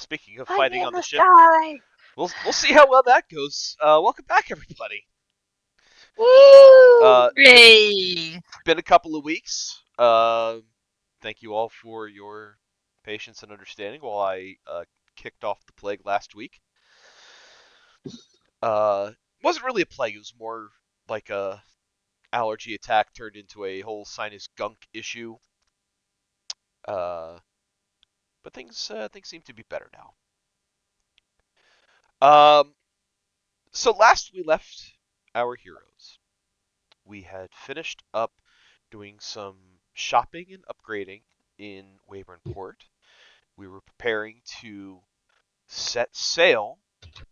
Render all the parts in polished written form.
speaking of Fight me fighting in on the the ship, sky! we'll see how well that goes. Welcome back, everybody. Woo! It's Yay! been a couple of weeks. Thank you all for your patience and understanding while I kicked off the plague last week. Uh, wasn't really a plague. It was more like a allergy attack turned into a whole sinus gunk issue. Uh, but things seem to be better now. Um, so last we left our heroes, we had finished up doing some shopping and upgrading in Wayvernport. We were preparing to set sail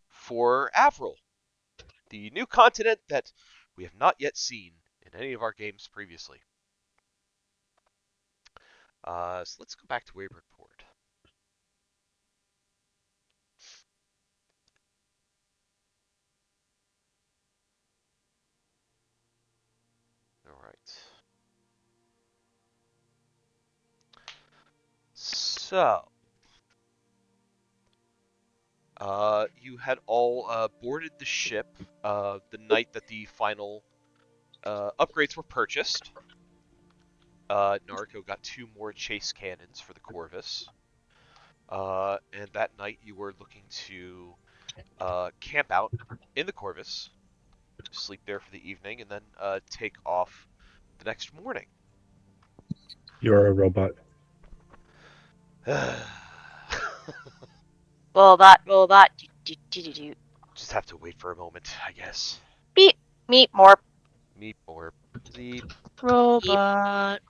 for Averil, the new continent that we have not yet seen in any of our games previously. So let's go back to Wayvernport. All right. So, you had all boarded the ship the night that the final upgrades were purchased. Nariko got 2 more chase cannons for the Corvus. And that night you were looking to camp out in the Corvus, sleep there for the evening, and then take off the next morning. You're a robot. Robot. Just have to wait for a moment, I guess. Beep. Meep more. Meep or bleep. Robot.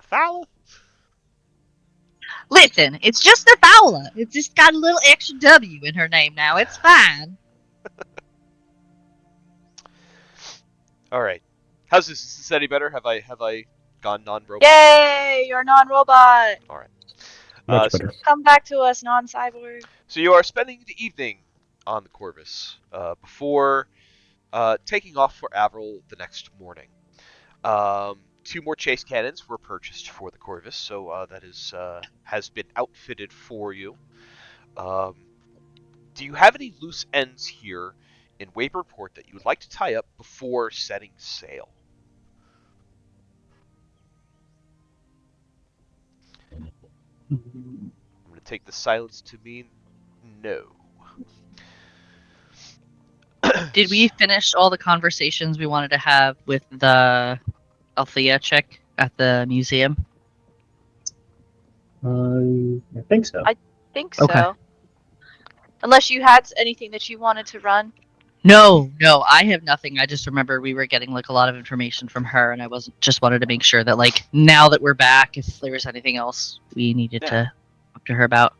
Foul? Listen, it's just a Fowler. It's just got a little extra W in her name now. It's fine. All right. How's this? Is this any better? Have I gone non-robot? Yay! You're non-robot. All right. Much better. Come back to us, non-cyborg. So you are spending the evening on the Corvus before taking off for Averil the next morning. 2 more chase cannons were purchased for the Corvus, so that is has been outfitted for you. Do you have any loose ends here in Wayvernport that you would like to tie up before setting sail? I'm going to take the silence to mean no. Did we finish all the conversations we wanted to have with the Althea chick at the museum? I think so. Think so. Okay. Unless you had anything that you wanted to run. No, I have nothing. I just remember we were getting like a lot of information from her, and I just wanted to make sure that like now that we're back, if there was anything else we needed to talk to her about.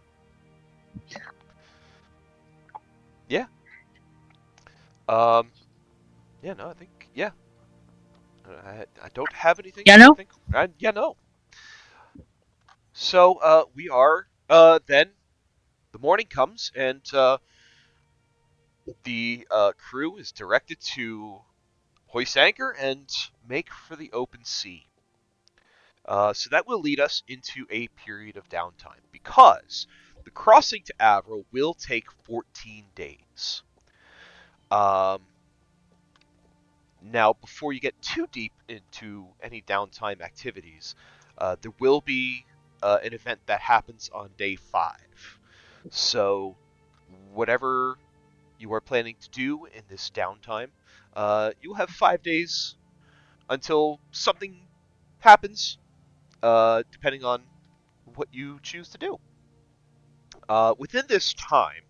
Yeah. Yeah, no, I think, yeah. I don't have anything. Yeah, no? Yeah, no. So, we are, then, the morning comes, and, the, crew is directed to hoist anchor and make for the open sea. So that will lead us into a period of downtime, because the crossing to Averil will take 14 days. Now, before you get too deep into any downtime activities, there will be an event that happens on day 5. So, whatever you are planning to do in this downtime, you'll have 5 days until something happens, depending on what you choose to do. Within this time,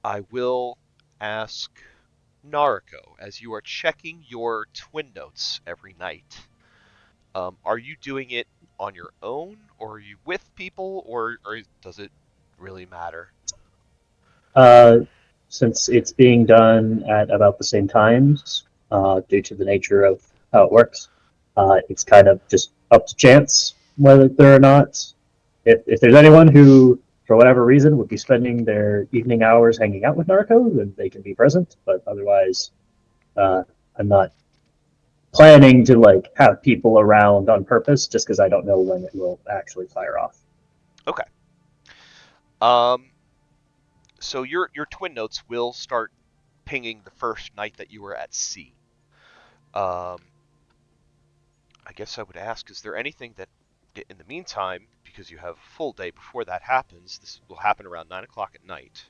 I will ask Nariko, as you are checking your twin notes every night, are you doing it on your own, or are you with people, or does it really matter? Since it's being done at about the same times, due to the nature of how it works, it's kind of just up to chance whether or not. If there's anyone who for whatever reason, would be spending their evening hours hanging out with Nariko, then they can be present. But otherwise, I'm not planning to like have people around on purpose just because I don't know when it will actually fire off. Okay. Um, so your twin notes will start pinging the first night that you were at sea. Um, I guess I would ask, is there anything that, in the meantime, because you have a full day before that happens, this will happen around 9 o'clock at night.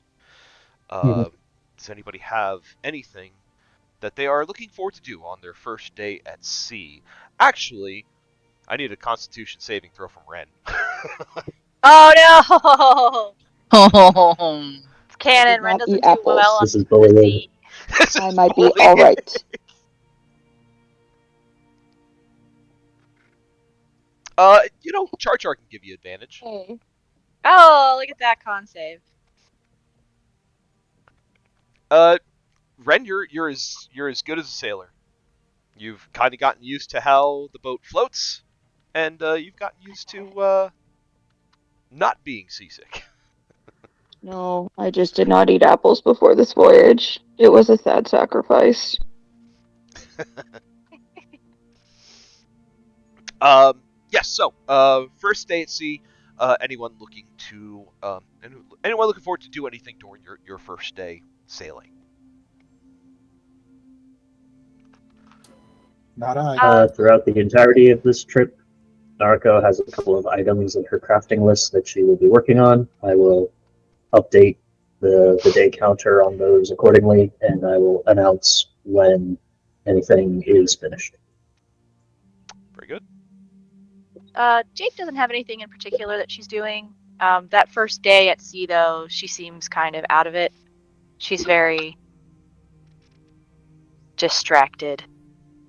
Mhm. Does anybody have anything that they are looking forward to do on their first day at sea? Actually, I need a Constitution saving throw from Ren. Oh no! Oh, It's I did canon. Ren not eat doesn't do well apples. on This is the bullying. sea. This I is might be bullying. all right. Char Char can give you advantage. Okay. Oh, look at that con save. Ren, you're as good as a sailor. You've kind of gotten used to how the boat floats, and you've gotten used to not being seasick. No, I just did not eat apples before this voyage. It was a sad sacrifice. Yes. So, first day at sea. Anyone looking to anyone looking forward to do anything during your first day sailing? Not I. Throughout the entirety of this trip, Nariko has a couple of items in her crafting list that she will be working on. I will update the day counter on those accordingly, and I will announce when anything is finished. Very good. Jake doesn't have anything in particular that she's doing. That first day at sea, though, she seems kind of out of it. She's very distracted.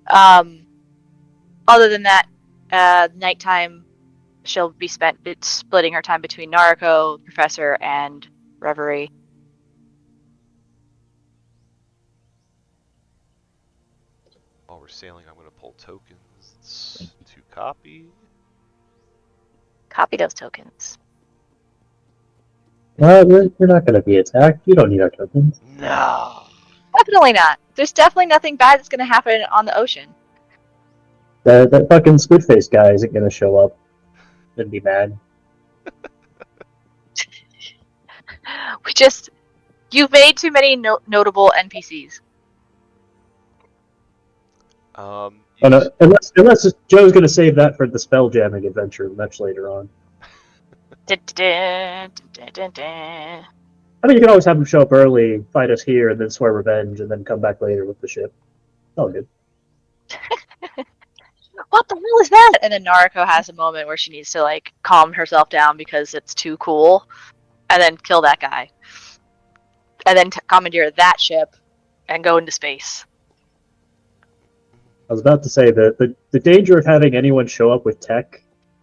Other than that, nighttime, she'll be splitting her time between Nariko, Professor, and Reverie. While we're sailing, I'm going to pull tokens to copy. Copy those tokens. We're not going to be attacked. You don't need our tokens. No. Definitely not. There's definitely nothing bad that's going to happen on the ocean. That fucking squid face guy isn't going to show up and be mad. You've made too many notable NPCs. Oh, no, unless Joe's going to save that for the spell jamming adventure much later on. Dun, dun, dun, dun. I mean, you can always have him show up early, fight us here, and then swear revenge, and then come back later with the ship. All good. What the hell is that? And then Nariko has a moment where she needs to like calm herself down because it's too cool, and then kill that guy, and then commandeer that ship, and go into space. I was about to say that the danger of having anyone show up with tech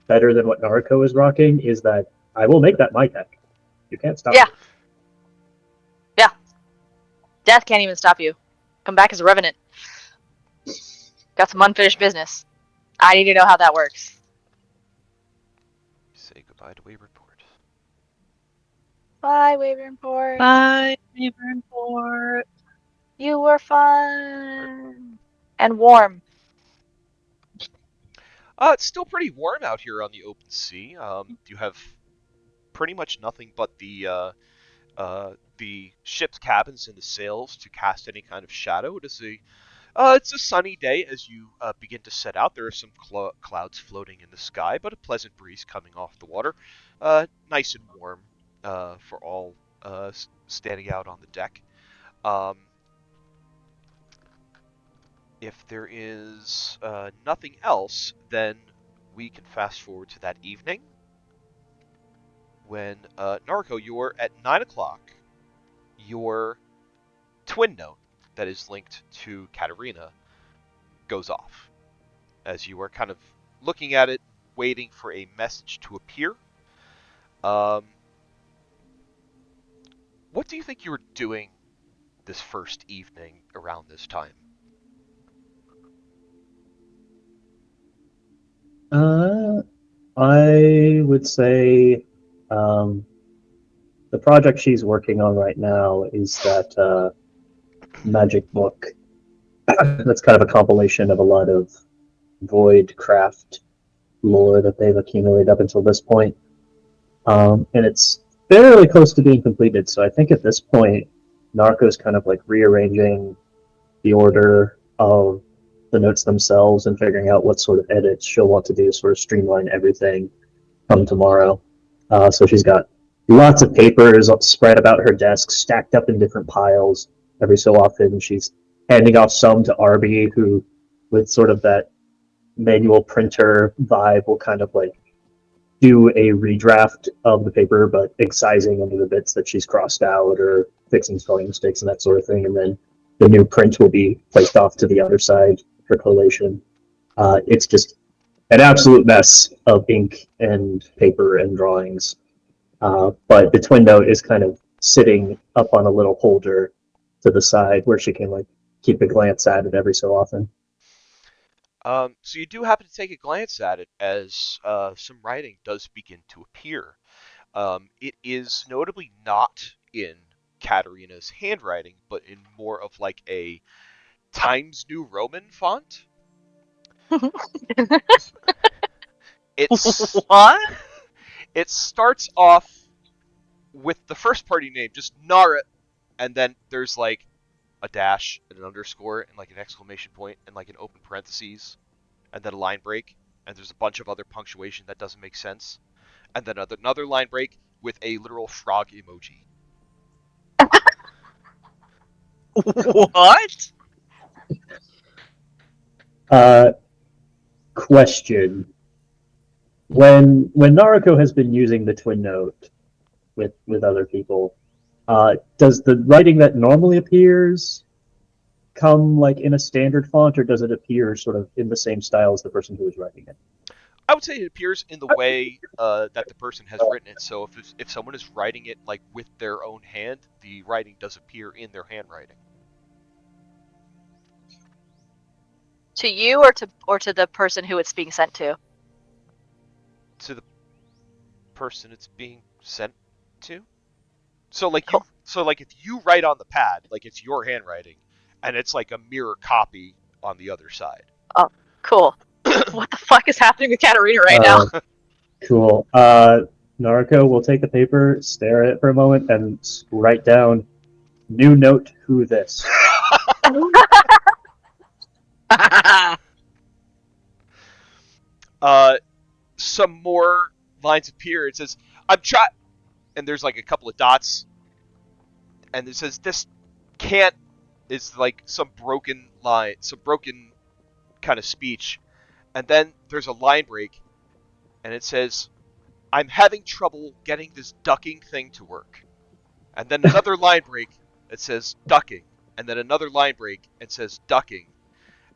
better than what Nariko is rocking is that I will make that my tech. You can't stop Yeah. me. Yeah. Death can't even stop you. Come back as a revenant. Got some unfinished business. I need to know how that works. Say goodbye to Wayward Port. Bye, Wavering Port. bye, Neighborhood Port. You were fun. And warm. It's still pretty warm out here on the open sea. You have pretty much nothing but the ship's cabins and the sails to cast any kind of shadow. It's a sunny day as you begin to set out. There are some clouds floating in the sky, but a pleasant breeze coming off the water. Nice and warm for all standing out on the deck. If there is nothing else, then we can fast forward to that evening when Nariko, you're at 9 o'clock. Your twin note that is linked to Katarina goes off as you are kind of looking at it, waiting for a message to appear. What do you think you were doing this first evening around this time? I would say the project she's working on right now is that magic book. That's kind of a compilation of a lot of void craft lore that they've accumulated up until this point. And it's fairly close to being completed. So I think at this point, Narco's kind of like rearranging the order of the notes themselves and figuring out what sort of edits she'll want to do to sort of streamline everything come tomorrow. So she's got lots of papers spread about her desk, stacked up in different piles. Every so often, she's handing off some to Arby, who, with sort of that manual printer vibe, will kind of like do a redraft of the paper, but excising under the bits that she's crossed out or fixing spelling mistakes and that sort of thing. And then the new print will be placed off to the other side for collation. It's just an absolute mess of ink and paper and drawings. But the twin note is kind of sitting up on a little holder to the side where she can like keep a glance at it every so often. So you do happen to take a glance at it as some writing does begin to appear. It is notably not in Katarina's handwriting, but in more of like a Times New Roman font. It's What? It starts off with the first party name, just Nara, and then there's like a dash and an underscore and like an exclamation point and like an open parentheses and then a line break, and there's a bunch of other punctuation that doesn't make sense, and then another line break with a literal frog emoji. What? Question: when Nariko has been using the twin note with other people, does the writing that normally appears come like in a standard font, or does it appear sort of in the same style as the person who is writing it? I would say it appears in the way that the person has written it. So if someone is writing it like with their own hand, the writing does appear in their handwriting. To you or to the person who it's being sent to? To the person it's being sent to. So like Cool. if you write on the pad, like it's your handwriting, and it's like a mirror copy on the other side. Oh, cool. What the fuck is happening with Katarina right now? Cool. Nariko will take the paper, stare at it for a moment, and write down new note, who this. Some more lines appear. It says, "I'm trying," and there's like a couple of dots, and it says, "This can't." Is like some broken line, some broken kind of speech, and then there's a line break, and it says, "I'm having trouble getting this ducking thing to work," and then another line break that says ducking, and then another line break and says ducking,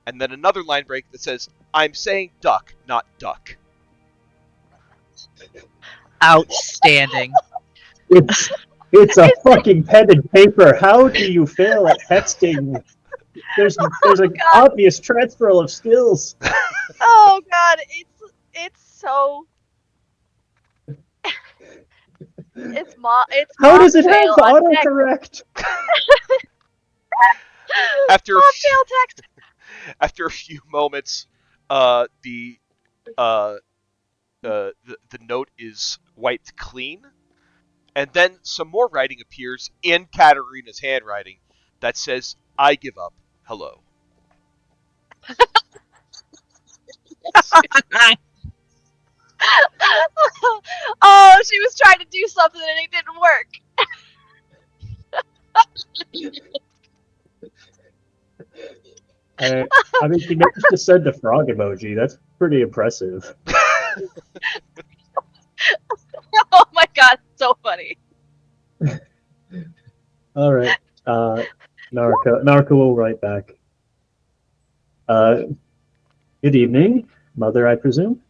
and then another line break that says, "I'm saying duck, not duck." Outstanding. It's a fucking pen and paper. How do you fail at texting? There's an obvious transfer of skills. Oh god, it's so it's How does it have fail on text. autocorrect? After Mom fail text. after a few moments, the note is wiped clean, and then some more writing appears in Katarina's handwriting that says, "I give up. Hello." Oh, she was trying to do something and it didn't work. I mean, she managed to send a frog emoji. That's pretty impressive. Oh my god, so funny. All right. Nariko will write back. Good evening, Mother, I presume.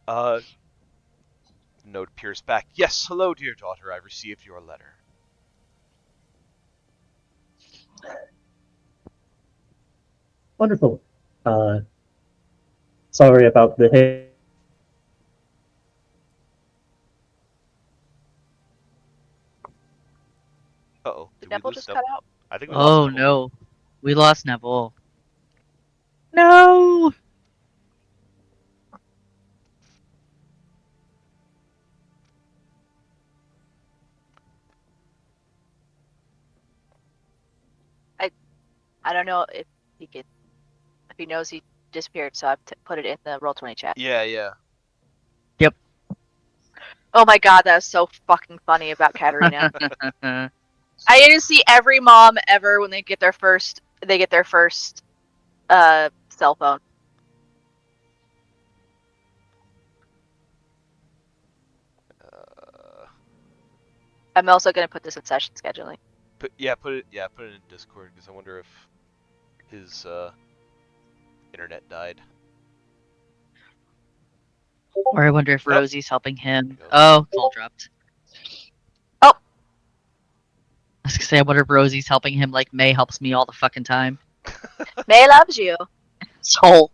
Note appears back. "Yes, hello, dear daughter. I received your letter." Wonderful. Sorry about the Neville lose just Neville? cut out? I think we lost Oh Neville. no, we lost Neville. No. I don't know if he knows he disappeared, so I've put it in the Roll20 chat. Yeah. Oh my god, that was so fucking funny about Katarina. I get to see every mom ever when they get their first cell phone. I'm also gonna put this in session scheduling. Put it in Discord because I wonder if his internet died. Or I wonder if Nope. Rosie's helping him. There we go. Oh, call dropped. Oh. I was gonna say, I wonder if Rosie's helping him like May helps me all the fucking time. May loves you. So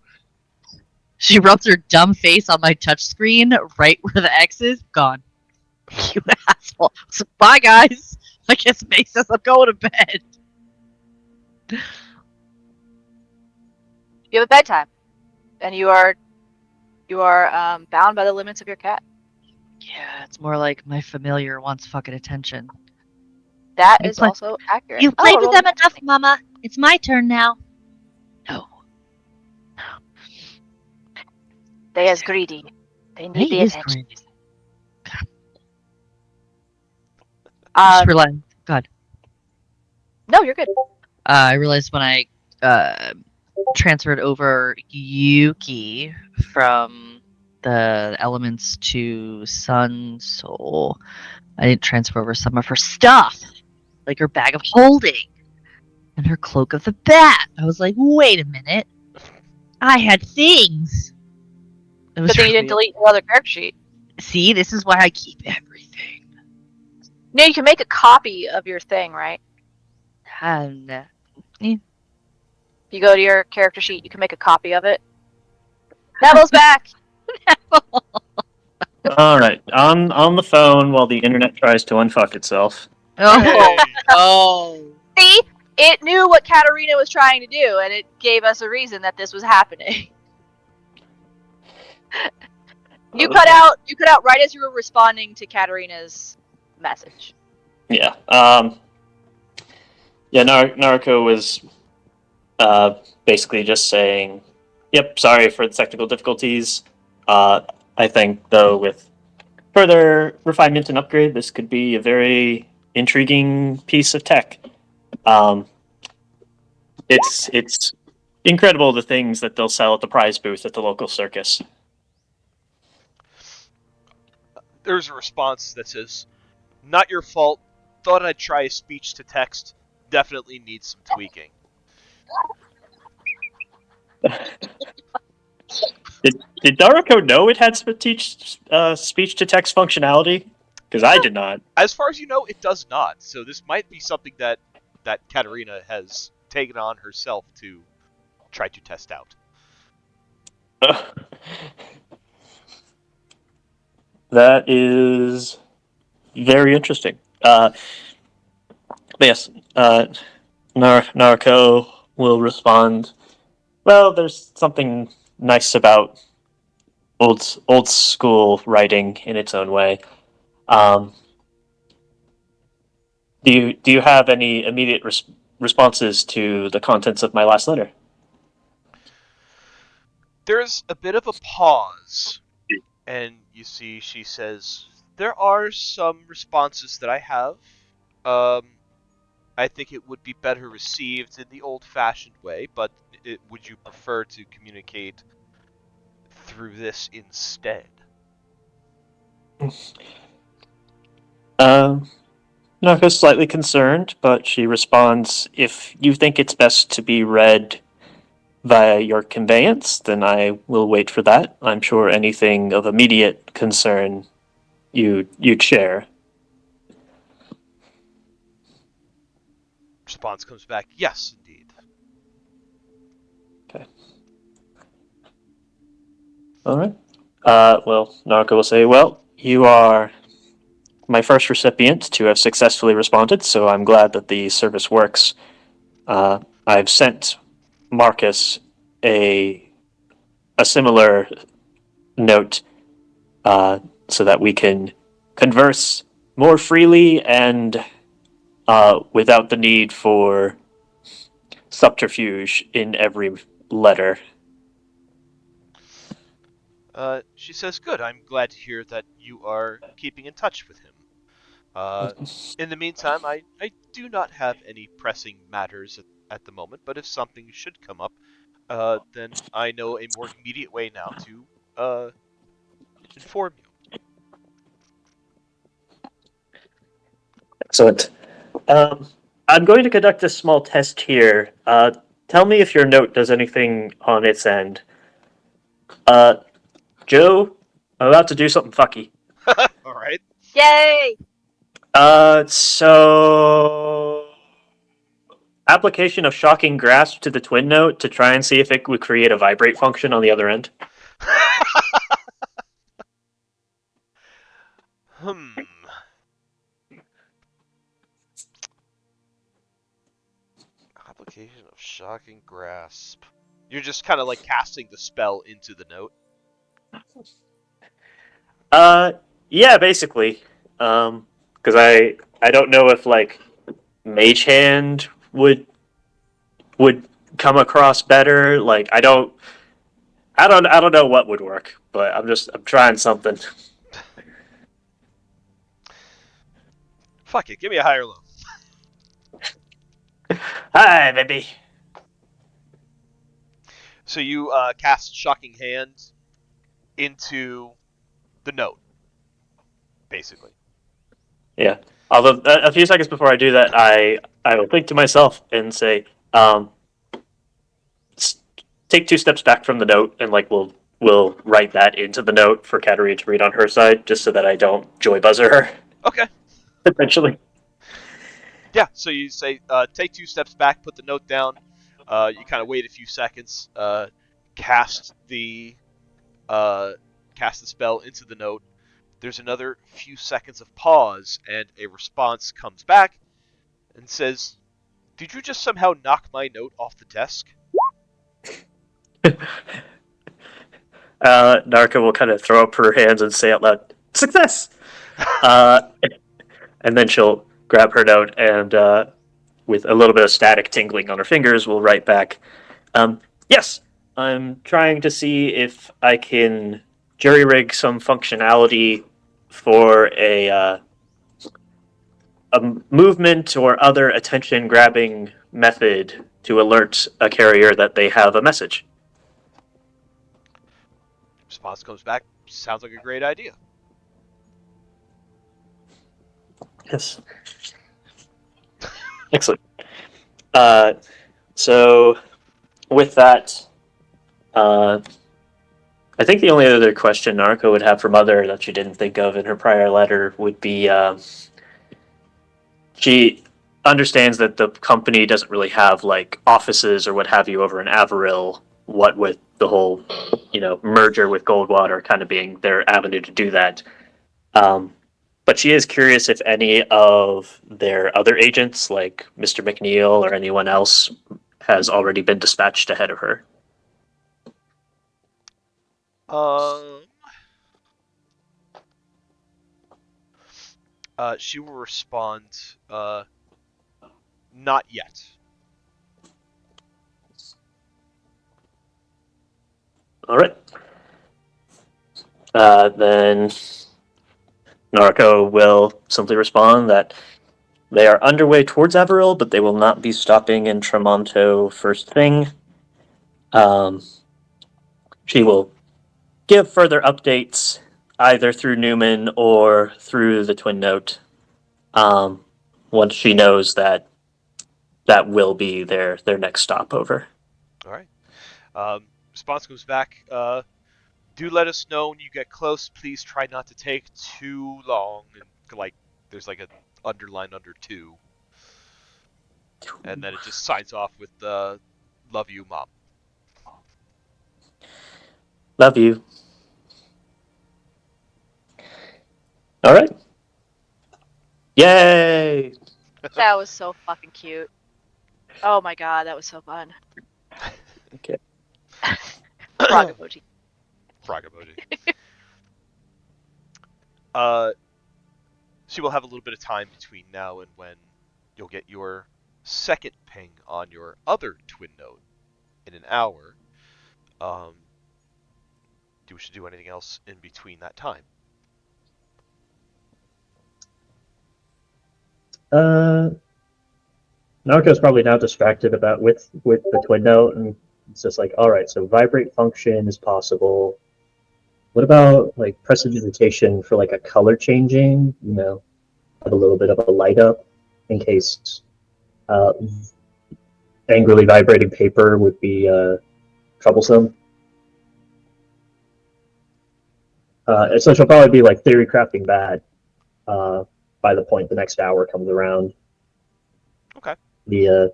she rubs her dumb face on my touchscreen right where the X is. Gone. You asshole. So, bye, guys. I guess May says I'm going to bed. You have a bedtime, and you are bound by the limits of your cat. Yeah, it's more like my familiar wants fucking attention. That You is play- also accurate. You've played with roll them me enough, something. Mama. It's my turn now. No. They is greedy. They need May the is attention. great. I just realized. God. No, you're good. I realized when I transferred over Yuki from the elements to Sun Soul, I didn't transfer over some of her stuff, like her bag of holding and her cloak of the bat. I was like, wait a minute, I had things. It was Good thing you didn't really- delete your other character sheet. See, this is why I keep everything. No, you can make a copy of your thing, right? And If you go to your character sheet, you can make a copy of it. Neville's back! All right, on the phone while the internet tries to unfuck itself. oh, oh, See? It knew what Katarina was trying to do, and it gave us a reason that this was happening. You cut out right as you were responding to Katarina's message. Yeah. Nariko was basically just saying, "Yep, sorry for the technical difficulties. I think though with further refinement and upgrade, this could be a very intriguing piece of tech. Um, it's incredible the things that they'll sell at the prize booth at the local circus." There's a response that says, "Not your fault. Thought I'd try a speech to text. Definitely needs some tweaking." Did Nariko know it had speech to text functionality? Because I did not. As far as you know, it does not. So this might be something that Katarina has taken on herself to try to test out. That is very interesting. Yes, Nariko will respond. Well, there's something nice about old school writing in its own way. Do you have any immediate responses to the contents of my last letter? There's a bit of a pause, and you see she says, "There are some responses that I have. I think it would be better received in the old-fashioned way, but would you prefer to communicate through this instead?" Nariko's slightly concerned, but she responds, "If you think it's best to be read via your conveyance, then I will wait for that. I'm sure anything of immediate concern you'd share." Response comes back, "Yes, indeed." Okay. All right. Well, Nariko will say, "Well, you are my first recipient to have successfully responded, so I'm glad that the service works. I've sent Marcus a similar note so that we can converse more freely and without the need for subterfuge in every letter. She says, "Good. I'm glad to hear that you are keeping in touch with him. Uh, in the meantime, I do not have any pressing matters at the moment, but if something should come up, then I know a more immediate way now to inform you." Excellent. I'm going to conduct a small test here. Tell me if your note does anything on its end. Uh, Joe, I'm about to do something fucky. All right. Yay! So application of shocking grasp to the twin note to try and see if it would create a vibrate function on the other end. Hmm. Application of shocking grasp. You're just kind of like casting the spell into the note. Uh, yeah, basically. Because I don't know if like Mage Hand would come across better. Like I don't know what would work, but I'm trying something. Fuck it. Give me a higher low. Hi, baby. So you cast shocking hand into the note, basically. Yeah. Although a few seconds before I do that, I will think to myself and say, take 2 steps back from the note, and like we'll write that into the note for Katarina to read on her side, just so that I don't joy buzzer her. Okay. Eventually. Yeah. So you say, take 2 steps back, put the note down. You kind of wait a few seconds, cast the uh, cast the spell into the note. There's another few seconds of pause, and a response comes back and says, "Did you just somehow knock my note off the desk?" Narika will kind of throw up her hands and say out loud, "Success!" Uh, and then she'll grab her note and, with a little bit of static tingling on her fingers, will write back, "Yes, I'm trying to see if I can jury rig some functionality for a movement or other attention grabbing method to alert a carrier that they have a message." Response comes back, "Sounds like a great idea." Yes. Excellent. Uh, so, with that, uh, I think the only other question Narco would have for Mother that she didn't think of in her prior letter would be she understands that the company doesn't really have like offices or what have you over in Averil. What with the whole, merger with Goldwater kind of being their avenue to do that. Um, but she is curious if any of their other agents, like Mr. McNeil or anyone else, has already been dispatched ahead of her. Um, she will respond, "Not yet." All right. Then Narco will simply respond that they are underway towards Averil, but they will not be stopping in Tremonto first thing. Um, she will give further updates either through Newman or through the Twin Note um, once she knows that that will be their next stopover. All right. Response comes back, "Do let us know when you get close. Please try not to take too long." And like, there's like a underline under two, and then it just signs off with, "Love you, Mom." Love you. All right. Yay! That was so fucking cute. Oh my god, that was so fun. Okay. Frog emoji. Frog emoji. So you will have a little bit of time between now and when you'll get your second ping on your other twin node in an hour. Do we should do anything else in between that time? Narco's probably now distracted about with the twin note, and it's just like, all right, so vibrate function is possible. What about like prestidigitation for like a color changing? Have a little bit of a light up in case uh, angrily vibrating paper would be troublesome. So she'll probably be like theory crafting bad by the point the next hour comes around. Okay. The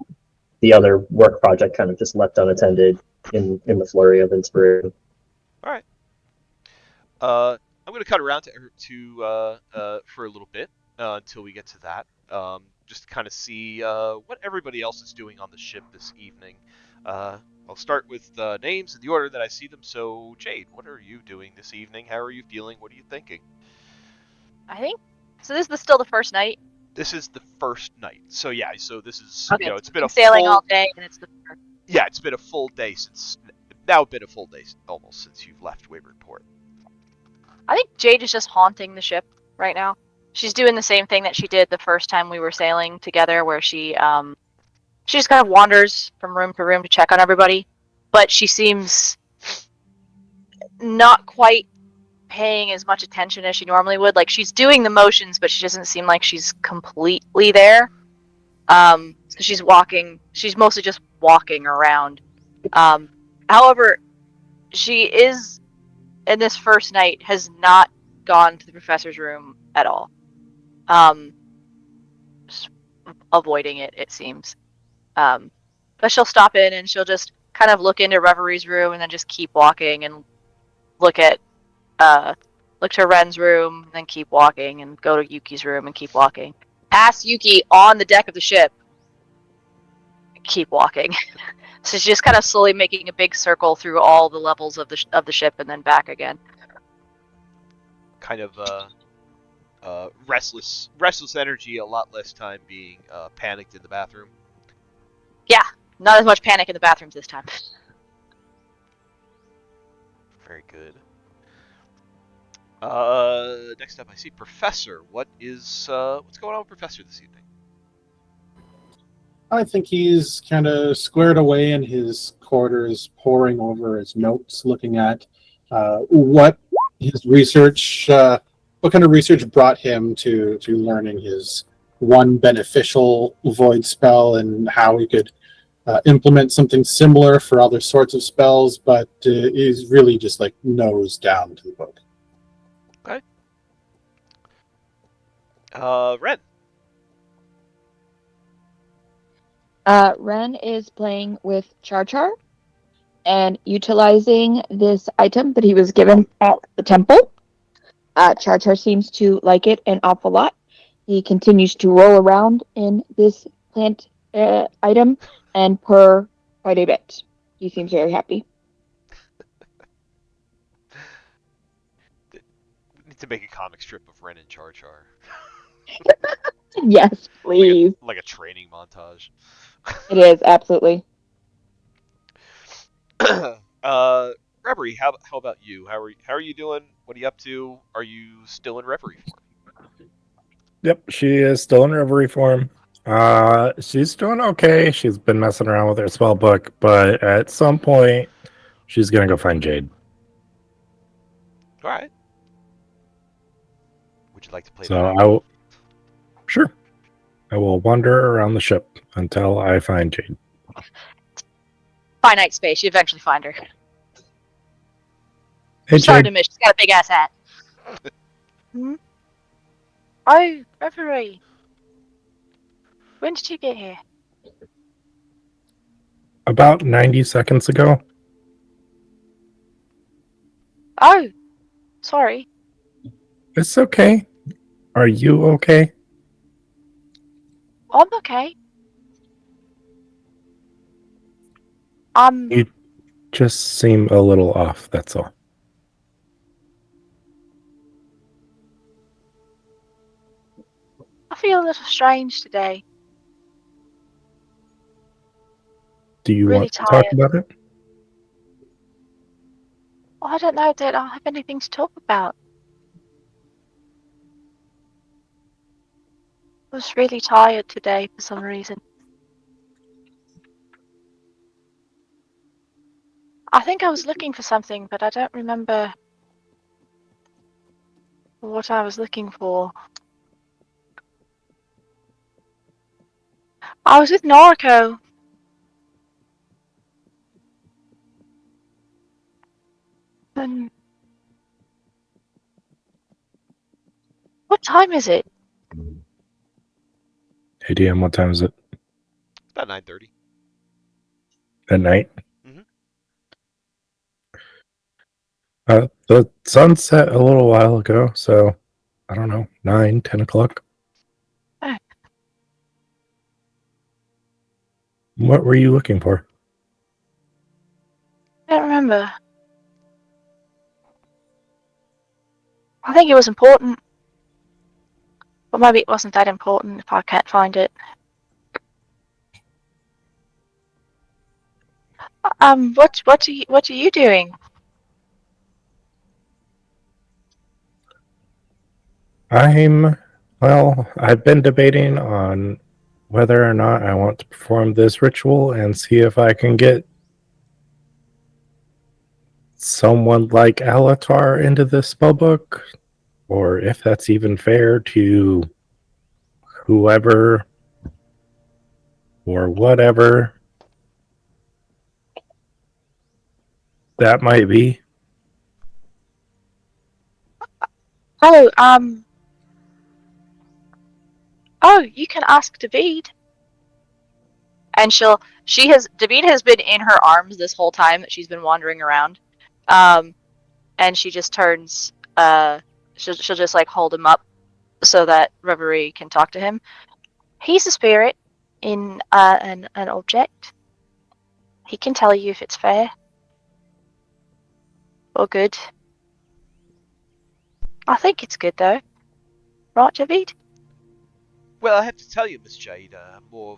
other work project kind of just left unattended in the flurry of inspiration. All right. I'm going to cut around to for a little bit until we get to that. Just to kind of see what everybody else is doing on the ship this evening. I'll start with the names in the order that I see them. So, Jade, what are you doing this evening? How are you feeling? What are you thinking? I think so. This is still the first night. This is the first night. So yeah, so this is Okay, it's been a sailing full all day, and it's the first. yeah, it's been a full day since now been a full day almost since you've left Wayward Port. I think Jade is just haunting the ship right now. She's doing the same thing that she did the first time we were sailing together, where she just kind of wanders from room to room to check on everybody, but she seems not quite paying as much attention as she normally would. Like, she's doing the motions, but she doesn't seem like she's completely there. So she's mostly just walking around. However, she is, in this first night, has not gone to the professor's room at all. Just avoiding it seems. But she'll stop in and she'll just kind of look into Reverie's room and then just keep walking and look to Ren's room, and then keep walking and go to Yuki's room and keep walking. Past Yuki on the deck of the ship. Keep walking. So she's just kind of slowly making a big circle through all the levels of the ship and then back again. Kind of restless energy, a lot less time being panicked in the bathroom. Yeah, not as much panic in the bathrooms this time. Very good. Next up, I see Professor. What's going on with Professor this evening? I think he's kind of squared away in his quarters, poring over his notes, looking at what his research, what kind of research brought him to learning his one beneficial void spell and how he could implement something similar for other sorts of spells, but he's really just like nose down to the book. Okay. Ren. Ren is playing with Char Char and utilizing this item that he was given at the temple. Char Char seems to like it an awful lot. He continues to roll around in this plant item and purr quite a bit. He seems very happy. Need to make a comic strip of Ren and Char Char. Yes, please. Like a training montage. It is, absolutely. Reverie, how about you? How are you doing? What are you up to? Are you still in Reverie form? Yep, she is still in Reverie form. She's doing okay. She's been messing around with her spell book, but at some point, she's gonna go find Jade. All right. Would you like to play? So sure. I will wander around the ship until I find Jade. Finite space. You eventually find her. Hey, She's hard to Jade. miss. She's got a big ass hat. Oh, Reverie. When did you get here? About 90 seconds ago. Oh, sorry. It's okay. Are you okay? I'm okay. You just seem a little off, that's all. I feel a little strange today. Do you Really want to talk tired. about it? Well, I don't know that I have anything to talk about. I was really tired today for some reason. I think I was looking for something, but I don't remember what I was looking for. I was with Nariko. And what time is it? Hey, DM, what time is it? It's about 9:30. At night? Mhm. The sun set a little while ago, so I don't know, 9, 10 o'clock. Oh. What were you looking for? I don't remember. I think it was important. But maybe it wasn't that important if I can't find it. What are you doing? I've been debating on whether or not I want to perform this ritual and see if I can get someone like Alatar into this spellbook, or if that's even fair to whoever or whatever that might be. Oh, oh, you can ask David. And David has been in her arms this whole time that she's been wandering around. And she just turns, she'll just like hold him up so that Reverie can talk to him. He's a spirit in an object. He can tell you if it's fair or good. I think it's good though, right, David? Well, I have to tell you, Miss Jade, I'm more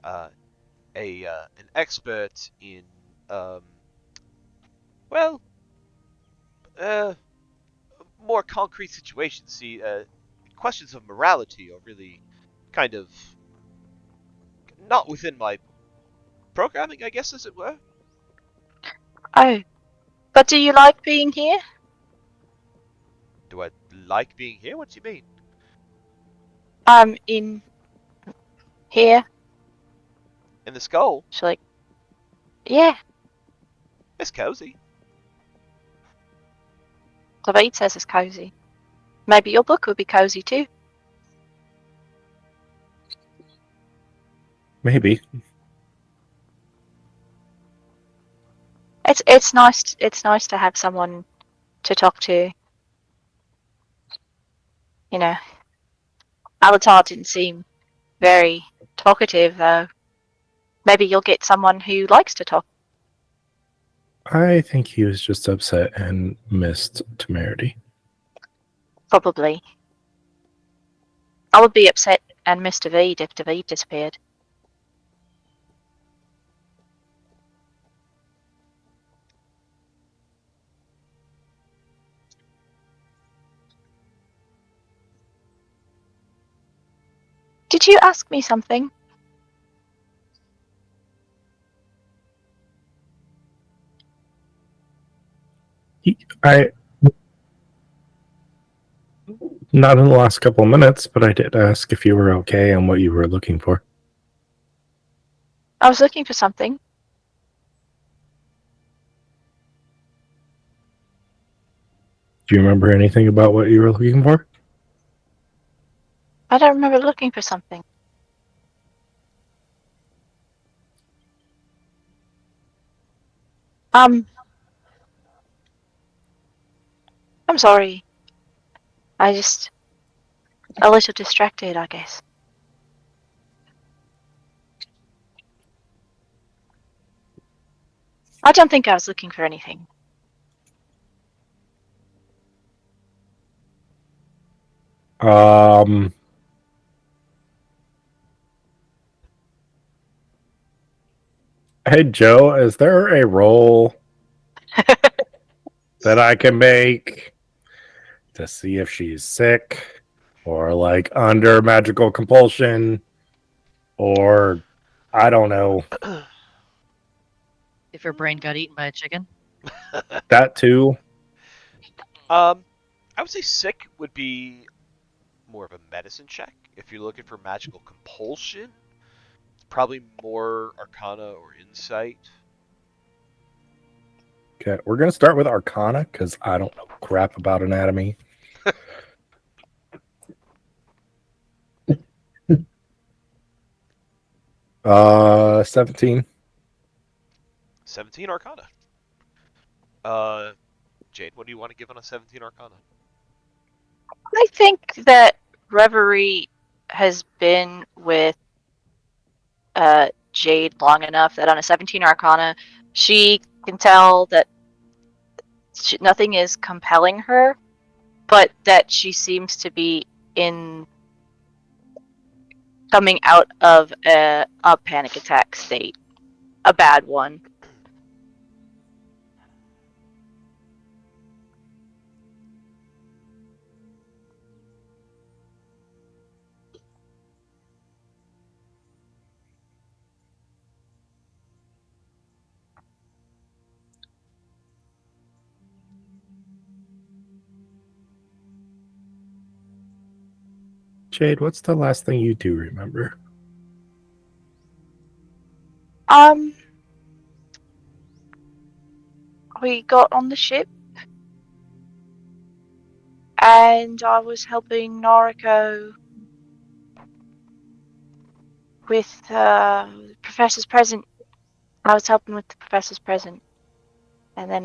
of an expert in well, uh, more concrete situations. See, questions of morality are really kind of not within my programming, I guess, as it were. Oh, but do you like being here? Do I like being here? What do you mean? In here. In the skull? She's like, yeah. It's cozy. David says it's cozy. Maybe your book would be cozy too. Maybe. It's nice. It's nice to have someone to talk to. You know, Alatar didn't seem very talkative though. Maybe you'll get someone who likes to talk. I think he was just upset and missed Temerity. Probably. I would be upset and miss David if David disappeared. Did you ask me something? I Not in the last couple of minutes, but I did ask if you were okay and what you were looking for. I was looking for something. Do you remember anything about what you were looking for? I don't remember looking for something. I'm sorry. I just a little distracted, I guess. I don't think I was looking for anything. Hey Joe, is there a roll that I can make to see if she's sick or like under magical compulsion or I don't know, If her brain got eaten by a chicken. that too? I would say sick would be more of a medicine check. If you're looking for magical compulsion, it's probably more Arcana or Insight. Okay, we're gonna start with Arcana because I don't know crap about anatomy. 17. 17 Arcana. Jade, what do you want to give on a 17 Arcana? I think that Reverie has been with Jade long enough that on a 17 Arcana, she can tell that nothing is compelling her, but that she seems to be coming out of a panic attack state, a bad one. Jade, what's the last thing you do remember? We got on the ship, and I was helping Nariko with the professor's present. I was helping with the professor's present, and then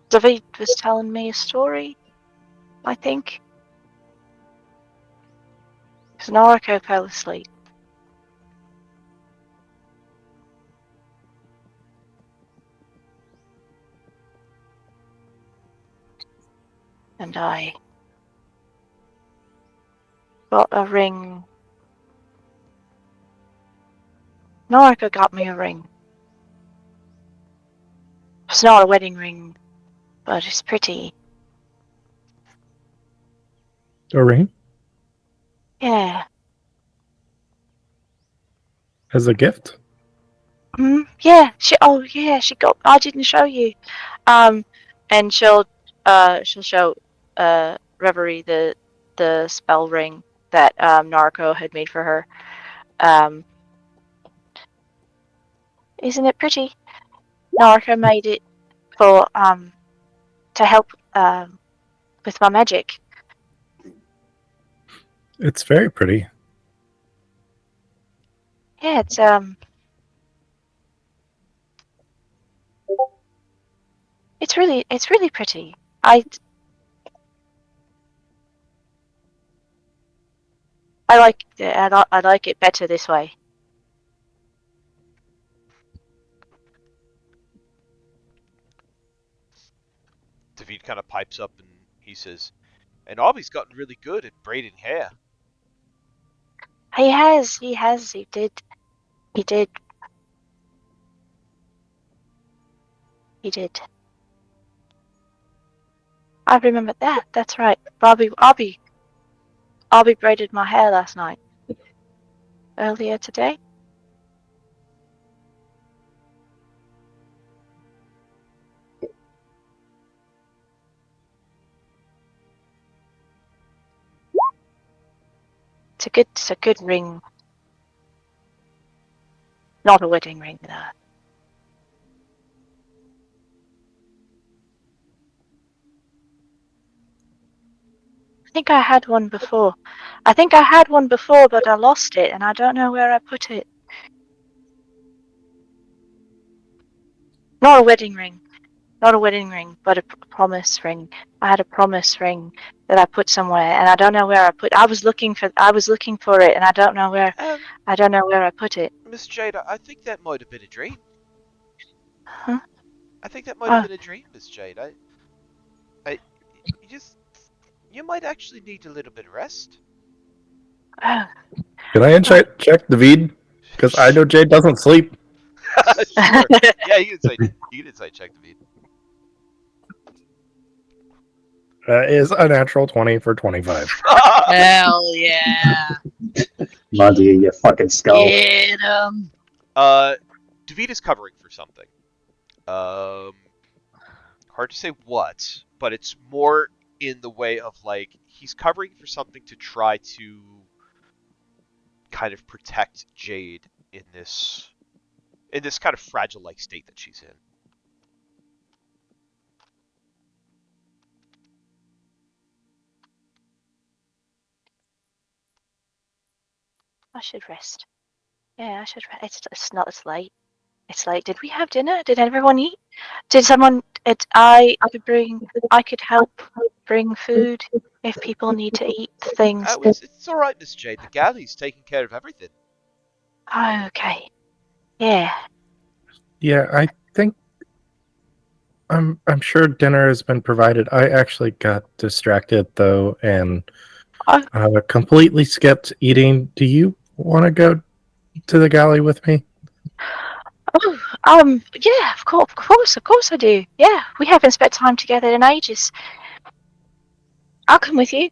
David was telling me a story, I think. Because Nariko fell asleep. And I got a ring. Nariko got me a ring. It's not a wedding ring, but it's pretty. A ring? Yeah. As a gift? Yeah. She got. I didn't show you. And she'll show Reverie the spell ring that Nariko had made for her. Isn't it pretty? Nariko made it for to help with my magic. It's very pretty. Yeah, it's it's really pretty. I like it. I like it better this way. David kind of pipes up and he says, and Aubie's gotten really good at braiding hair. He has. He did. He did. He did. I remember that. That's right. Bobby braided my hair last night. Earlier today. It's a good ring. Not a wedding ring, though. I think I had one before. But I lost it, and I don't know where I put it. Not a wedding ring. not a wedding ring, but a promise ring. I had a promise ring that I put somewhere, and I don't know where I put. I was looking for it, and I don't know where. I don't know where I put it. Miss Jade, I think that might have been a dream. Huh? I think that might have been a dream, Miss Jade. You just, you might actually need a little bit of rest. Oh. Can I check the David? Because I know Jade doesn't sleep. Sure. Yeah, you can say check the feed. Is a natural 20 for 25. Hell yeah. Monty, you fucking skull. Get him. David is covering for something. Hard to say what, but it's more in the way of like he's covering for something to try to kind of protect Jade in this kind of fragile like state that she's in. I should rest. Yeah, I should rest. It's not. It's late. It's late. Did we have dinner? Did everyone eat? Did someone? I could help bring food if people need to eat things. It's all right, Miss Jade. The galley's taking care of everything. Oh, okay. Yeah. Yeah, I think I'm sure dinner has been provided. I actually got distracted though and completely skipped eating. Do you want to go to the galley with me? Oh, yeah, of course I do. Yeah, we haven't spent time together in ages. I'll come with you.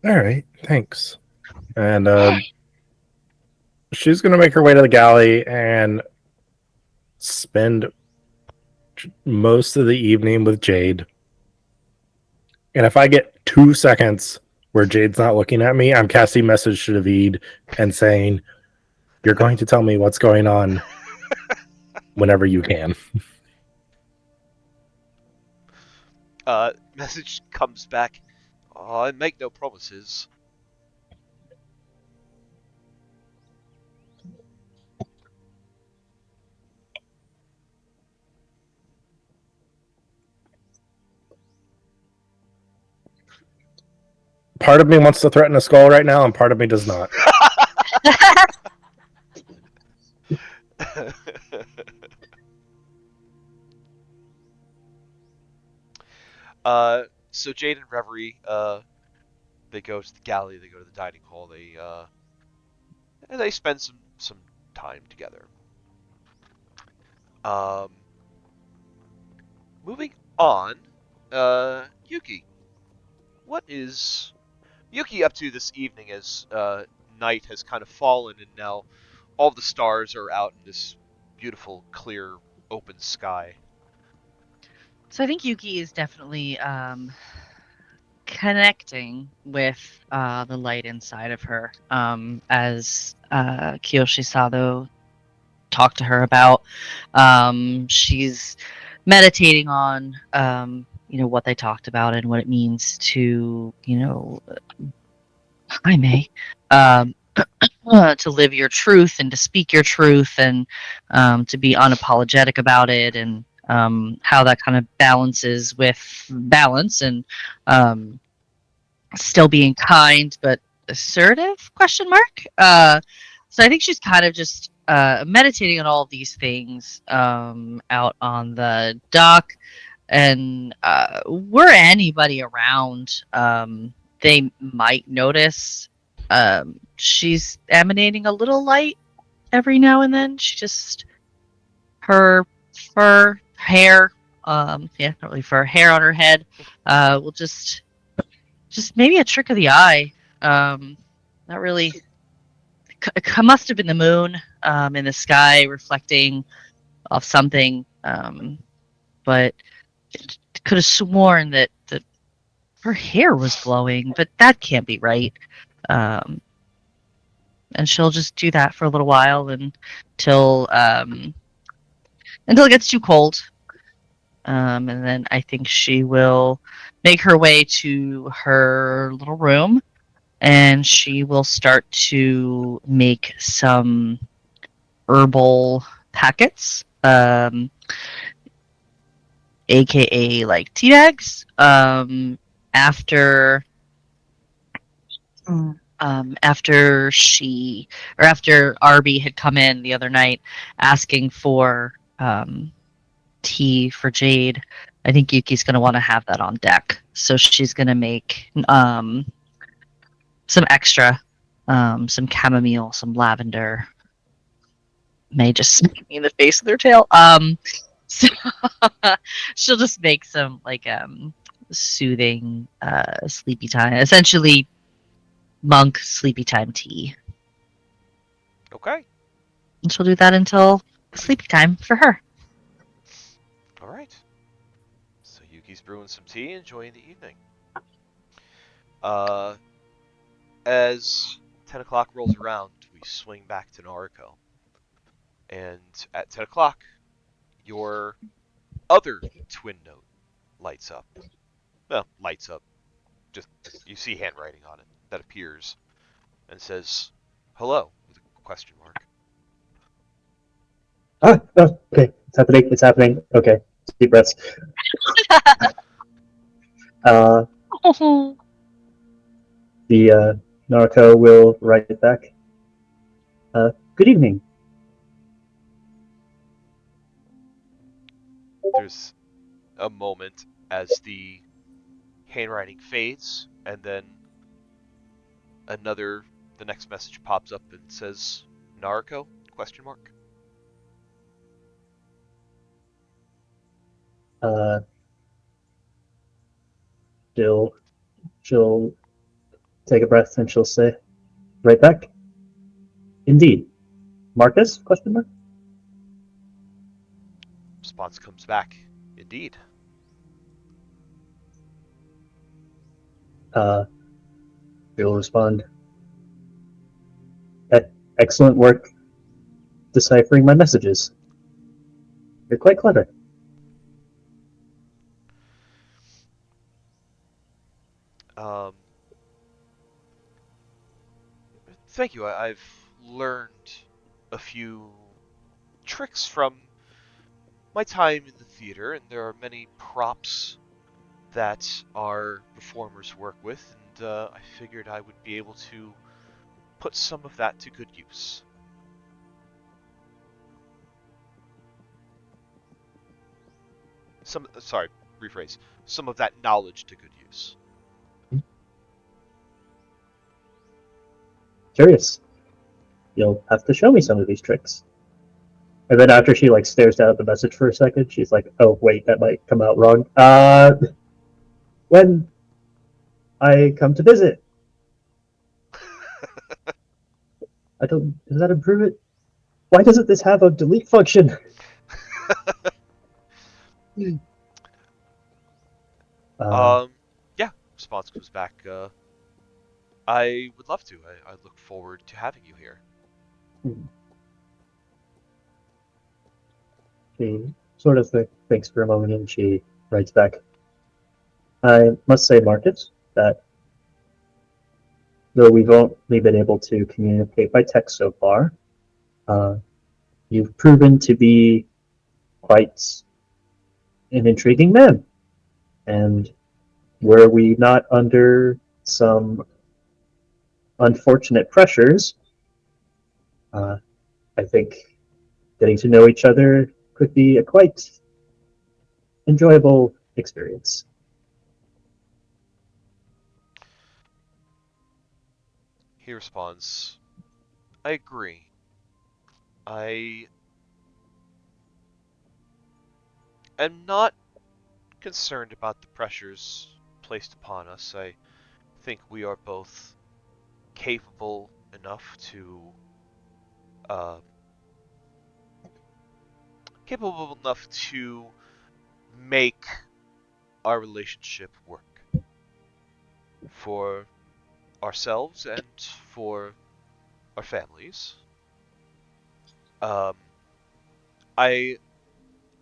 All right, thanks. And she's gonna make her way to the galley and spend most of the evening with Jade. And if I get 2 seconds where Jade's not looking at me, I'm casting message to David and saying, "You're going to tell me what's going on whenever you can." Message comes back. Oh, I make no promises. Part of me wants to threaten a skull right now, and part of me does not. So Jade and Reverie, they go to the galley, they go to the dining hall, they spend some time together. Moving on, Yuki. What is Yuki up to this evening as night has kind of fallen and now all the stars are out in this beautiful, clear, open sky? So I think Yuki is definitely connecting with the light inside of her, as Kiyoshi Sado talked to her about. She's meditating on what they talked about and what it means to Jaime, to live your truth and to speak your truth and to be unapologetic about it, and how that kind of balances with balance and still being kind but assertive, question mark. So I think she's kind of just meditating on all of these things out on the dock, and were anybody around, they might notice she's emanating a little light every now and then. She just, her fur hair, not really fur, hair on her head will just maybe a trick of the eye. Not really. It must have been the moon in the sky reflecting off something, but could have sworn that her hair was glowing, but that can't be right. And she'll just do that for a little while until it gets too cold. And then I think she will make her way to her little room, and she will start to make some herbal packets. aka like tea bags. After after Arby had come in the other night asking for tea for Jade, I think Yuki's gonna want to have that on deck. So she's gonna make some extra, some chamomile, some lavender. May just smack me in the face with her tail. So she'll just make some like soothing sleepy time, essentially monk sleepy time tea. Okay. And she'll do that until sleepy time for her. All right. So Yuki's brewing some tea, enjoying the evening. As 10 o'clock rolls around, we swing back to Nariko. And at 10 o'clock, your other twin note lights up. Well, lights up. Just you see handwriting on it that appears and says, "Hello," with a question mark. Oh, okay. It's happening. It's happening. Okay. Deep breaths. Uh, the Naruto will write it back. Good evening. There's a moment as the handwriting fades, and then the next message pops up and says, "Nariko?" Question mark. Uh, she'll take a breath and she'll say, "Right back." Indeed. Marcus? Question mark. Response comes back, "Indeed." She'll respond. Excellent work deciphering my messages. You're quite clever. Um, Thank you. I've learned a few tricks from my time in the theater, and there are many props that our performers work with, and I figured I would be able to put some of that to good use. Sorry, rephrase. Some of that knowledge to good use. Curious. You'll have to show me some of these tricks. And then after she like stares down at the message for a second, she's like, "Oh wait, that might come out wrong." When I come to visit, I don't. Does that improve it? Why doesn't this have a delete function? uh, Yeah. Response comes back. I would love to. I look forward to having you here. she sort of thinks for a moment and she writes back. I must say, Marcus, that though we've only been able to communicate by text so far, uh, you've proven to be quite an intriguing man. And were we not under some unfortunate pressures, uh, I think getting to know each other could be a quite enjoyable experience. He responds, "I agree. I am not concerned about the pressures placed upon us. I think we are both capable enough uh, to make our relationship work for ourselves and for our families. Um, I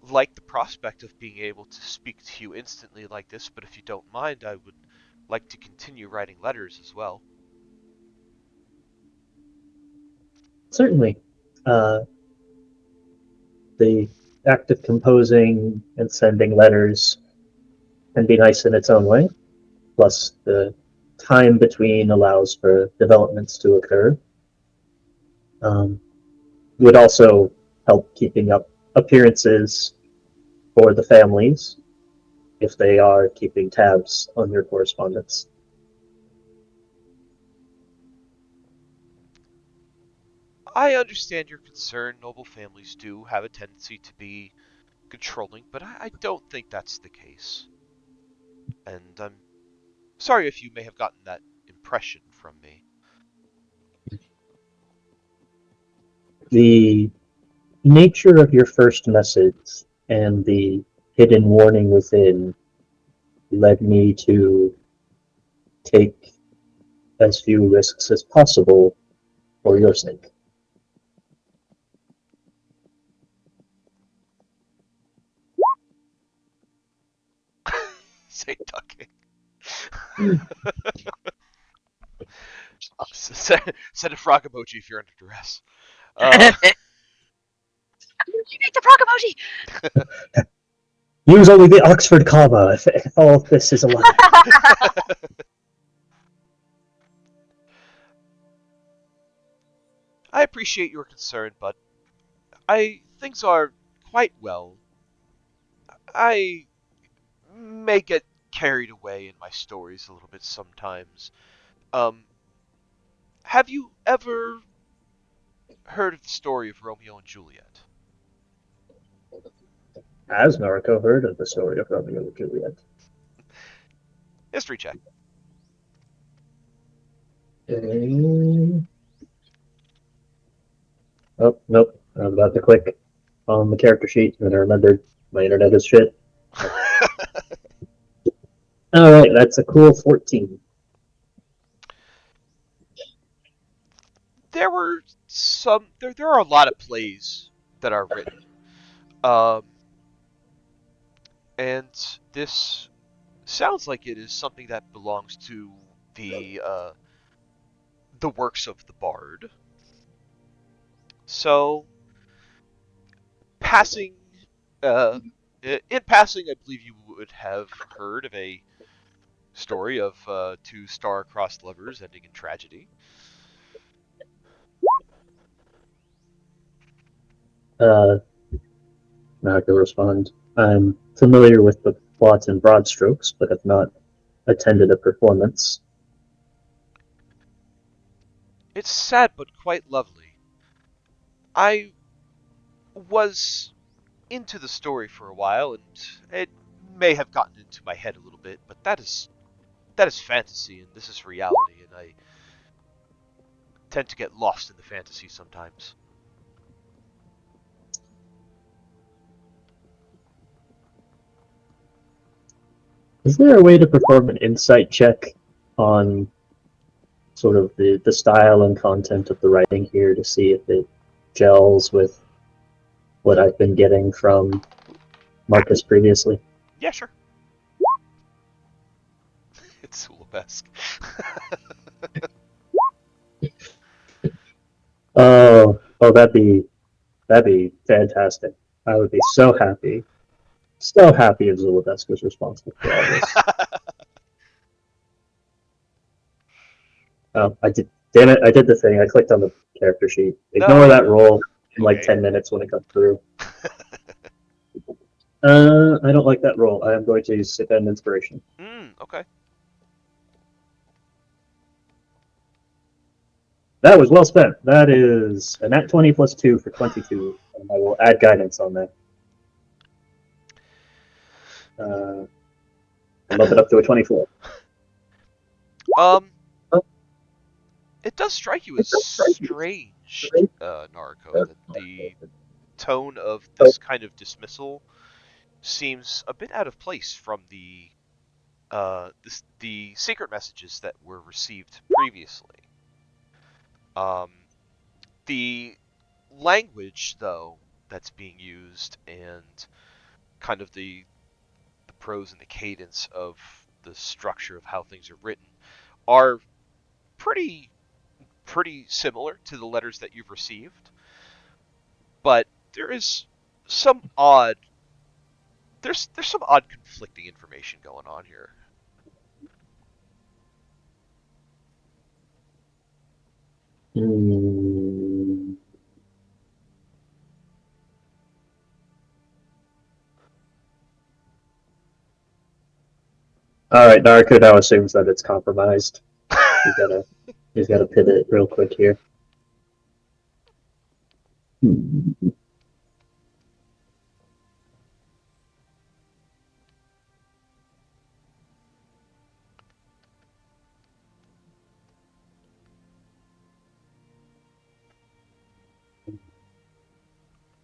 like the prospect of being able to speak to you instantly like this, but if you don't mind, I would like to continue writing letters as well." Certainly, uh, the act of composing and sending letters can be nice in its own way. Plus, the time between allows for developments to occur. Um, would also help keeping up appearances for the families if they are keeping tabs on your correspondence. I understand your concern. Noble families do have a tendency to be controlling, but I don't think that's the case. And I'm sorry if you may have gotten that impression from me. The nature of your first message and the hidden warning within led me to take as few risks as possible for your sake. Say ducking. Send a frog emoji if you're under duress. You make the frog emoji. Use only the Oxford comma if all of this is a lie. I appreciate your concern, but things are quite well. I may get carried away in my stories a little bit sometimes. Um, have you ever heard of the story of Romeo and Juliet? Has Nariko heard of the story of Romeo and Juliet? History check. Oh, nope. I was about to click on the character sheet and then I remembered my internet is shit. Alright, that's a cool 14. There are a lot of plays that are written. Um, and this sounds like it is something that belongs to the works of the bard. So, passing, in passing, I believe you would have heard of a story of two star-crossed lovers ending in tragedy. Nariko respond. I'm familiar with the plot in broad strokes, but have not attended a performance. It's sad but quite lovely. I was into the story for a while, and it may have gotten into my head a little bit, but that is fantasy, and this is reality, and I tend to get lost in the fantasy sometimes. Is there a way to perform an insight check on sort of the style and content of the writing here to see if it gels with what I've been getting from Marcus previously? Yeah, sure. It's Sulabesque. Oh, that'd be fantastic. I would be so happy if Zuladesk was responsible for all this. I did. Damn it! I did the thing. I clicked on the character sheet. Ignore that roll in like Okay. 10 minutes when it comes through. I don't like that roll. I am going to use Sip and Inspiration. Okay. That was well spent. That is a nat 20 plus 2 for 22. And I will add guidance on that. And bump it up to a 24. It does strike you as strange, Nariko, that the tone of this kind of dismissal seems a bit out of place from the secret messages that were received previously. The language, though, that's being used and kind of the prose and the cadence of the structure of how things are written are pretty similar to the letters that you've received, but there is some odd there's some odd conflicting information going on here. Hmm. All right, Nariko now assumes that it's compromised. He's gotta pivot real quick here.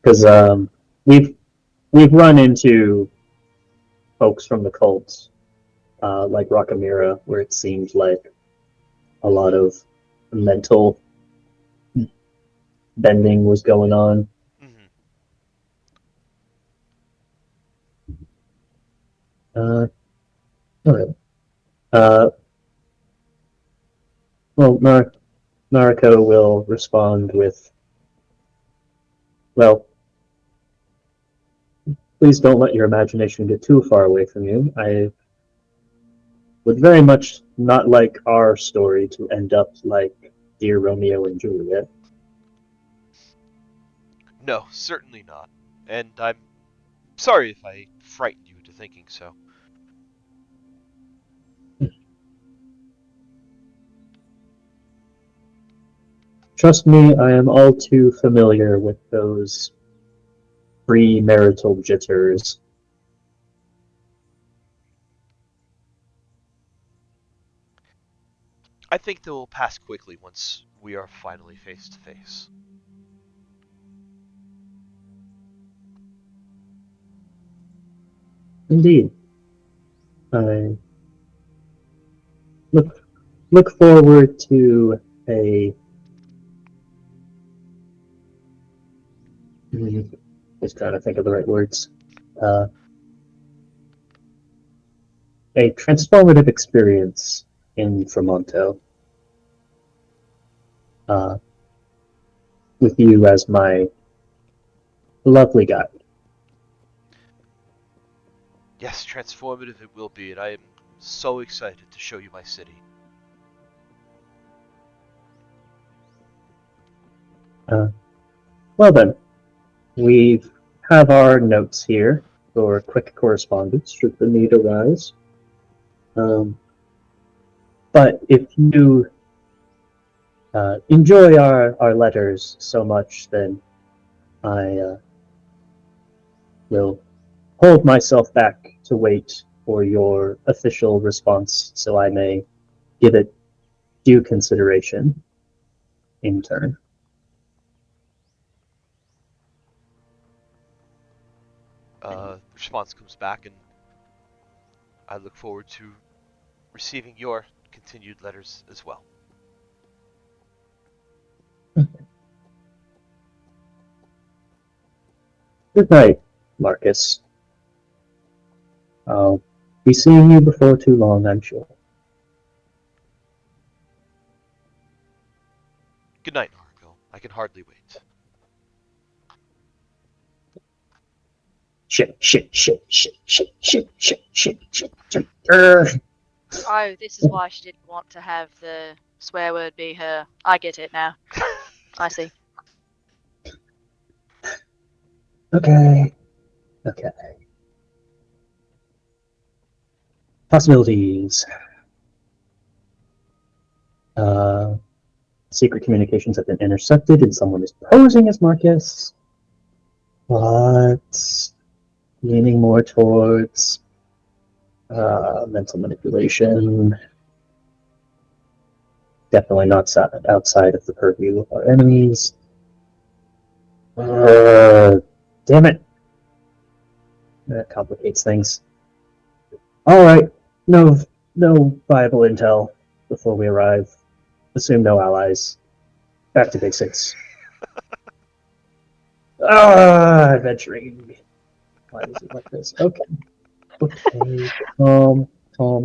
Because we've run into folks from the cults, like Rakamira, where it seemed like a lot of mental bending was going on. Mm-hmm. All right. Well, Nariko will respond with, well, please don't let your imagination get too far away from you. I would very much not like our story to end up like Dear Romeo and Juliet. No, certainly not. And I'm sorry if I frightened you into thinking so. Trust me, I am all too familiar with those premarital jitters. I think they will pass quickly once we are finally face to face. Indeed. I look forward to a just trying to think of the right words. Uh, a transformative experience in Tremonto. Uh, with you as my lovely guide. Yes, transformative it will be, and I am so excited to show you my city. Well then, we have our notes here for quick correspondence should the need arise. But if you enjoy our letters so much, then I will hold myself back to wait for your official response so I may give it due consideration in turn. The response comes back, and I look forward to receiving your continued letters as well. Good night, Marcus. I'll be seeing you before too long, I'm sure. Good night, Nariko. I can hardly wait. Shit. Oh, this is why she didn't want to have the swear word be her. I get it now. I see. Okay. Possibilities. Secret communications have been intercepted and someone is posing as Marcus. But leaning more towards mental manipulation. Definitely not outside of the purview of our enemies. Damn it. That complicates things. Alright, no viable intel before we arrive. Assume no allies. Back to basics. Adventuring. Why is it like this? Okay. Calm.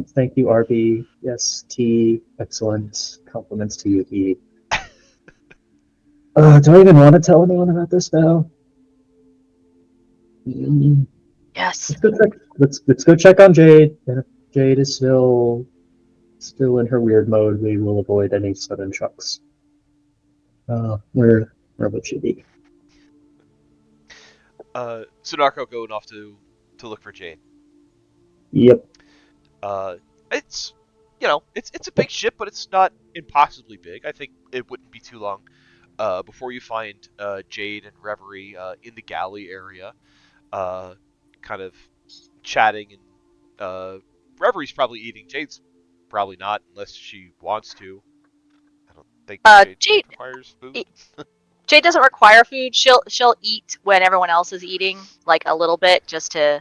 Thank you, RB. Yes, T. Excellent. Compliments to you, E. Do I even want to tell anyone about this now? Yes. Let's go check. Let's go check on Jade. And if Jade is still in her weird mode, we will avoid any sudden shocks. Where would she be? So Nariko going off to look for Jade. Yep. It's it's a big ship, but it's not impossibly big. I think it wouldn't be too long before you find Jade and Reverie in the galley area, kind of chatting, and Reverie's probably eating. Jade's probably not, unless she wants to. I don't think Jade requires food. Jade doesn't require food. She'll eat when everyone else is eating, like a little bit, just to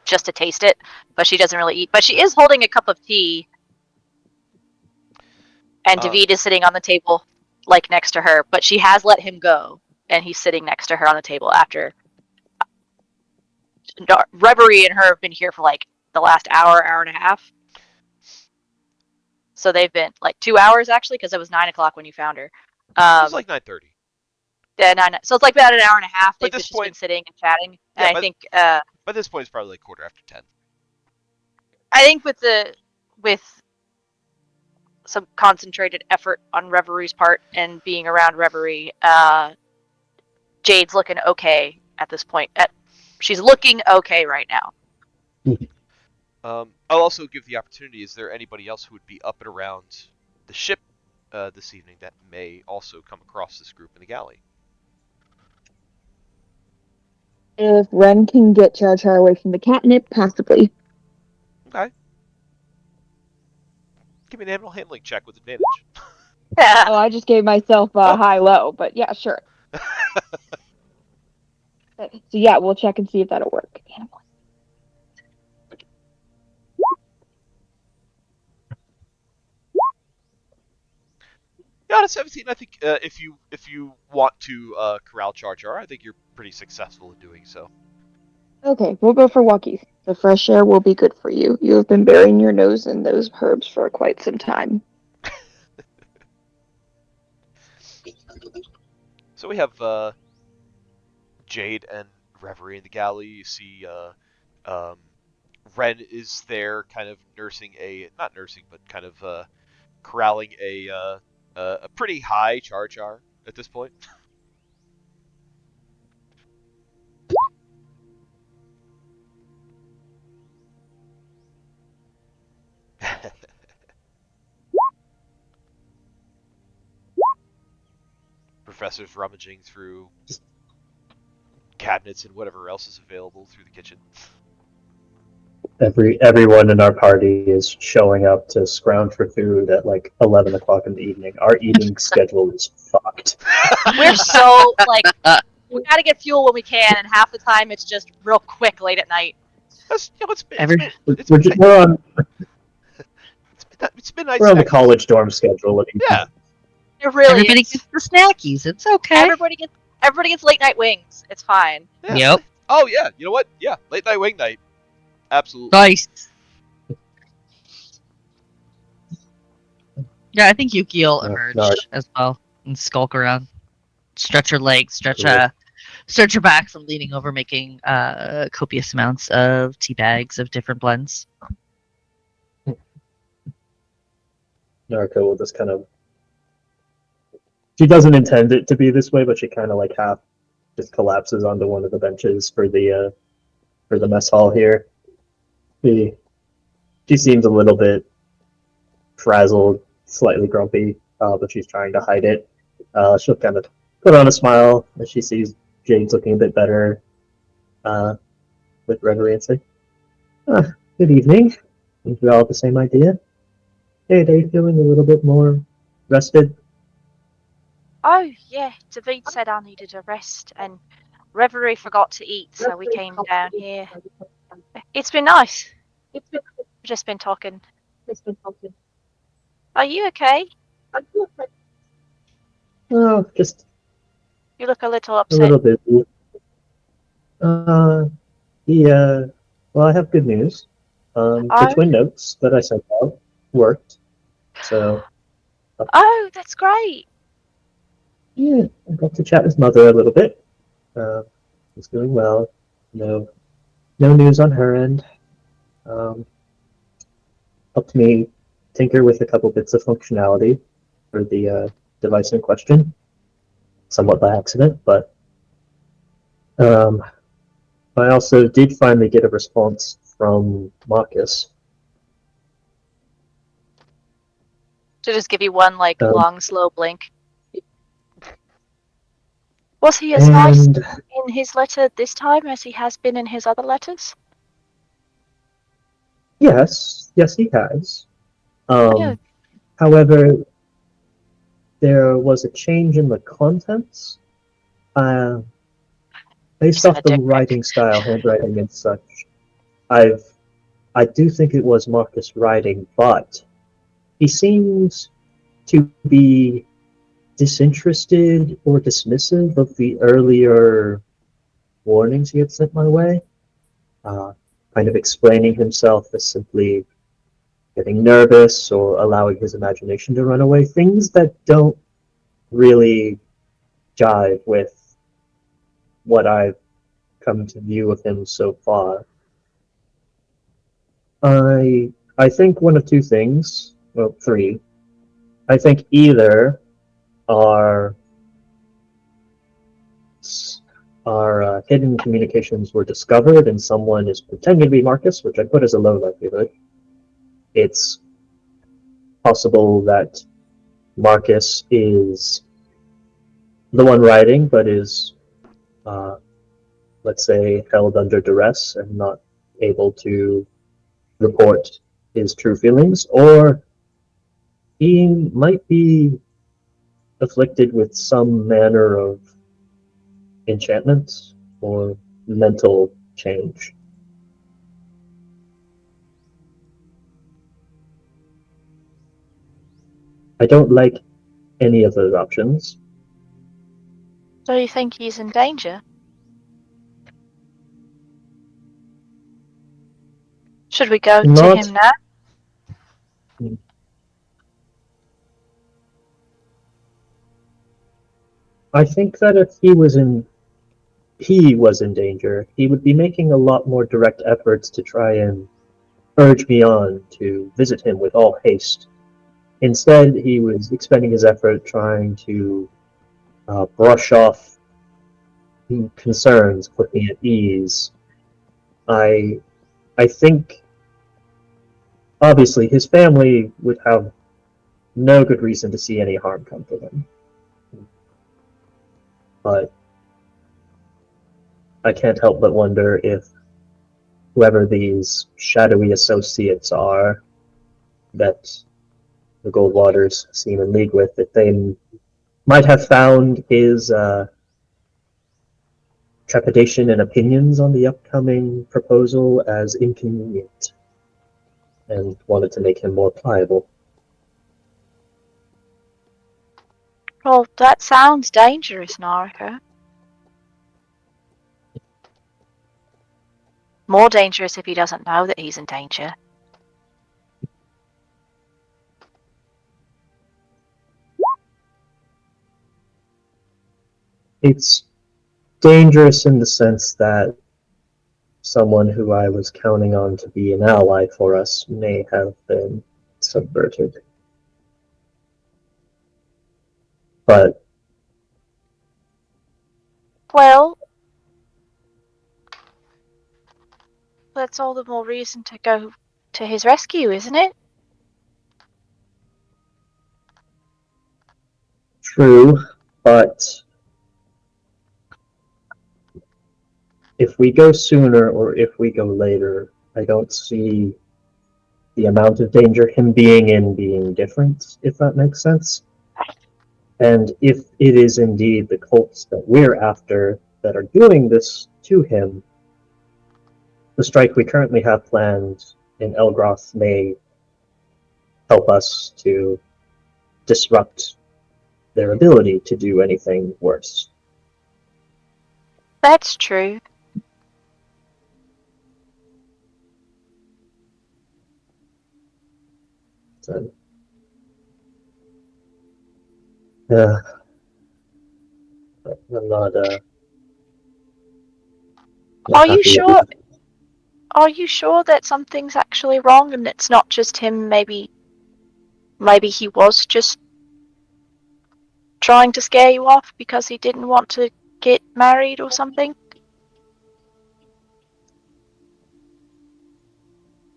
taste it. But she doesn't really eat. But she is holding a cup of tea, and David is sitting on the table, like next to her. But she has let him go, and he's sitting next to her on the table after. Reverie and her have been here for like the last hour and a half. So they've been like 2 hours actually, because it was 9 o'clock when you found her. It was like 9:30. Yeah, 9. So it's like about an hour and a half. They've just been sitting and chatting. Yeah, and I think by this point it's probably like 10:15. I think with some concentrated effort on Reverie's part and being around Reverie, Jade's looking okay at this point. She's looking okay right now. I'll also give the opportunity. Is there anybody else who would be up and around the ship this evening that may also come across this group in the galley? If Ren can get Char Char away from the catnip, possibly. Okay. Give me an animal handling check with advantage. Oh, I just gave myself a high-low, but yeah, sure. So yeah, we'll check and see if that'll work. Yeah, on a 17, I think if you want to corral Char Char, I think you're pretty successful in doing so. Okay, we'll go for walkies. The fresh air will be good for you. You have been burying your nose in those herbs for quite some time. So we have Jade and Reverie in the galley. You see Ren is there, kind of not nursing, but kind of corralling a pretty high Char Char at this point. Professor's rummaging through cabinets and whatever else is available through the kitchen. Everyone in our party is showing up to scrounge for food at like 11 o'clock in the evening. Our eating schedule is fucked. We're so like we gotta get fuel when we can, and half the time it's just real quick late at night. Midnight. We're on the college dorm schedule. Yeah. It really Everybody is. gets the snackies. It's okay. Everybody gets late night wings. It's fine. Yeah. Yep. Oh yeah. You know what? Yeah. Late night wing night. Absolutely. Nice. Yeah, I think Yuki'll emerge as well and skulk around, stretch her legs, stretch her back from leaning over, making copious amounts of tea bags of different blends. Nariko will just kind of. She doesn't intend it to be this way, but she kind of like half just collapses onto one of the benches for the mess hall here. She seems a little bit frazzled, slightly grumpy, but she's trying to hide it. She'll kind of put on a smile as she sees Jade's looking a bit better with Reverie and say, good evening. I think we all have the same idea. Jade, are you feeling a little bit more rested? Oh, yeah, David said I needed a rest, and Reverie forgot to eat, so we came down here. It's been nice. We've just been talking. Are you okay? Oh, just You look a little a upset. little bit. Yeah. Well, I have good news. The twin notes that I sent out worked. So. Oh, that's great. Yeah, I got to chat with Mother a little bit. She's doing well. No, no news on her end. Um, Helped me tinker with a couple bits of functionality for the device in question, somewhat by accident, but um, I also did finally get a response from Marcus. To just give you one like Um, long, slow blink. Was he as nice and in his letter this time as he has been in his other letters? yes, he has. Yeah. However, there was a change in the contents. Uh, Based Sent a off the dick pic. writing style, handwriting, and such, I do think it was Marcus writing, but he seems to be disinterested or dismissive of the earlier warnings he had sent my way, uh, kind of explaining himself as simply getting nervous or allowing his imagination to run away, things that don't really jive with what I've come to view of him so far. I think one of two things, well, three. I think either our hidden communications were discovered and someone is pretending to be Marcus, which I put as a low likelihood. It's possible that Marcus is the one writing, but is, uh, let's say, held under duress and not able to report his true feelings, or he might be afflicted with some manner of enchantment or mental change. I don't like any of those options. Do you think he's in danger? Should we go to Not. him now? I think that if he was in danger, he would be making a lot more direct efforts to try and urge me on to visit him with all haste. Instead, he was expending his effort trying to brush off concerns, put me at ease. I I think obviously his family would have no good reason to see any harm come to him, but I can't help but wonder if whoever these shadowy associates are that the Goldwaters seem in league with, that they might have found his trepidation and opinions on the upcoming proposal as inconvenient and wanted to make him more pliable. Well, that sounds dangerous, Nariko. More dangerous if he doesn't know that he's in danger. It's dangerous in the sense that someone who I was counting on to be an ally for us may have been subverted. But Well, that's all the more reason to go to his rescue, isn't it? true, but if we go sooner or if we go later, I don't see the amount of danger him being in being different, if that makes sense. And if it is indeed the cults that we're after that are doing this to him, the strike we currently have planned in Elgroth may help us to disrupt their ability to do anything worse. That's true. So, yeah, I'm not Are you sure? Are you sure that something's actually wrong and it's not just him? Maybe he was just trying to scare you off because he didn't want to get married or something?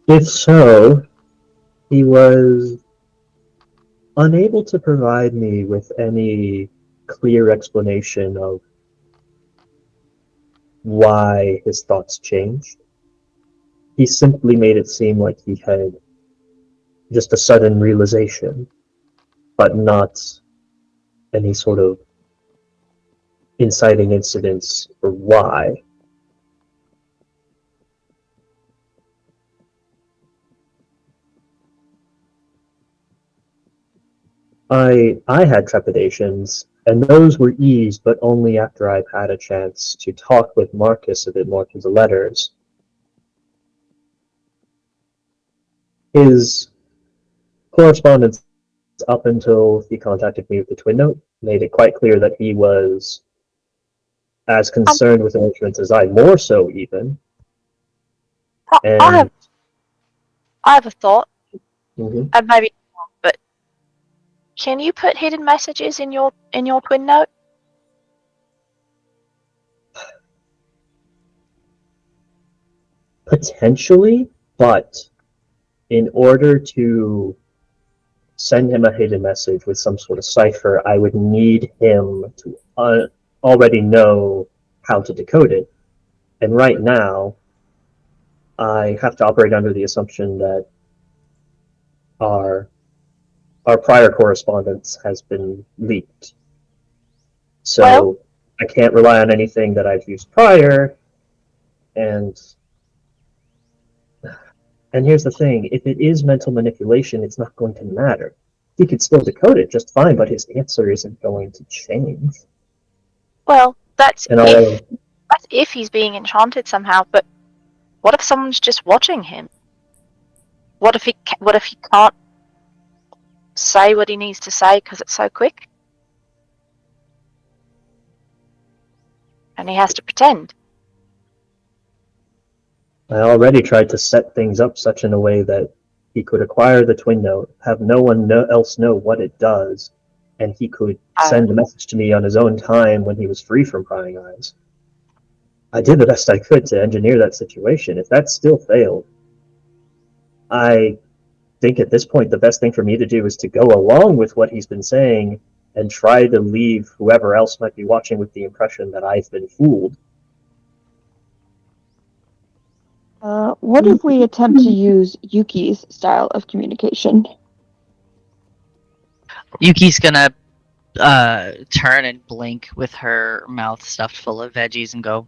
If so, he was unable to provide me with any clear explanation of why his thoughts changed. He simply made it seem like he had just a sudden realization, but not any sort of inciting incidents for why. I had trepidations, and those were eased, but only after I've had a chance to talk with Marcus a bit more through the letters. His correspondence up until he contacted me with the Twin Note made it quite clear that he was as concerned with arrangements as I, more so even. And I have a thought, mhm. and maybe, but can you put hidden messages in your Twin Note? Potentially, but in order to send him a hidden message with some sort of cipher, I would need him to already know how to decode it. And right now, I have to operate under the assumption that our prior correspondence has been leaked. So Well, I can't rely on anything that I've used prior. And here's the thing, if it is mental manipulation, it's not going to matter. He could still decode it just fine, but his answer isn't going to change. well, that's And if he's being enchanted somehow. But what if someone's just watching him? What if he can't say what he needs to say because it's so quick, and he has to pretend? I already tried to set things up such in a way that he could acquire the Twin Note, have no one else know what it does, and he could send a message to me on his own time when he was free from prying eyes. I did the best I could to engineer that situation. If that still failed, I think at this point the best thing for me to do is to go along with what he's been saying and try to leave whoever else might be watching with the impression that I've been fooled. What if we attempt to use Yuki's style of communication? Yuki's gonna turn and blink with her mouth stuffed full of veggies and go,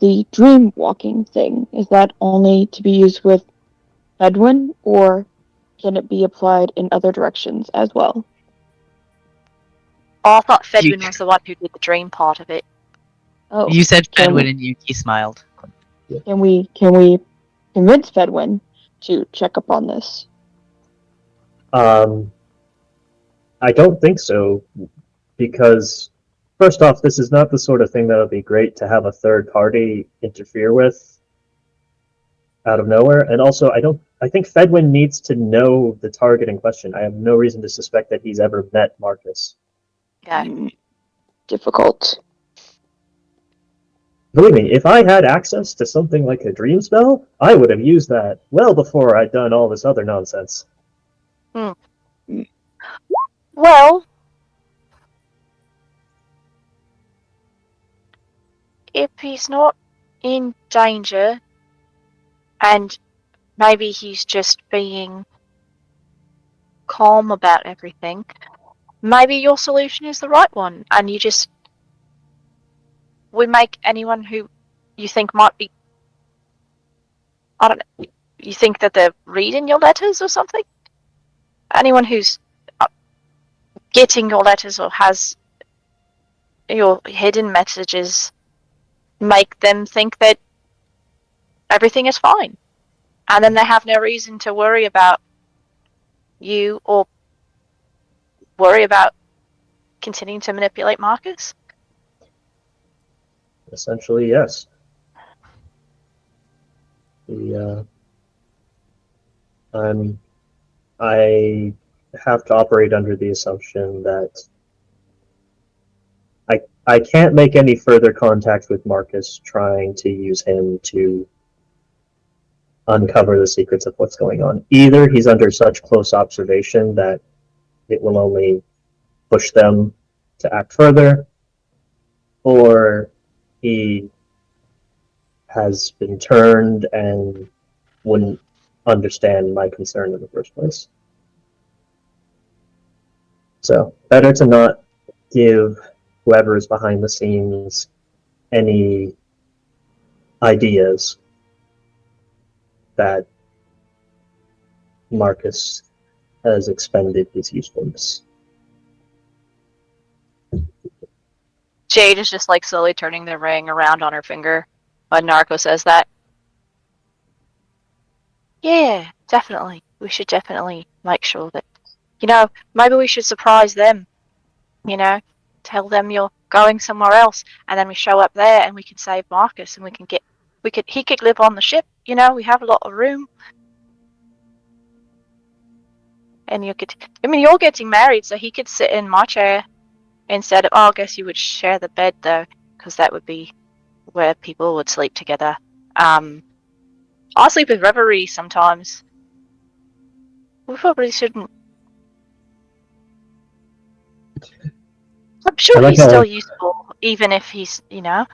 The dream walking thing, is that only to be used with Edwin, or can it be applied in other directions as well? Oh, I thought Fedwin was the one who did the dream part of it. Oh, You said can Fedwin we- and Yuki smiled. Can we convince Fedwin to check up on this? I don't think so, because first off, this is not the sort of thing that would be great to have a third party interfere with out of nowhere. And also, I think Fedwin needs to know the target in question. I have no reason to suspect that he's ever met Marcus. Yeah. Difficult. Believe me, if I had access to something like a dream spell, I would have used that well before I'd done all this other nonsense. Well, if he's not in danger, and maybe he's just being calm about everything, maybe your solution is the right one, and we make anyone who you think might be, I don't know, you think that they're reading your letters or something? Anyone who's getting your letters or has your hidden messages, make them think that everything is fine. And then they have no reason to worry about you or worry about continuing to manipulate Marcus. Essentially, yes. I have to operate under the assumption that I can't make any further contact with Marcus, trying to use him to uncover the secrets of what's going on. Either he's under such close observation that it will only push them to act further, or he has been turned and wouldn't understand my concern in the first place. So, better to not give whoever is behind the scenes any ideas that Marcus has expended his usefulness. Jade is just like slowly turning the ring around on her finger when Nariko says that. Yeah, definitely. We should definitely make sure that, you know, maybe we should surprise them. You know, tell them you're going somewhere else, and then we show up there and we can save Marcus, and he could live on the ship. You know, we have a lot of room. And you're getting married, so he could sit in my chair instead of. Oh, I guess you would share the bed though, because that would be where people would sleep together. I sleep with Reverie sometimes. We probably shouldn't. I'm sure he's still useful, even if he's, you know.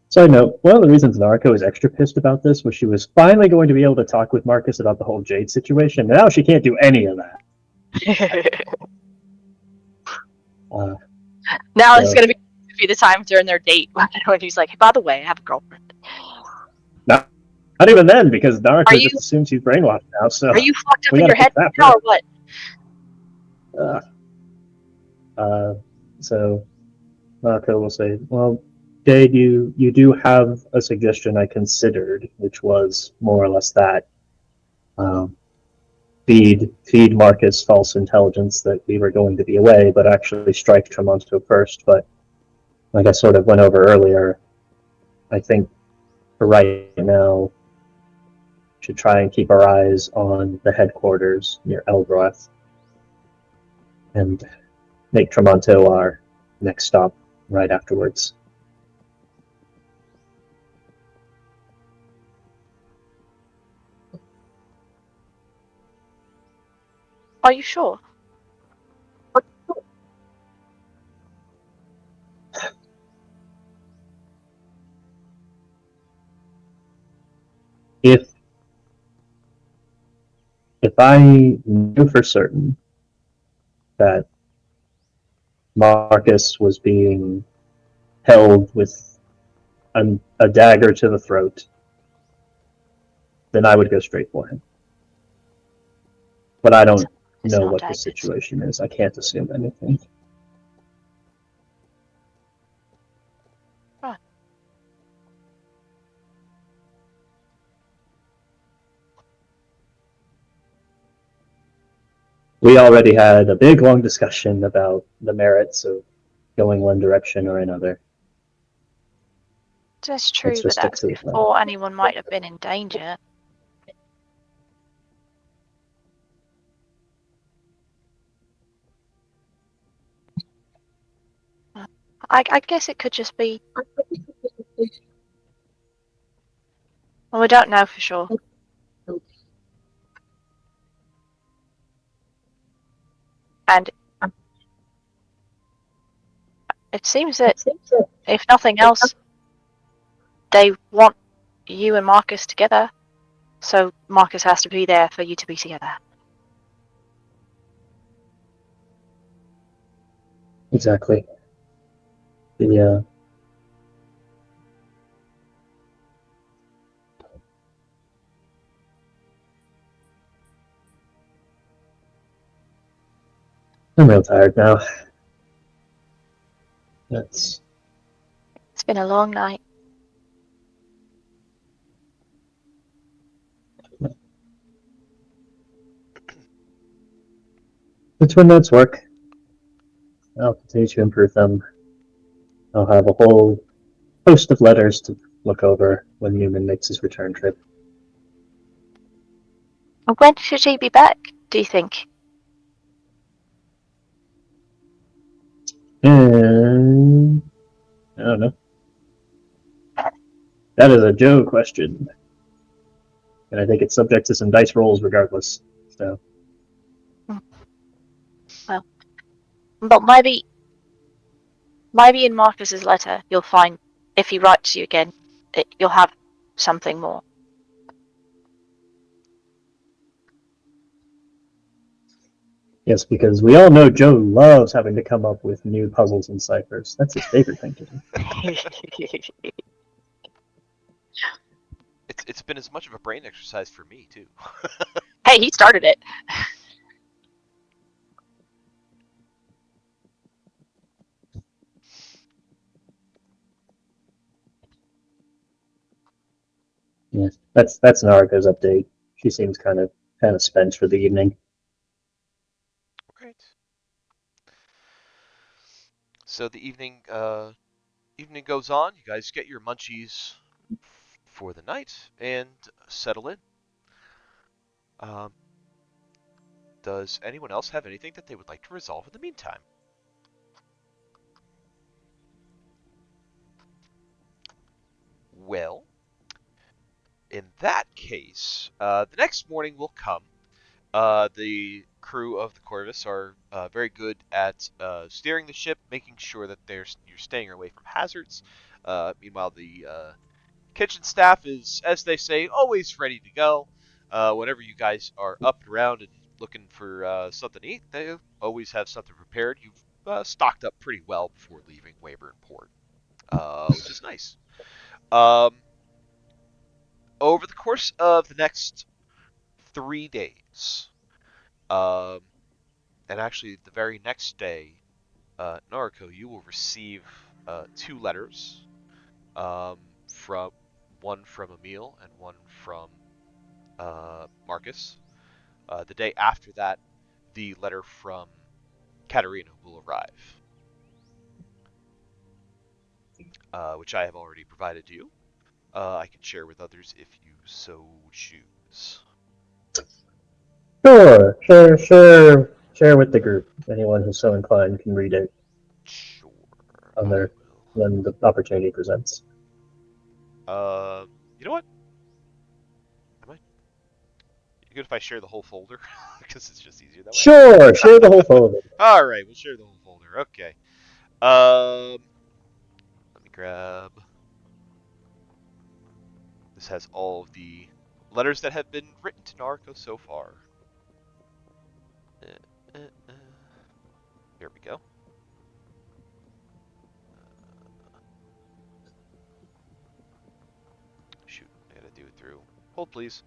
Side note, one of the reasons Nariko is extra pissed about this was she was finally going to be able to talk with Marcus about the whole Jade situation. Now she can't do any of that. Now it's going to be the time during their date when he's like, hey, by the way, I have a girlfriend. Not even then, because Nariko just assumes she's brainwashed now. So are you fucked up in your head now or what? So Nariko will say, well, Jade, you do have a suggestion I considered, which was more or less that feed Marcus false intelligence that we were going to be away, but actually strike Tremonto first. But like I sort of went over earlier, I think for right now, we should try and keep our eyes on the headquarters near Elgroth and make Tremonto our next stop right afterwards. Are you sure? If I knew for certain that Marcus was being held with a dagger to the throat, then I would go straight for him. But I don't know what the situation is. I can't assume anything. Right. We already had a big, long discussion about the merits of going one direction or another. That's true, but that's before anyone might have been in danger. I guess it could just be. Well, we don't know for sure. And it seems that, if nothing else, they want you and Marcus together. So Marcus has to be there for you to be together. Exactly. I'm real tired now. It's been a long night. It's when notes work. I'll continue to improve them. I'll have a whole host of letters to look over when Newman makes his return trip. When should he be back, do you think? I don't know. That is a Joe question. And I think it's subject to some dice rolls regardless. So But maybe in Marcus's letter you'll find, if he writes you again, you'll have something more. yes, because we all know Joe loves having to come up with new puzzles and ciphers. That's his favorite thing to do. It's been as much of a brain exercise for me too. Hey, he started it. Yes, that's Nariko's update. She seems kind of spent for the evening. Great. So the evening goes on. You guys get your munchies for the night and settle in. Um, does anyone else have anything that they would like to resolve in the meantime? Well, in that case, the next morning will come. The crew of the Corvus are very good at steering the ship, making sure that you're staying away from hazards. Meanwhile, the kitchen staff is, as they say, always ready to go. Whenever you guys are up and around and looking for something to eat, they always have something prepared. You've stocked up pretty well before leaving Weyburn Port, which is nice. Um, over the course of the next 3 days, um, and actually the very next day, Nariko, you will receive 2 letters, from one from Emil and one from Marcus. The day after that, the letter from Katerina will arrive, which I have already provided to you. I can share with others if you so choose. Sure, share with the group. Anyone who's so inclined can read it Sure, on I their when the opportunity presents. will. You know what? Am I good if I share the whole folder? Because it's just easier that way. Sure, share the whole folder. All right, we'll share the whole folder. Okay. Um, let me grab. This has all of the letters that have been written to Nariko so far. Uh, uh, uh. Here we go. Shoot, I gotta do it through. Hold, please.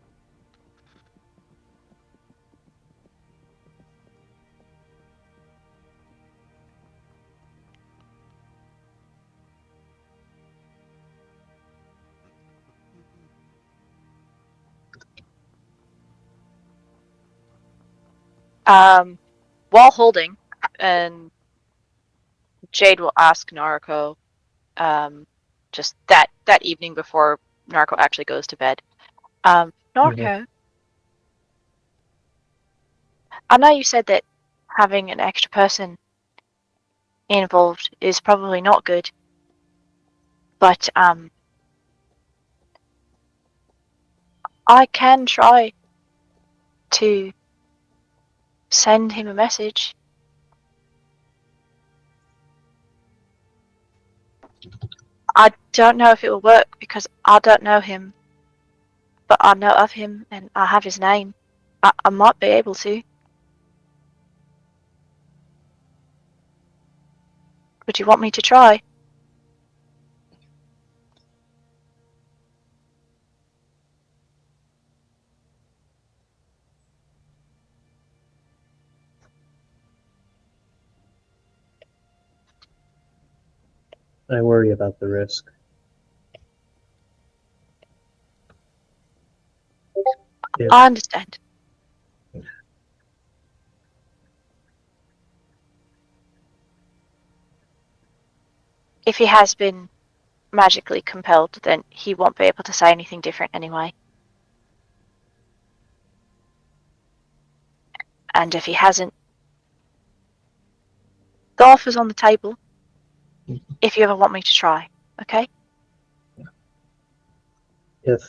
While holding, and Jade will ask Nariko, just that evening before Nariko actually goes to bed. Nariko, I know you said that having an extra person involved is probably not good, but I can try to send him a message. I don't know if it will work because I don't know him, but I know of him and I have his name. I might be able to. Would you want me to try? I worry about the risk. If, I understand. if he has been magically compelled, then he won't be able to say anything different anyway. And if he hasn't, the offer's on the table. If you ever want me to try, okay? If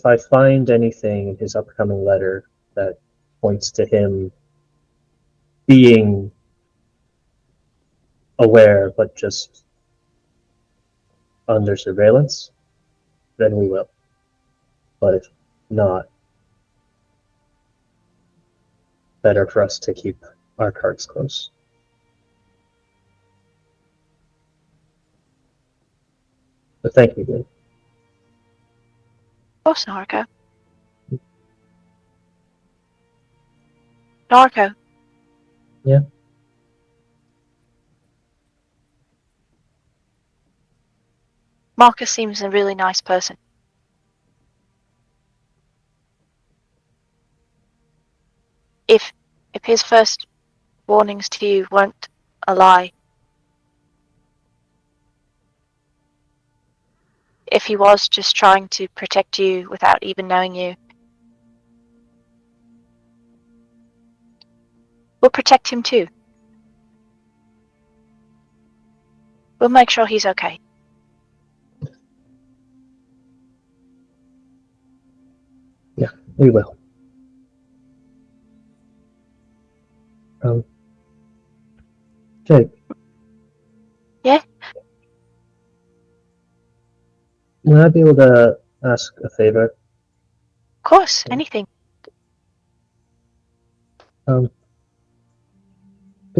I find anything in his upcoming letter that points to him being aware but just under surveillance, then we will. But if not, better for us to keep our cards close. But thank you, Lynn. Of course, Nariko. Nariko. Yeah? Marcus seems a really nice person. If his first warnings to you weren't a lie, if he was just trying to protect you without even knowing you, we'll protect him too. We'll make sure he's okay. Yeah, we will. Jake. Yeah? Would I be able to ask a favor? Of course, anything. Could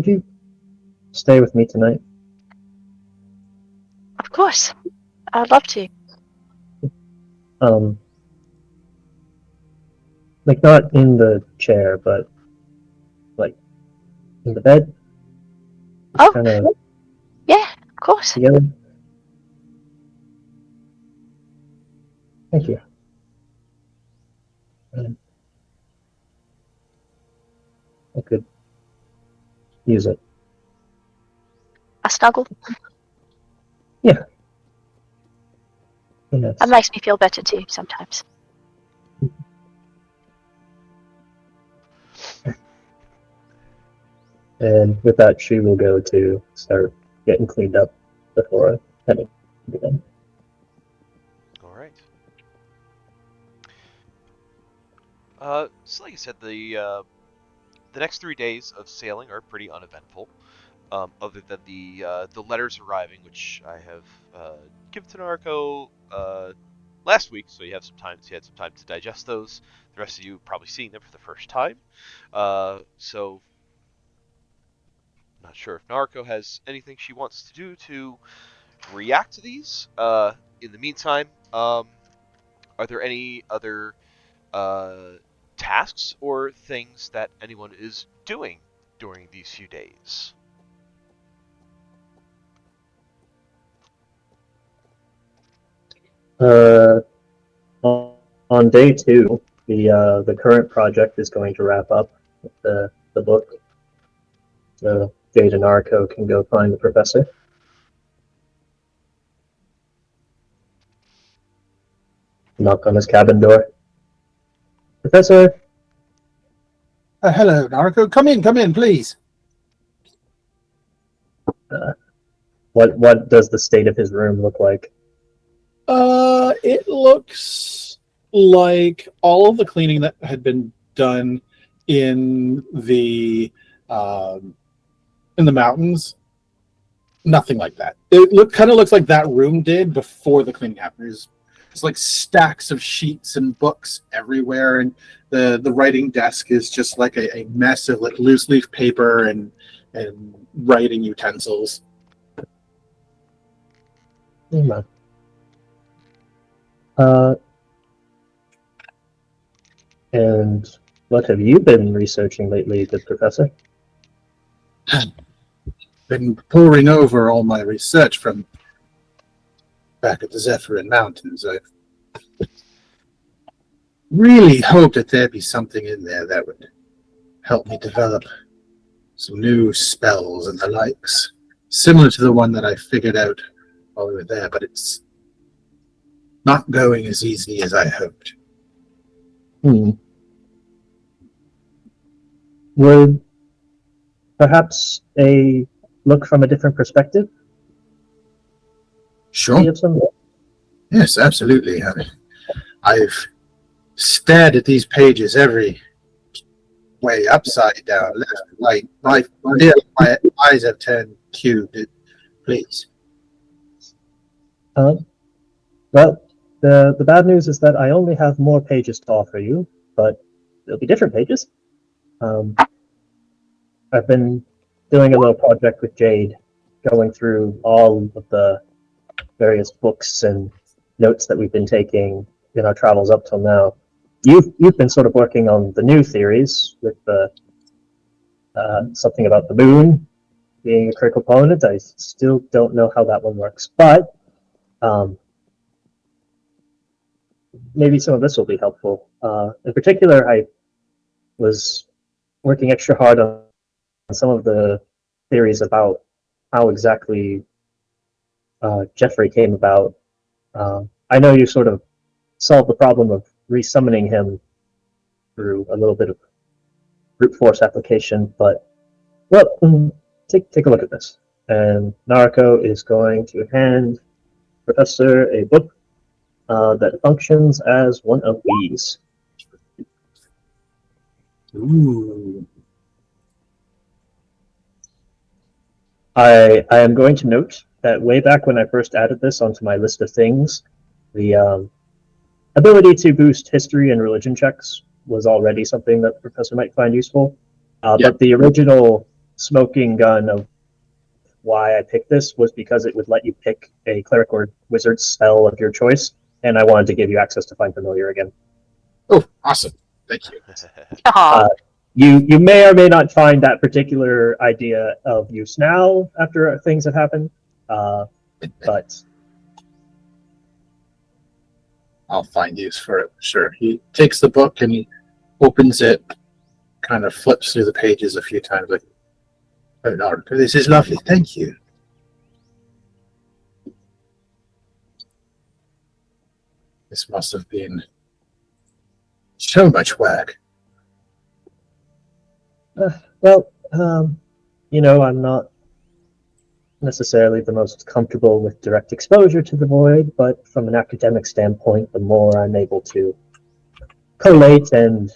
you stay with me tonight? Of course. I'd love to. Like not in the chair, but like in the bed? Oh. Kind of Yeah, of course. together? Thank you. I could use it. A snuggle? Yeah. Yes. That makes me feel better too sometimes. And with that, she will go to start getting cleaned up before heading to bed. All right. So like I said, the next 3 days of sailing are pretty uneventful, other than the letters arriving, which I have given to Nariko last week, so you have some time. So you had some time to digest those. The rest of you probably seeing them for the first time. So not sure if Nariko has anything she wants to do to react to these. In the meantime, are there any other tasks or things that anyone is doing during these few days? On day 2, the current project is going to wrap up with the book. So Jade and Nariko can go find the professor. Knock on his cabin door. Professor! Hello, Nariko. Come in, please. What does the state of his room look like? It looks like all of the cleaning that had been done in the mountains. Nothing like that. It kind of looks like that room did before the cleaning happened. There's like stacks of sheets and books everywhere, and the writing desk is just like a mess of like loose leaf paper and writing utensils. And what have you been researching lately, good professor? Been poring over all my research from back at the Zephyrin Mountains. I really hoped that there'd be something in there that would help me develop some new spells and the likes. similar to the one that I figured out while we were there, but it's not going as easy as I hoped. Would perhaps a look from a different perspective Sure. be of some? Yes, absolutely. I've stared at these pages every way, upside down, left, right. My eyes have turned cubed. Please. Well, the bad news is that I only have more pages to offer you, but there'll be different pages. I've been doing a little project with Jade, going through all of the various books and notes that we've been taking in our travels up till now. You've been sort of working on the new theories with the something about the moon being a critical component. I still don't know how that one works, but maybe some of this will be helpful. In particular, I was working extra hard on some of the theories about how exactly Jeffrey came about. I know you sort of solved the problem of resummoning him through a little bit of brute force application, but well, take a look at this. And Nariko is going to hand Professor a book that functions as one of these. Ooh. I am going to note that way back when I first added this onto my list of things, the ability to boost history and religion checks was already something that the professor might find useful. But the original smoking gun of why I picked this was because it would let you pick a cleric or wizard spell of your choice, and I wanted to give you access to Find Familiar again. Oh, awesome. Thank you. You may or may not find that particular idea of use now after things have happened, but I'll find use for it, sure. He takes the book and he opens it, kind of flips through the pages a few times, like, oh, no, this is lovely, thank you. This must have been so much work. Well, I'm not necessarily the most comfortable with direct exposure to the void, but from an academic standpoint, the more I'm able to collate and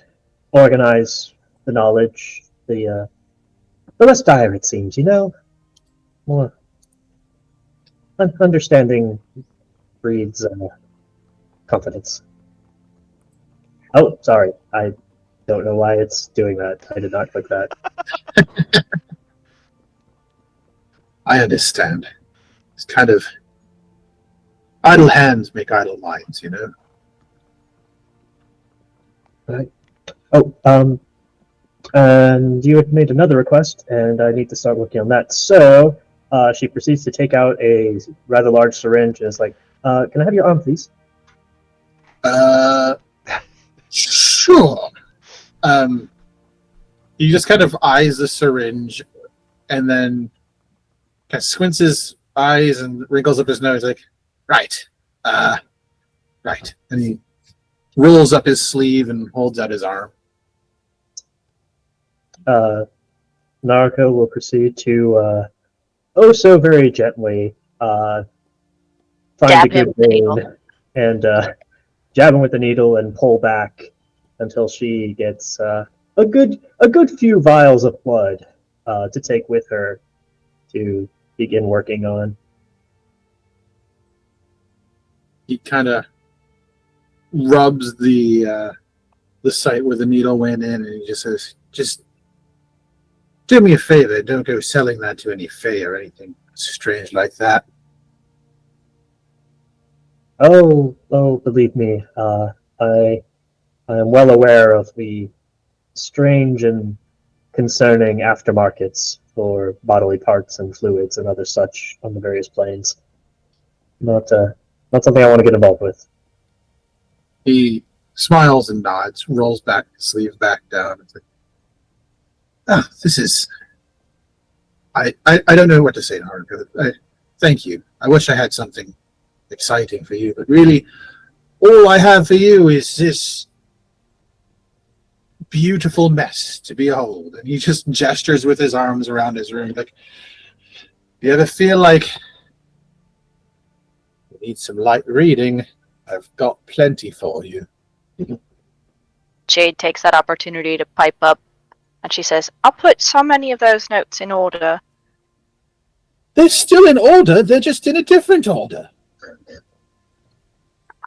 organize the knowledge, the less dire it seems, more understanding breeds confidence. Oh, sorry, I don't know why it's doing that. I did not click that. I understand. It's kind of idle hands make idle minds, Right. Oh, and you had made another request, and I need to start working on that. So she proceeds to take out a rather large syringe and is like, can I have your arm, please? Sure. He just kind of eyes the syringe and then kind of squints his eyes and wrinkles up his nose like, right. Right. And he rolls up his sleeve and holds out his arm. Nariko will proceed to, oh so very gently, find Jab a good him with the needle. vein and jab him with the needle and pull back until she gets a good few vials of blood to take with her to begin working on. He kind of rubs the site where the needle went in, and he just says, "Just do me a favor. Don't go selling that to any fae or anything strange like that." Oh, believe me, I am well aware of the strange and concerning aftermarkets for bodily parts and fluids and other such on the various planes. Not something I want to get involved with. He smiles and nods, rolls back the sleeve back down. It's like, this is I don't know what to say, Nariko. Thank you. I wish I had something exciting for you, but really, all I have for you is this beautiful mess to behold. And he just gestures with his arms around his room, like, you ever feel like you need some light reading? I've got plenty for you. Jade takes that opportunity to pipe up, and she says, I'll put so many of those notes in order. They're still in order, they're just in a different order.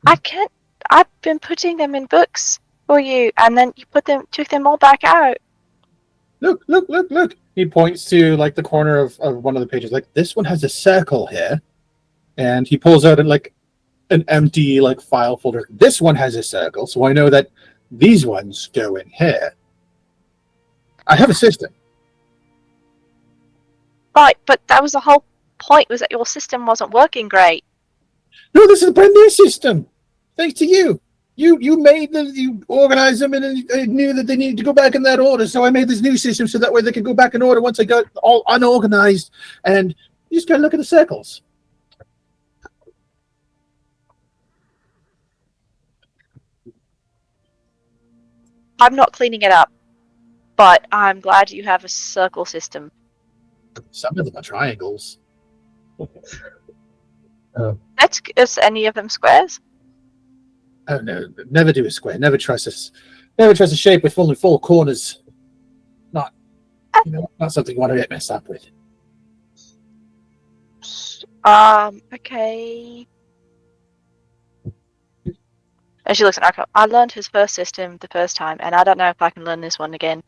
I can't. I've been putting them in books for you, and then you took them all back out. Look. He points to like the corner of one of the pages. Like, this one has a circle here. And he pulls out an empty like file folder. This one has a circle, so I know that these ones go in here. I have a system. Right, but that was the whole point, was that your system wasn't working great. No, this is a brand new system. Thanks to you. You made them, you organized them, and I knew that they needed to go back in that order, so I made this new system so that way they could go back in order once I got all unorganized. And you just gotta look at the circles. I'm not cleaning it up, but I'm glad you have a circle system. Some of them are triangles. Is any of them squares? Oh no, never do a square. Never trust a shape with only four corners. Not something you want to get messed up with. Okay. And she looks at Nariko. I learned his first system the first time, and I don't know if I can learn this one again.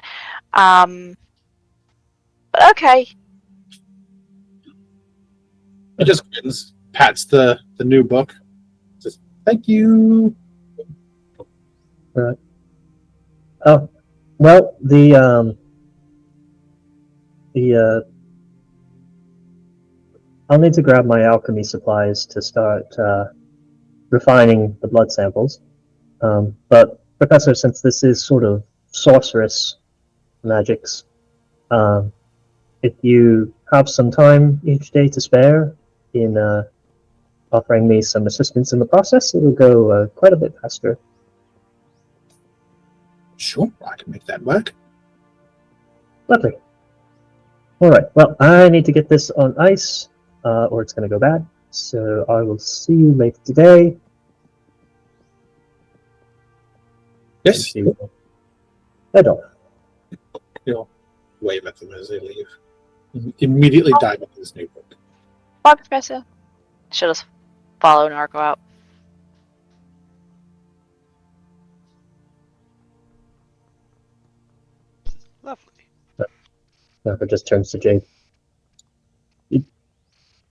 But okay. He just grins, pats the new book. Says, "Thank you." Oh, well, I'll need to grab my alchemy supplies to start refining the blood samples. But Professor, since this is sort of sorceress magics, if you have some time each day to spare in offering me some assistance in the process, it'll go quite a bit faster. Sure, I can make that work. Lovely. All right. Well, I need to get this on ice, or it's going to go bad. So I will see you later today. Yes. Head off. He'll wave at them as they leave. Immediately dive into this new book. Bye, Professor. She'll just follow Nariko out. Lovely. Nariko just turns to Jade.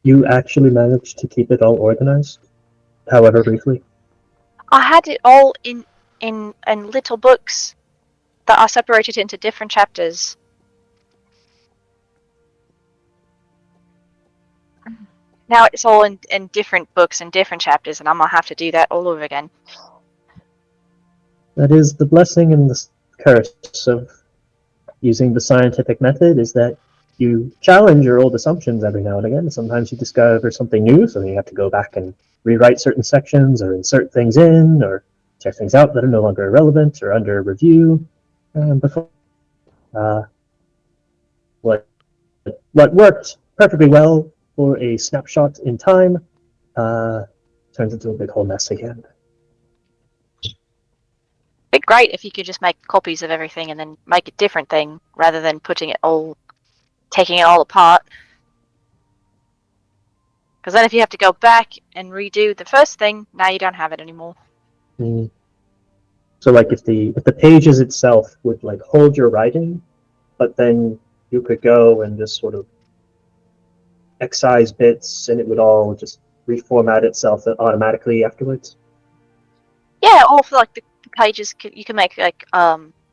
You actually managed to keep it all organized, however briefly? I had it all in little books that are separated into different chapters. Now it's all in different books and different chapters, and I'm gonna have to do that all over again. That is the blessing and the curse of using the scientific method, is that you challenge your old assumptions every now and again. Sometimes you discover something new, so you have to go back and rewrite certain sections or insert things in or check things out that are no longer relevant or under review. Before what worked perfectly well for a snapshot in time turns into a big whole mess again. It'd be great if you could just make copies of everything and then make a different thing rather than taking it all apart. Because then if you have to go back and redo the first thing, now you don't have it anymore. Mm. So like if the pages itself would like hold your writing, but then you could go and just sort of excise bits and it would all just reformat itself automatically afterwards. Yeah, or for like the pages, you can make like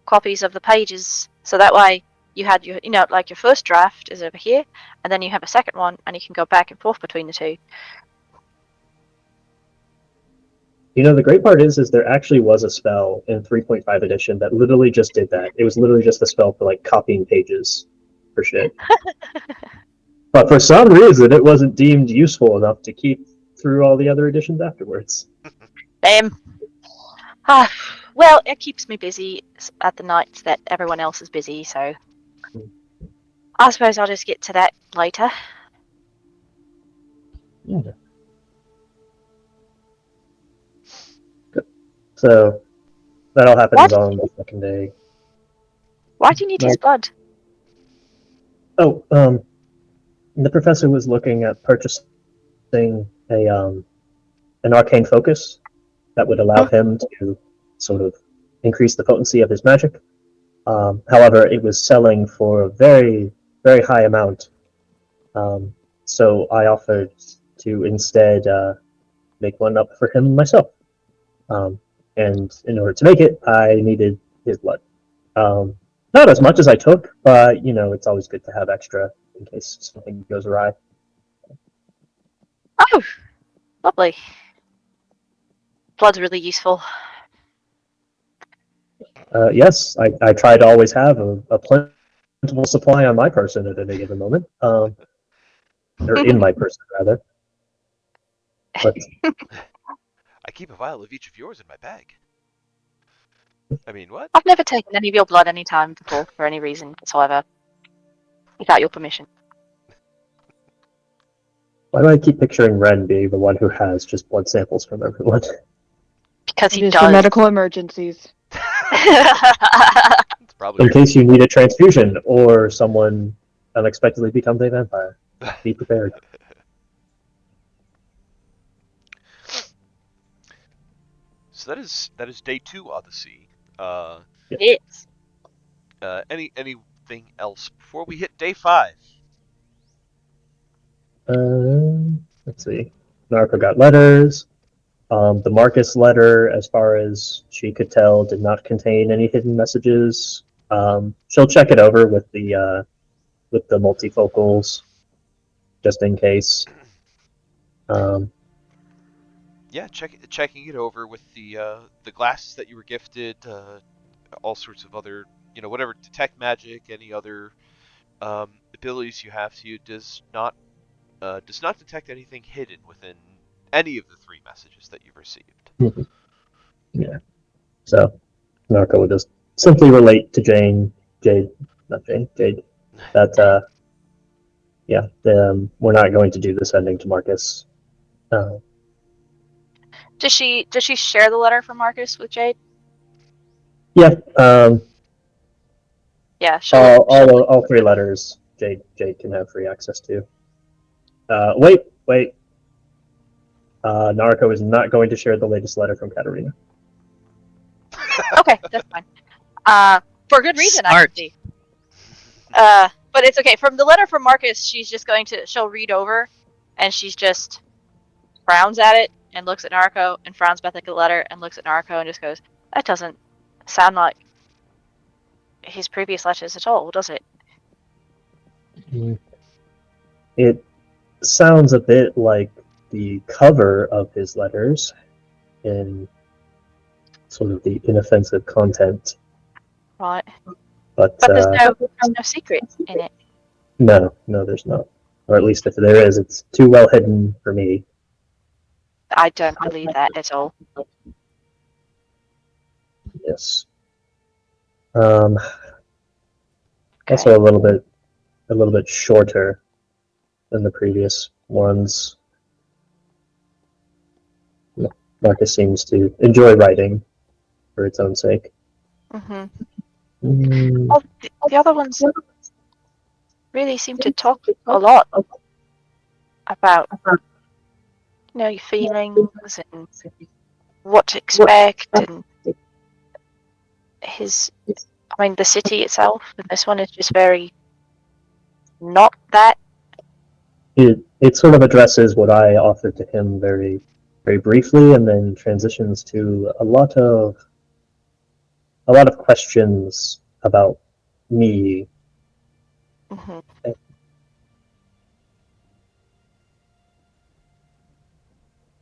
copies of the pages, so that way you had your like your first draft is over here, and then you have a second one, and you can go back and forth between the two. The great part is there actually was a spell in 3.5 edition that literally just did that. It was literally just a spell for like copying pages. for shit. But for some reason, it wasn't deemed useful enough to keep through all the other editions afterwards. Well, it keeps me busy at the nights that everyone else is busy, so I suppose I'll just get to that later. Yeah. Good. So that all happens on the second day. Why do you need his blood? Oh, the professor was looking at purchasing an arcane focus that would allow him to sort of increase the potency of his magic. However, it was selling for a very, very high amount. So I offered to instead make one up for him myself. And in order to make it, I needed his blood. Not as much as I took, but it's always good to have extra in case something goes awry. Oh, lovely. Blood's really useful. Yes, I try to always have a plentiful supply on my person at any given moment, or in my person rather. But I keep a vial of each of yours in my bag. I mean, what? I've never taken any of your blood any time before for any reason whatsoever. Without your permission. why do I keep picturing Ren being the one who has just blood samples from everyone? Because It he is for does. medical emergencies. It's probably In case you need a transfusion or someone unexpectedly becomes a vampire. Be prepared. So that is day 2 Odyssey. Yes. Anything else before we hit day 5? Let's see. Nariko got letters. The Marcus letter, as far as she could tell, did not contain any hidden messages. She'll check it over with the multifocals, just in case. Yeah, checking it over with the glasses that you were gifted, all sorts of other, whatever detect magic, any other abilities you have to you does not detect anything hidden within any of the 3 messages that you've received. Yeah. So Nariko will just simply relate to Jade, that we're not going to do the sending to Marcus. Does she share the letter from Marcus with Jade? Yeah. Yeah, All 3 letters Jade can have free access to. Wait. Nariko is not going to share the latest letter from Katarina. Okay, that's fine. For good reason, I Smart. can see. But it's okay. From the letter from Marcus, she'll read over, and she's just frowns at it and looks at Nariko and frowns back at the letter and looks at Nariko and just goes, "That doesn't sound like his previous letters at all, does it?" It sounds a bit like the cover of his letters in sort of the inoffensive content. Right. But there's no secret in it. No, there's not. Or at least if there is, it's too well hidden for me. I don't believe that at all. Yes. Also a little bit shorter than the previous ones. Marcus seems to enjoy writing for its own sake. Mm-hmm. Well, the other ones really seem to talk a lot about, your feelings and what to expect, and the city itself. And this one is just very not that. It sort of addresses what I offered to him very, very briefly, and then transitions to a lot of questions about me. Mm-hmm.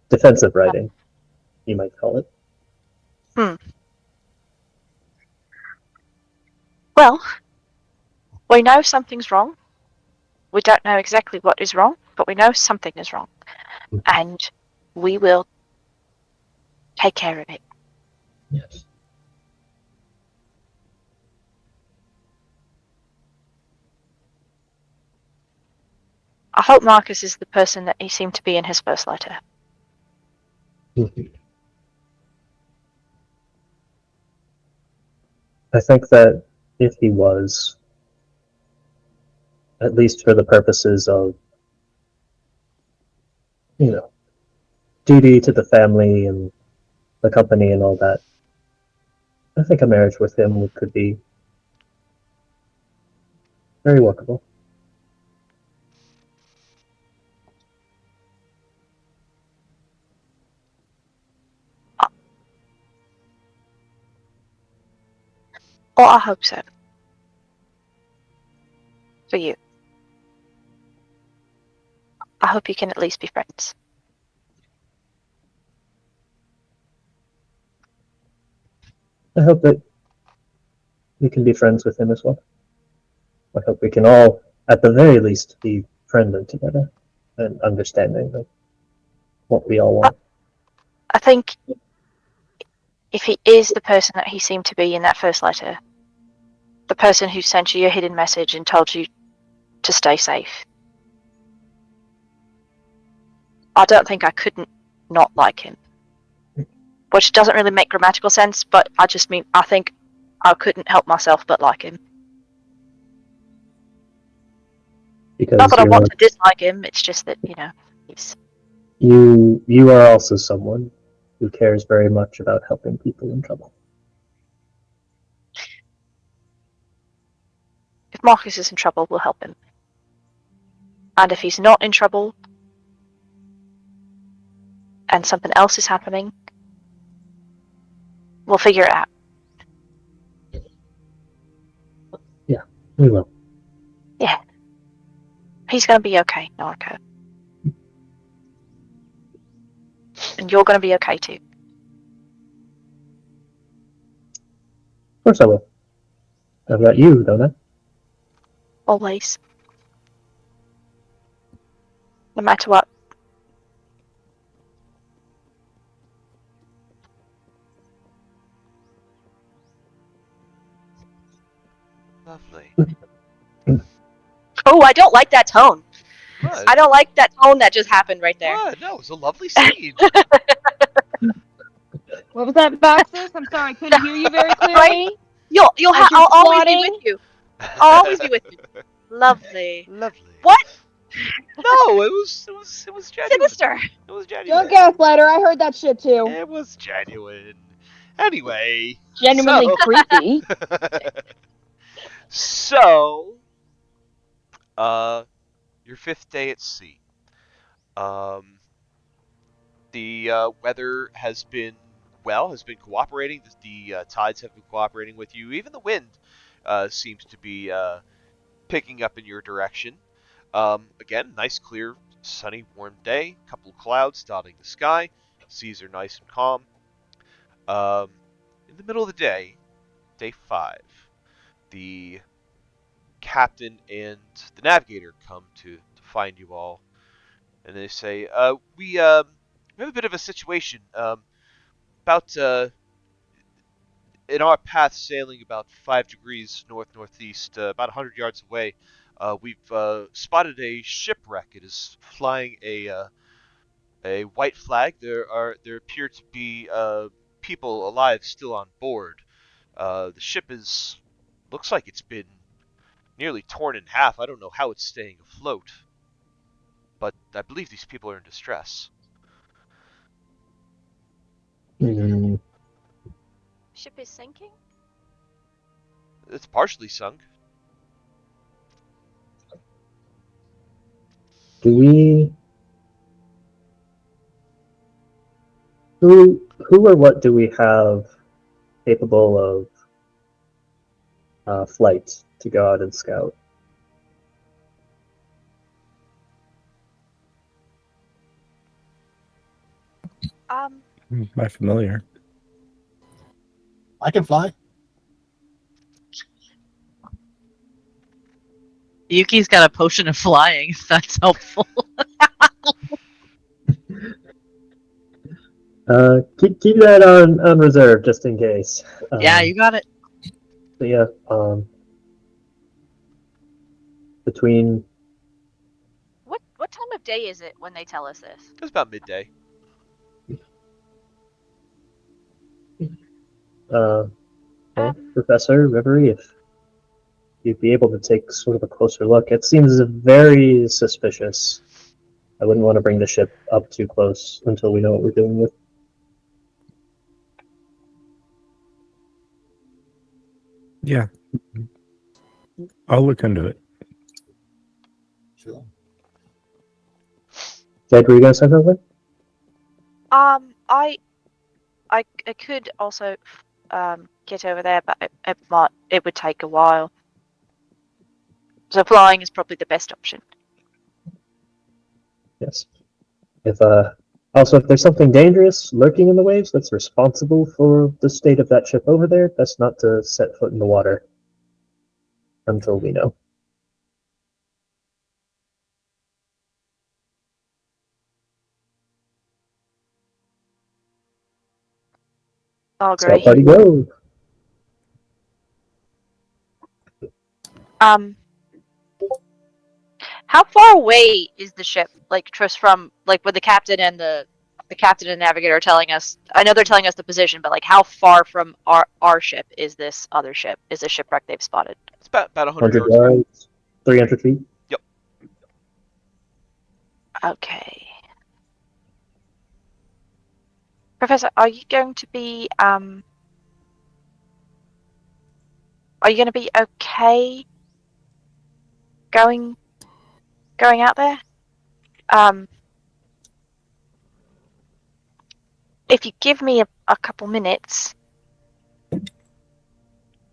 Defensive writing, you might call it. Well, We know something's wrong. We don't know exactly what is wrong, but we know something is wrong. And we will take care of it. Yes. I hope Marcus is the person that he seemed to be in his first letter. I think that if he was, at least for the purposes of, duty to the family and the company and all that, I think a marriage with him could be very workable. Or I hope so. For you. I hope you can at least be friends. I hope that we can be friends with him as well. I hope we can all, at the very least, be friendly together and understanding of what we all want. I think if he is the person that he seemed to be in that first letter, the person who sent you a hidden message and told you to stay safe, I don't think I couldn't not like him. Which doesn't really make grammatical sense, but I just mean I think I couldn't help myself but like him. Because Not that I want to dislike him, it's just that, he's... you are also someone who cares very much about helping people in trouble. If Marcus is in trouble, we'll help him. And if he's not in trouble, and something else is happening, we'll figure it out. Yeah, we will. Yeah. He's gonna be okay, Nariko. And you're gonna be okay too. Of course I will. I've got you, don't I? Always. No matter what. Lovely. Oh, I don't like that tone. What? I don't like that tone that just happened right there. What? No, it was a lovely scene. What was that, Boxers? I'm sorry, I couldn't hear you very clearly. You'll As you're I'll always be plotting? with you. I'll always be with you. Lovely. Lovely. What? No, it was genuine. Sinister. It was genuine. Don't gaslight her. I heard that shit too. It was genuine. Anyway, Genuinely so, creepy. So, your 5th day at sea. The weather has been cooperating. The tides have been cooperating with you. Even the wind seems to be picking up in your direction. Again, nice, clear, sunny, warm day. Couple of clouds dotting the sky. Seas are nice and calm. In the middle of the day, day 5, the captain and the navigator come to find you all, and they say, we have a bit of a situation. About in our path, sailing about 5 degrees northeast, about 100 yards away, we've spotted a shipwreck. It is flying a white flag. There appear to be people alive still on board. The ship looks like it's been nearly torn in half. I don't know how it's staying afloat, but I believe these people are in distress. Ship is sinking? It's partially sunk. Do we? Who or what do we have capable of flight to go out and scout? My familiar. I can fly. Yuki's got a potion of flying, if that's helpful. Keep that on reserve just in case. Yeah, you got it. So yeah, between What time of day is it when they tell us this? It's about midday. Professor Reverie, if you'd be able to take sort of a closer look, it seems very suspicious. I wouldn't want to bring the ship up too close until we know what we're doing with. Yeah. I'll look into it. Sure. Jed, were you going to say something? I could also get over there, but it would take a while. So flying is probably the best option. Yes. Also, if there's something dangerous lurking in the waves that's responsible for the state of that ship over there, that's not to set foot in the water until we know. I'll So agree. party go. How far away is the ship? Like just from like with the captain and the captain and navigator are telling us. I know they're telling us the position, but like how far from our ship is this other ship? Is the shipwreck they've spotted? It's about 100 100 yards away. yards, 300 feet. Yep. Okay. Professor, are you going to be okay going out there? If you give me a couple minutes,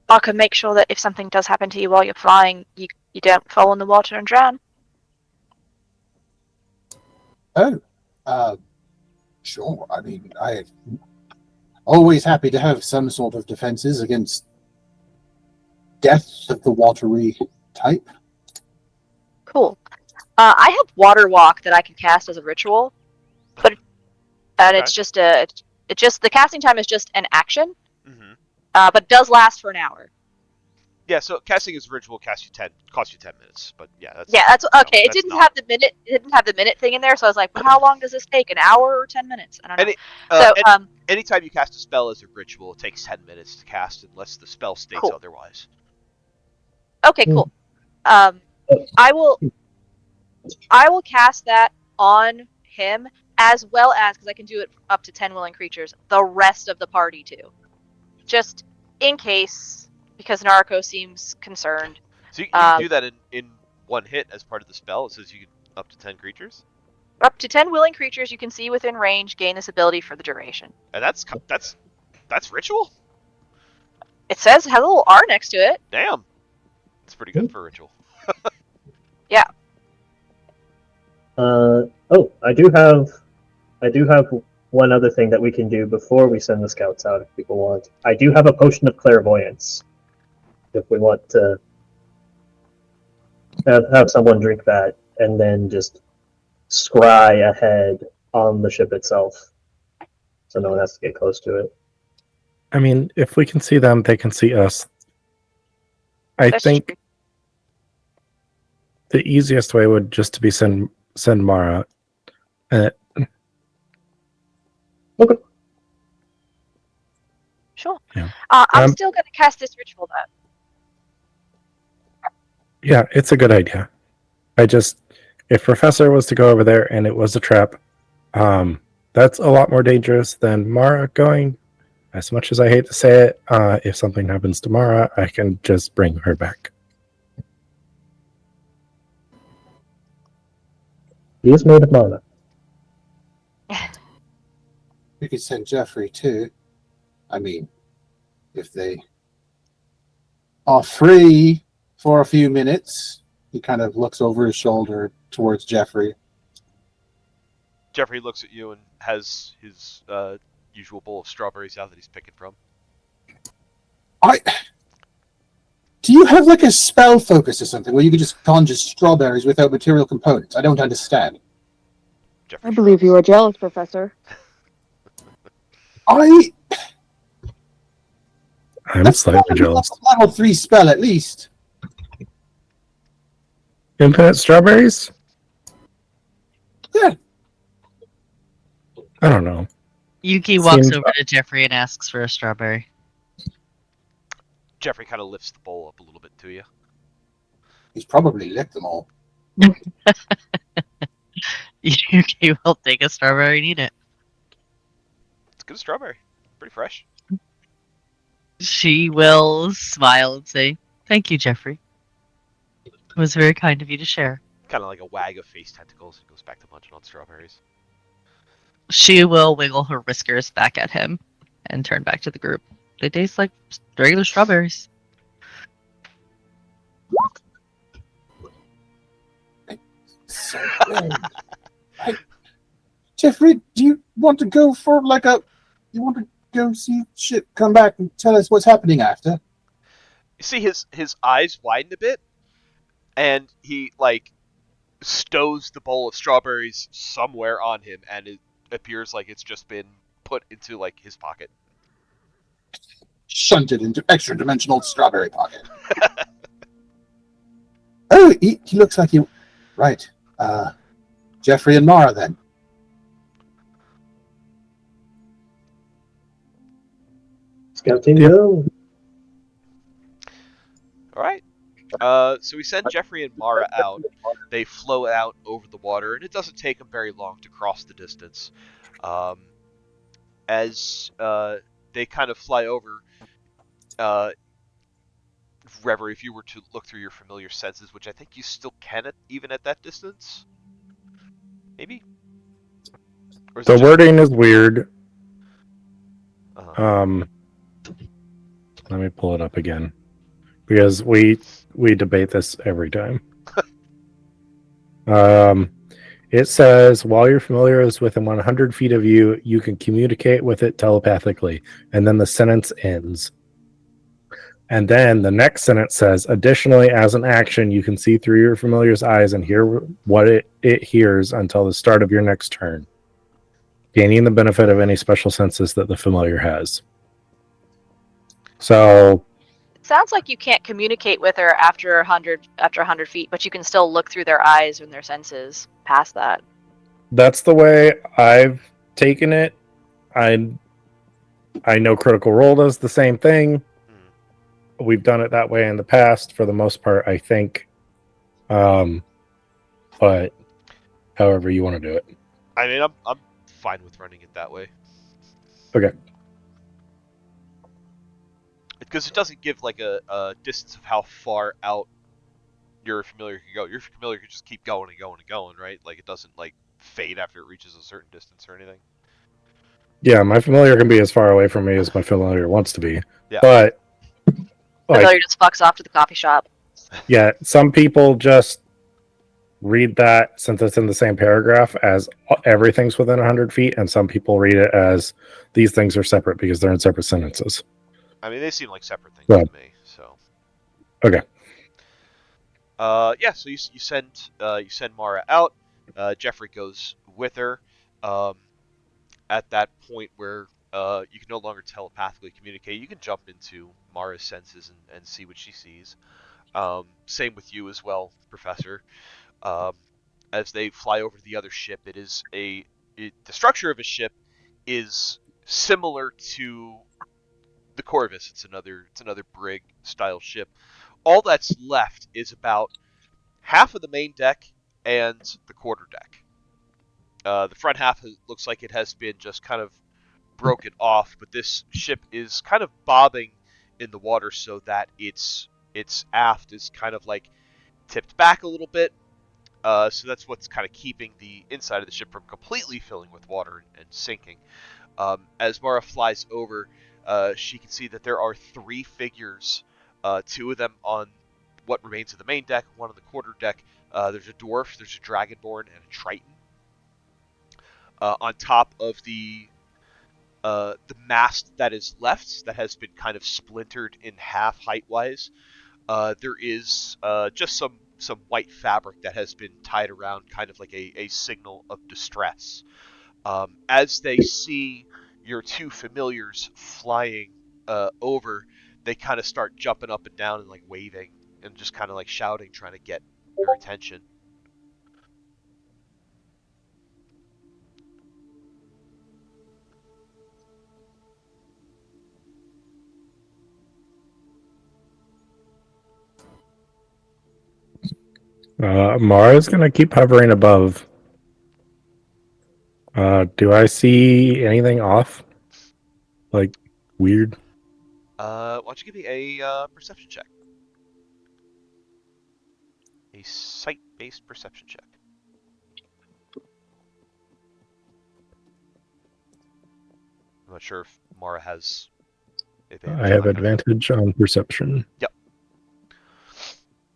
I can make sure that if something does happen to you while you're flying, you don't fall in the water and drown. Oh, sure. I mean, I'm always happy to have some sort of defenses against death of the watery type. Cool. I have water walk that I can cast as a ritual, and Okay. it's just the casting time is just an action, Mm-hmm. but does last for an hour. Yeah, so casting is ritual costs you 10 minutes, but yeah, that's okay. It that's didn't not- have the minute. It didn't have the minute thing in there, so I was like, well, how long does this take? An hour or 10 minutes? I don't know. Anytime you cast a spell as a ritual, it takes 10 minutes to cast unless the spell states Cool. otherwise. Okay, cool. I will cast that on him as well as because I can do it up to 10 willing creatures. The rest of the party too, just in case, because Nariko seems concerned. So you can do that in one hit as part of the spell. It says you can up to 10 creatures. Up to 10 willing creatures you can see within range gain this ability for the duration. And that's ritual? It says it has a little R next to it. Damn. That's pretty good for ritual. Yeah. I do have one other thing that we can do before we send the scouts out if people want. I do have a potion of clairvoyance. If we want to have someone drink that and then just scry ahead on the ship itself, so no one has to get close to it. I mean, if we can see them, they can see us. That's think true. the easiest way would just to be send Mara. Sure. Yeah. I'm still going to cast this ritual though. Yeah, it's a good idea. If Professor was to go over there and it was a trap, that's a lot more dangerous than Mara going. As much as I hate to say it, if something happens to Mara, I can just bring her back. He is made of mana. We could send Jeffrey too. I mean, if they are free for a few minutes, he kind of looks over his shoulder towards Jeffrey. Jeffrey looks at you and has his usual bowl of strawberries out that he's picking from. Do you have like a spell focus or something where you could just conjure strawberries without material components? I don't understand. Jeffrey I believe you shrugs. are jealous, Professor. I'm I'm slightly jealous. level 3 spell at least. Infinite strawberries? Yeah. I don't know. Yuki walks Seems- over to Jeffrey and asks for a strawberry. Jeffrey kind of lifts the bowl up a little bit to you. He's probably licked them all. Yuki will take a strawberry and eat it. It's good strawberry. Pretty fresh. She will smile and say, "Thank you, Jeffrey. It was very kind of you to share." Kind of like a wag of face tentacles. It goes back to munching on strawberries. She will wiggle her whiskers back at him and turn back to the group. They taste like regular strawberries. So, Jeffrey, do you want to go for like a... You want to go see shit, come back and tell us what's happening after? You see his eyes widen a bit, and he like stows the bowl of strawberries somewhere on him, and it appears like it's just been put into like his pocket. Shunted into extra-dimensional strawberry pocket. Oh, he looks like you... Right. Jeffrey and Mara, then. Scouting Yep. go. All right. So we send Jeffrey and Mara out. They float out over the water, and it doesn't take them very long to cross the distance. As they kind of fly over, Reverie, if you were to look through your familiar senses, which I think you still can, even at that distance, maybe. Or is it The just- wording is weird. Uh-huh. Let me pull it up again because we debate this every time. It says while your familiar is within 100 feet of you, you can communicate with it telepathically, and then the sentence ends. And then the next sentence says, additionally, as an action, you can see through your familiar's eyes and hear what it hears until the start of your next turn, gaining the benefit of any special senses that the familiar has. So It sounds like you can't communicate with her after 100 feet, but you can still look through their eyes and their senses past that. that's the way I've taken it. I know Critical Role does the same thing. We've done it that way in the past for the most part, I think. But however you want to do it. I mean, I'm fine with running it that way. Okay. Because it doesn't give like a distance of how far out your familiar can go. Your familiar can just keep going and going and going, right? Like it doesn't like fade after it reaches a certain distance or anything. Yeah, my familiar can be as far away from me as my familiar wants to be. Yeah. But Familiar just fucks off to the coffee shop. yeah, some people just read that since it's in the same paragraph as everything's within 100 feet, and some people read it as these things are separate because they're in separate sentences. I mean, they seem like separate things Right. to me. So. Okay. Yeah. So you send Mara out. Jeffrey goes with her. At that point where you can no longer telepathically communicate, you can jump into Mara's senses and see what she sees. Same with you as well, Professor. As they fly over the other ship, the structure of a ship is similar to the Corvus. It's another brig style ship. All that's left is about half of the main deck and the quarter deck. The front half looks like it has been just kind of broken off, but this ship is kind of bobbing in the water so that its aft is kind of like tipped back a little bit. So that's what's kind of keeping the inside of the ship from completely filling with water and sinking. As Mara flies over, she can see that there are 3 figures, 2 of them on what remains of the main deck, 1 on the quarter deck. There's a dwarf, there's a dragonborn, and a triton. On top of the mast that is left, that has been kind of splintered in half height-wise, there is just some white fabric that has been tied around, kind of like a signal of distress. As they see your two familiars flying over, they kind of start jumping up and down and like waving and just kind of like shouting, trying to get your attention. Mara's gonna keep hovering above. Do I see anything off? Like weird? Why don't you give me a perception check? A sight-based perception check. I'm not sure if Mara has advantage. I on have that kind of thing. advantage on perception. Yep.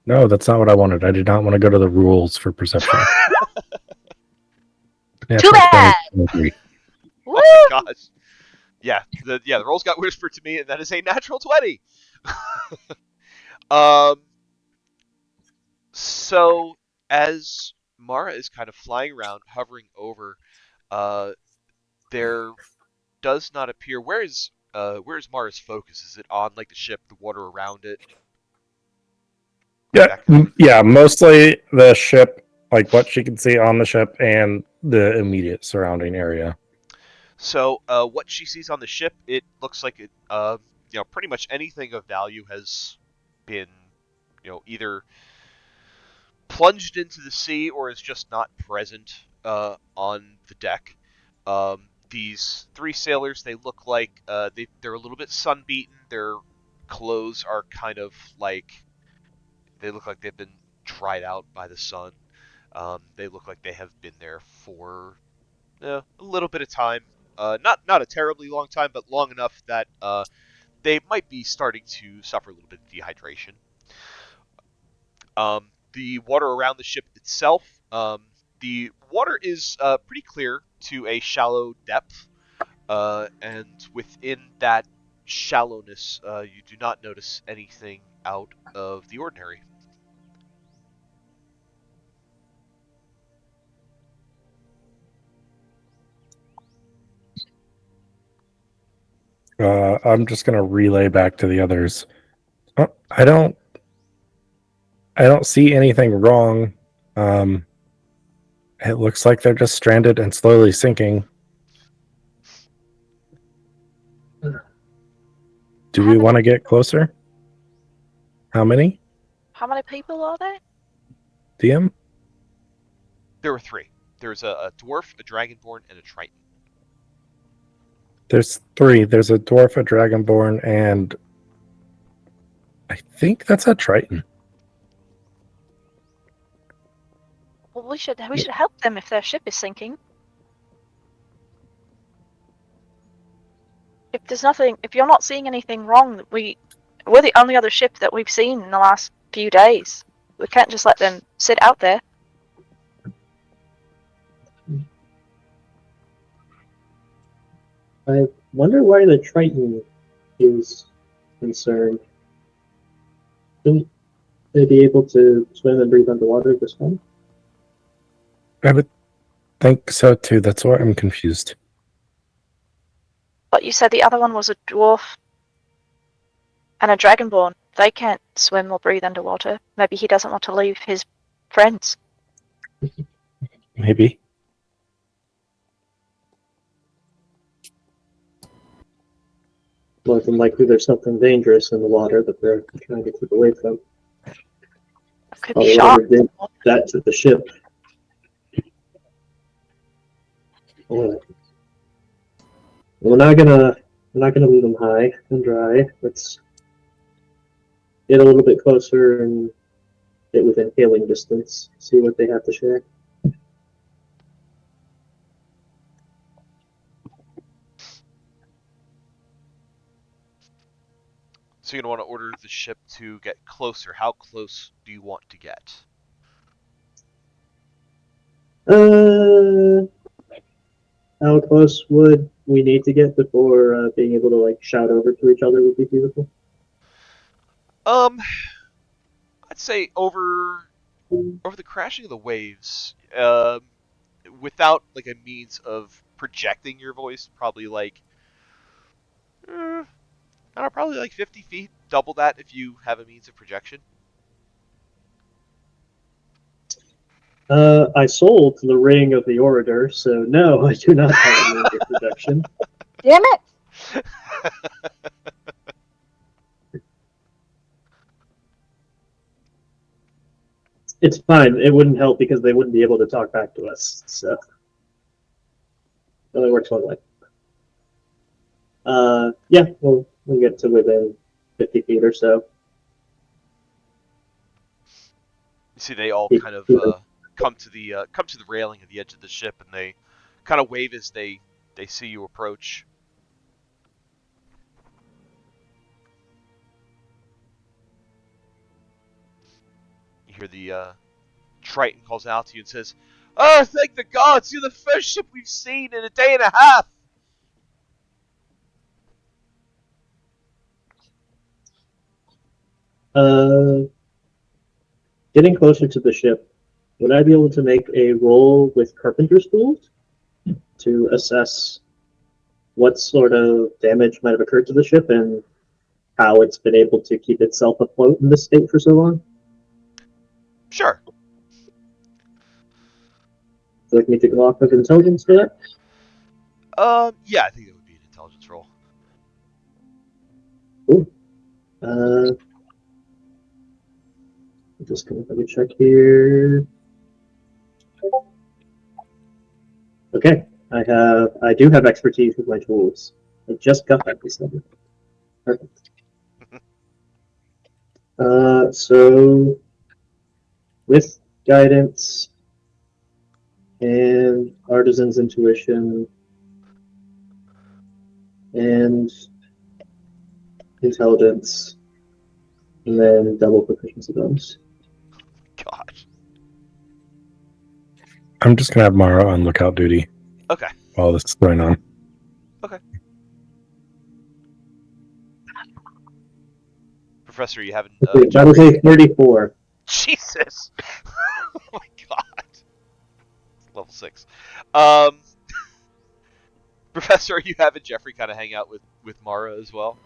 No, that's not what I wanted. I did not want to go to the rules for perception. Too bad. 23. Woo! Oh my gosh. Yeah, the rolls got whispered to me, and that is a natural 20. So as Mara is kind of flying around, hovering over, there does not appear. Where is Mara's focus? Is it on like the ship, the water around it? Yeah, That kind of- yeah, mostly the ship, like what she can see on the ship and the immediate surrounding area. So what she sees on the ship, it looks like it. Pretty much anything of value has been, either plunged into the sea or is just not present on the deck. These three sailors, they look like they're a little bit sunbeaten. Their clothes are kind of like, they look like they've been dried out by the sun. They look like they have been there for a little bit of time. Not a terribly long time, but long enough that they might be starting to suffer a little bit of dehydration. The water around the ship itself, the water is pretty clear to a shallow depth, and within that shallowness, you do not notice anything out of the ordinary. I'm just gonna relay back to the others. I don't see anything wrong. It looks like they're just stranded and slowly sinking. Do we want to get closer? How many? How many people are there? DM? There were three. There's a dwarf, a dragonborn, and a triton. There's three. There's a dwarf, a dragonborn, and I think that's a triton. Well, we should help them if their ship is sinking. If you're not seeing anything wrong, we're the only other ship that we've seen in the last few days. We can't just let them sit out there. I wonder why the Triton is concerned. Shouldn't they be able to swim and breathe underwater this time? I would think so too. That's why I'm confused. But you said the other one was a dwarf and a dragonborn. They can't swim or breathe underwater. Maybe he doesn't want to leave his friends. Maybe. More than likely, there's something dangerous in the water that they're trying to keep away from. Could be sharks. Did that to the ship. Alright. We're not gonna leave them high and dry. Let's get a little bit closer and get within hailing distance. See what they have to share. So you're going to want to order the ship to get closer. How close do you want to get? How close would we need to get before being able to shout over to each other would be beautiful? say over the crashing of the waves, without like a means of projecting your voice, probably like, I don't know, probably like 50 feet, double that if you have a means of projection. I sold the ring of the orator, so no, I do not have a major production. Damn it! It's fine. It wouldn't help because they wouldn't be able to talk back to us. So it only works one way. Yeah, we'll get to within 50 feet or so. You see, they all kind of come to the railing at the edge of the ship, and they kind of wave as they see you approach. You hear the Triton calls out to you and says, "Oh, thank the gods! You're the first ship we've seen in a day and a half." Getting closer to the ship, would I be able to make a roll with carpenter's tools to assess what sort of damage might have occurred to the ship and how it's been able to keep itself afloat in this state for so long? Sure. Would you like me to go off of intelligence for that? Yeah, I think that would be an intelligence roll. Ooh. I'm just gonna let me check here. Okay, I do have expertise with my tools. I just got that this number. Perfect. So with guidance and artisan's intuition and intelligence, and then double proficiency bonus. God. I'm just gonna have Mara on lookout duty. Okay. While this is going on. Okay. Professor, you haven't. That was a 34. Jesus. Oh my God. Level 6. Professor, are you having Jeffrey kind of hang out with Mara as well?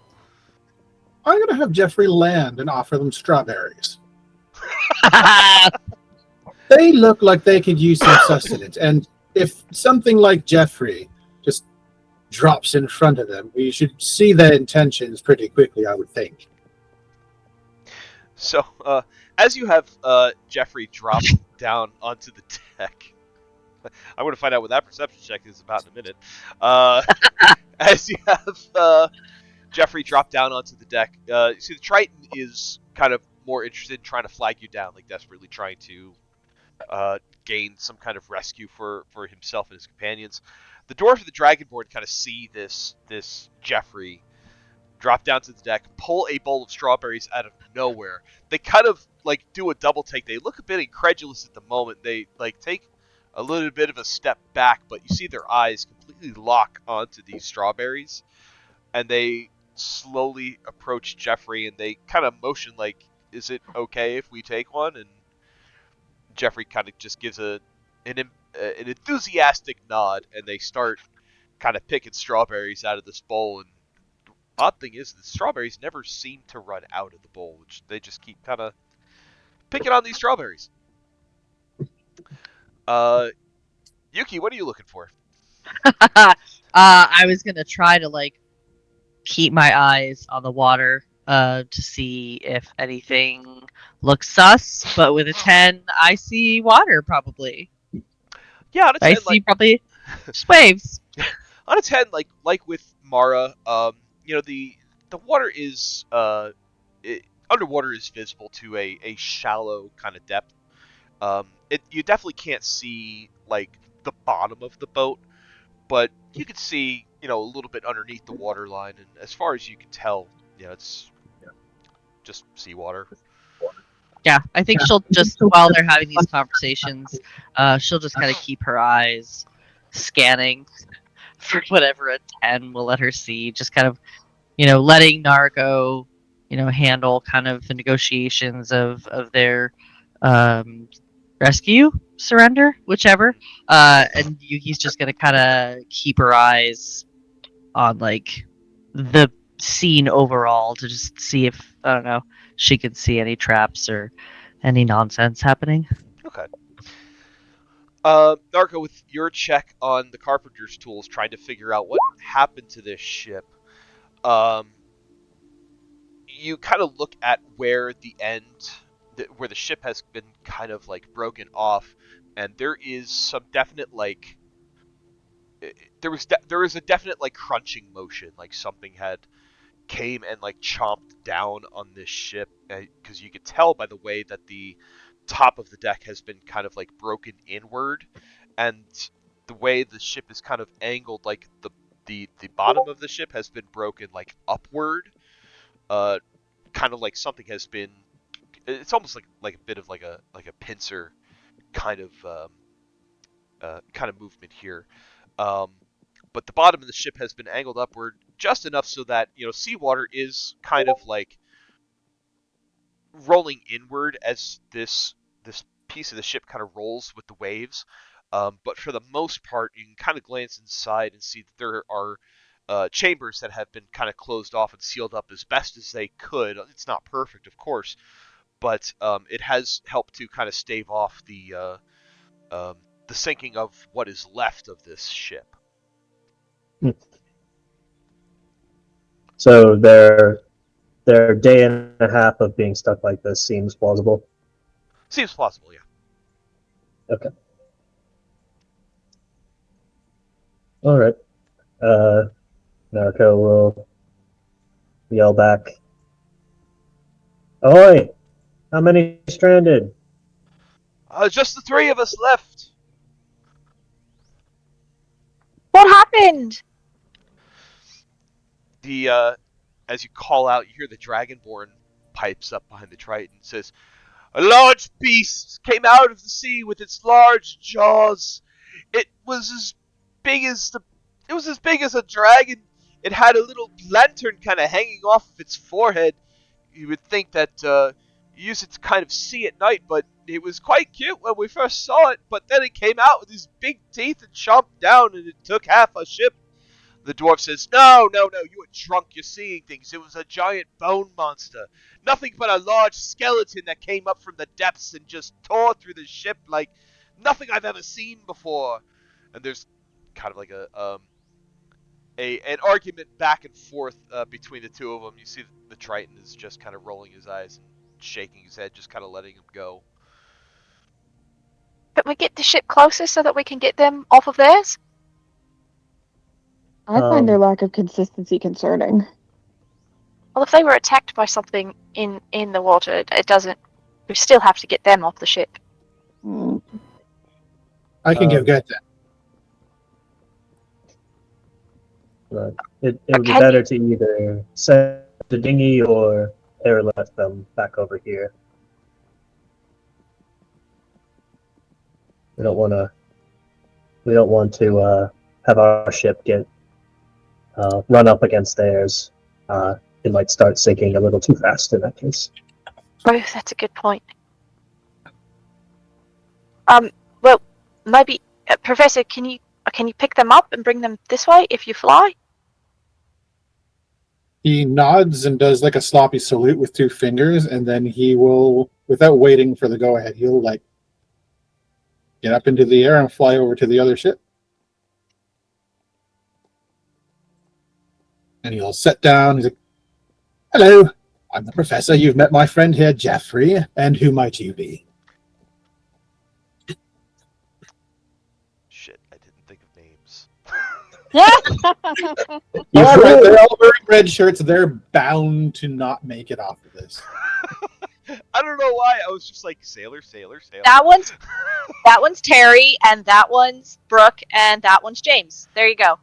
I'm going to have Jeffrey land and offer them strawberries. They look like they could use some sustenance, and if something like Jeffrey just drops in front of them, we should see their intentions pretty quickly, I would think. So, as you have Jeffrey drop down onto the deck, I'm going to find out what that perception check is about in a minute. As you have Jeffrey drop down onto the deck, you see the Triton is kind of more interested in trying to flag you down, like desperately trying to gain some kind of rescue for himself and his companions. The dwarf and the dragonborn kind of see this Jeffrey drop down to the deck, pull a bowl of strawberries out of nowhere. They kind of like do a double take. They look a bit incredulous at the moment. They like take a little bit of a step back, but you see their eyes completely lock onto these strawberries, and they slowly approach Jeffrey, and they kind of motion like, "Is it okay if we take one?" And Jeffrey kind of just gives an enthusiastic nod, and they start kind of picking strawberries out of this bowl. And odd thing is, the strawberries never seem to run out of the bowl, which they just keep kind of picking on these strawberries. Yuki, what are you looking for? I was gonna try to like keep my eyes on the water to see if anything looks sus, but with a 10, I see water probably. Yeah, on a 10, I see probably just waves. On a 10, like with Mara, the water is underwater is visible to a shallow kind of depth. You definitely can't see like the bottom of the boat, but you can see a little bit underneath the water line, and as far as you can tell, it's just seawater. Yeah, I think she'll just, while they're having these conversations, she'll just kind of keep her eyes scanning for whatever a 10 will let her see. Just kind of, letting Nariko, handle kind of the negotiations of their um, rescue, surrender, whichever. And Yuki's just gonna kind of keep her eyes on like the scene overall to just see if I don't know she can see any traps or any nonsense happening. Okay. Narco, with your check on the carpenter's tools, trying to figure out what happened to this ship, um, you kind of look at where where the ship has been kind of like broken off, and there is some definite like there was a definite like crunching motion, like something had came and like chomped down on this ship, because you could tell by the way that the top of the deck has been kind of like broken inward, and the way the ship is kind of angled, like the bottom of the ship has been broken like upward, uh, kind of like something has been. It's almost like a bit of like a pincer kind of kind of movement here. Um, but the bottom of the ship has been angled upward just enough so that seawater is kind of like rolling inward as this piece of the ship kind of rolls with the waves. But for the most part, you can kind of glance inside and see that there are chambers that have been kind of closed off and sealed up as best as they could. It's not perfect, of course, but it has helped to kind of stave off the sinking of what is left of this ship. So their day and a half of being stuck like this seems plausible. Seems plausible, yeah. Okay. All right. Nariko will yell back, "Ahoy! How many stranded?" Just the three of us left. What happened? As you call out, you hear the Dragonborn pipes up behind the Triton. Says, "A large beast came out of the sea with its large jaws. It was as big as a dragon. It had a little lantern kind of hanging off of its forehead. You would think that you use it to kind of see at night, but it was quite cute when we first saw it. But then it came out with these big teeth and chomped down, and it took half a ship." The dwarf says, "No, no, no, you are drunk, you're seeing things. It was a giant bone monster. Nothing but a large skeleton that came up from the depths and just tore through the ship like nothing I've ever seen before." And there's kind of like an argument back and forth between the two of them. You see the Triton is just kind of rolling his eyes and shaking his head, just kind of letting him go. Can we get the ship closer so that we can get them off of theirs? I find their lack of consistency concerning. Well, if they were attacked by something in the water, it doesn't. We still have to get them off the ship. Mm. I can go get that. Right. It would be better to either send the dinghy or airlift them back over here. We don't want to have our ship get run up against theirs. It might start sinking a little too fast in that case. Oh, that's a good point. Well, maybe Professor, can you pick them up and bring them this way if you fly? He nods and does like a sloppy salute with two fingers, and then he will, without waiting for the go-ahead, he'll like get up into the air and fly over to the other ship. And he'll sit down. He's like, "Hello, I'm the professor. You've met my friend here, Jeffrey. And who might you be?" Shit, I didn't think of names. All right, they're all wearing red shirts. They're bound to not make it off of this. I don't know why. I was just like, sailor. That one's Terry, and that one's Brooke, and that one's James. There you go.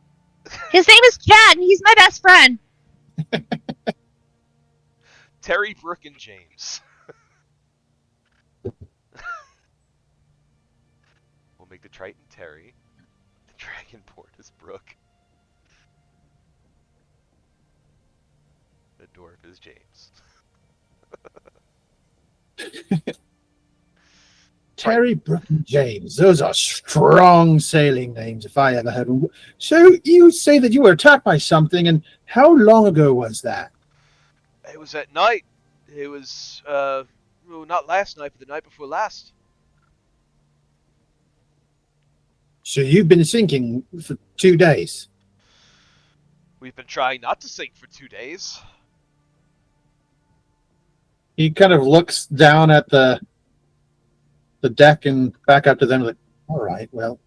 His name is Chad, and he's my best friend. Terry, Brooke, and James. We'll make the Triton Terry. The Dragonborn is Brooke. The dwarf is James. Terry, Brooke, and James. Those are strong sailing names, if I ever heard one. So you say that you were attacked by something, and how long ago was that? It was at night. It was, well, not last night, but the night before last. So you've been sinking for 2 days. We've been trying not to sink for 2 days. He kind of looks down at the deck and back up to them like, all right, well,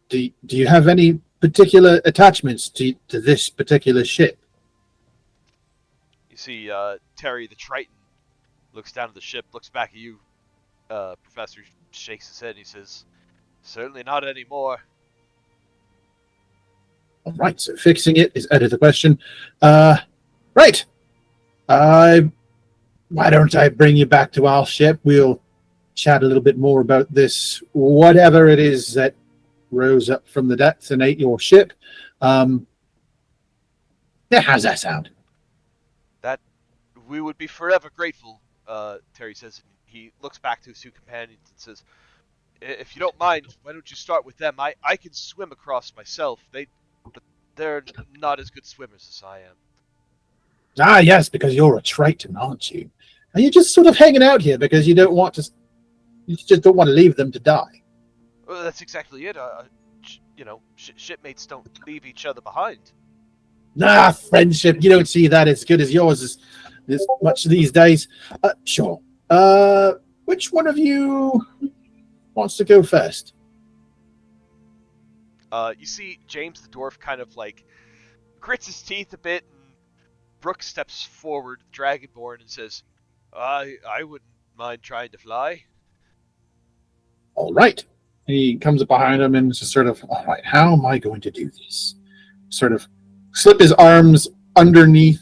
do you have any particular attachments to this particular ship? You see, Terry the Triton looks down at the ship, looks back at you, Professor, shakes his head, and he says, certainly not anymore. All right, so fixing it is out of the question. Right. Why don't I bring you back to our ship? We'll chat a little bit more about this, whatever it is that rose up from the depths and ate your ship. Yeah, how's that sound? That we would be forever grateful, Terry says. He looks back to his two companions and says, if you don't mind, why don't you start with them? I can swim across myself. But they're not as good swimmers as I am. Ah, yes, because you're a Triton, aren't you? Are you just sort of hanging out here because you don't want to? You just don't want to leave them to die. Well, that's exactly it. Shipmates don't leave each other behind. Nah, friendship. You don't see that as good as yours as much these days. Sure. Which one of you wants to go first? You see James the dwarf kind of like grits his teeth a bit, and Brooke steps forward, Dragonborn, and says, I wouldn't mind trying to fly. All right. He comes up behind him and just sort of, all right, how am I going to do this? Sort of slip his arms underneath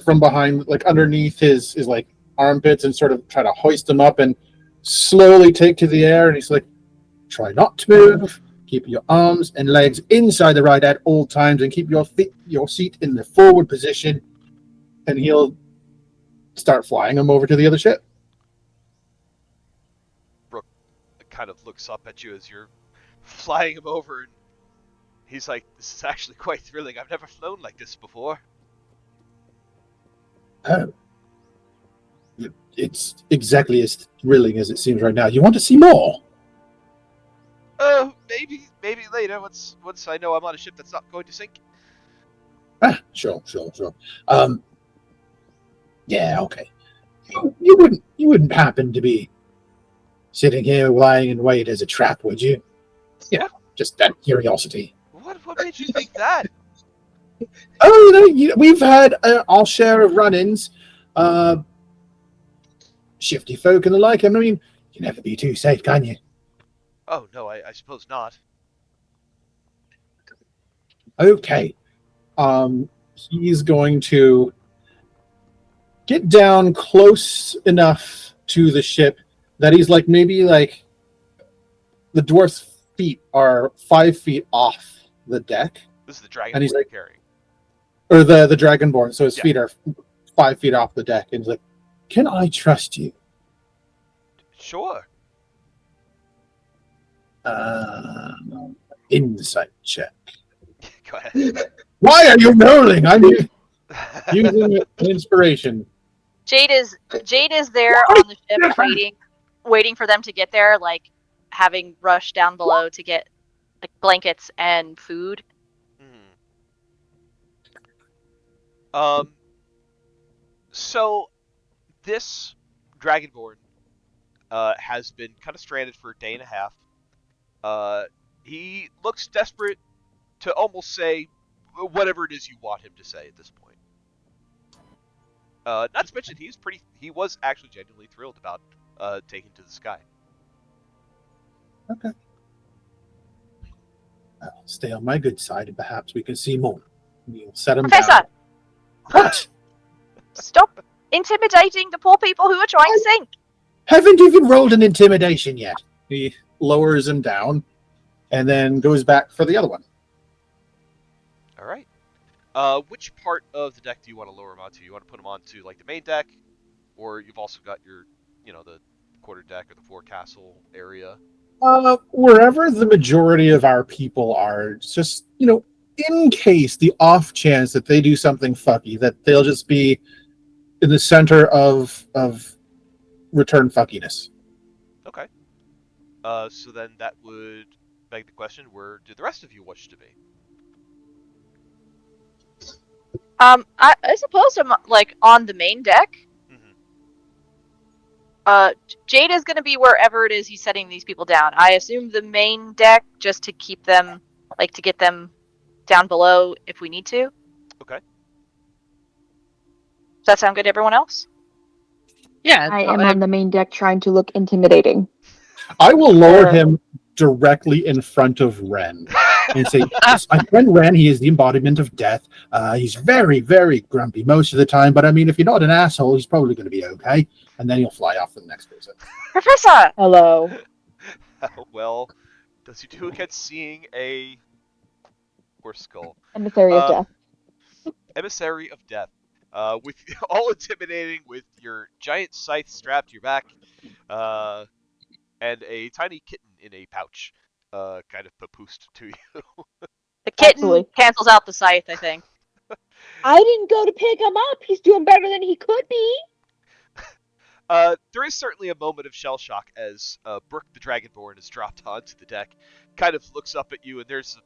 from behind, like underneath his like armpits, and sort of try to hoist him up and slowly take to the air. And he's like, try not to move. Keep your arms and legs inside the ride at all times, and keep your seat in the forward position. And he'll start flying him over to the other ship. Brooke kind of looks up at you as you're flying him over, and he's like, this is actually quite thrilling. I've never flown like this before. Oh. It's exactly as thrilling as it seems right now. You want to see more? Maybe later, once I know I'm on a ship that's not going to sink. Sure. Yeah, okay. You wouldn't happen to be sitting here lying in wait as a trap, would you? Yeah, just that curiosity. What made you think that? Oh, we've had our share of run-ins. Shifty folk and the like. I mean, you can never be too safe, can you? Oh, no, I suppose not. Okay. He's going to get down close enough to the ship that he's like, maybe like the dwarf's feet are 5 feet off the deck. This is the dragon and he's like carrying. Or the dragonborn, so his feet are 5 feet off the deck, and he's like, can I trust you? Sure. Insight check. Go ahead. Why are you rolling? I'm using an inspiration. Jade is there on the ship waiting for them to get there, like having rushed down below to get like blankets and food. So this dragonborn has been kind of stranded for a day and a half. He looks desperate to almost say whatever it is you want him to say at this point. Not to mention he was actually genuinely thrilled about taking to the sky. Okay. I'll stay on my good side, and perhaps we can see more. We'll set him Professor! down. What? Stop intimidating the poor people who are trying to sink. Haven't even rolled an intimidation yet. He lowers him down and then goes back for the other one. All right. Which part of the deck do you want to lower him onto? You want to put him onto like the main deck, or you've also got your, the quarter deck or the forecastle area. Wherever the majority of our people are, just in case the off chance that they do something fucky, that they'll just be in the center of return fuckiness. Okay. So then that would beg the question: where do the rest of you wish to be? I suppose I'm like on the main deck. Mm-hmm. Jade is gonna be wherever it is he's setting these people down. I assume the main deck, just to keep them, like, to get them down below if we need to. Okay. Does that sound good to everyone else? Yeah, I am on the main deck trying to look intimidating. I will lower him directly in front of Ren and say, yes, my friend Ren, he is the embodiment of death. He's very, very grumpy most of the time, but I mean, if you're not an asshole, he's probably going to be okay. And then he'll fly off to the next person. Professor! Hello. Well, does he do against seeing a horse skull? Emissary of Death. Emissary of Death. With all intimidating, with your giant scythe strapped to your back, and a tiny kitten in a pouch, kind of papoosed to you. The kitten Absolutely. cancels out the scythe, I think. I didn't go to pick him up. He's doing better than he could be. There is certainly a moment of shell shock as Brooke the Dragonborn is dropped onto the deck, kind of looks up at you, and there's a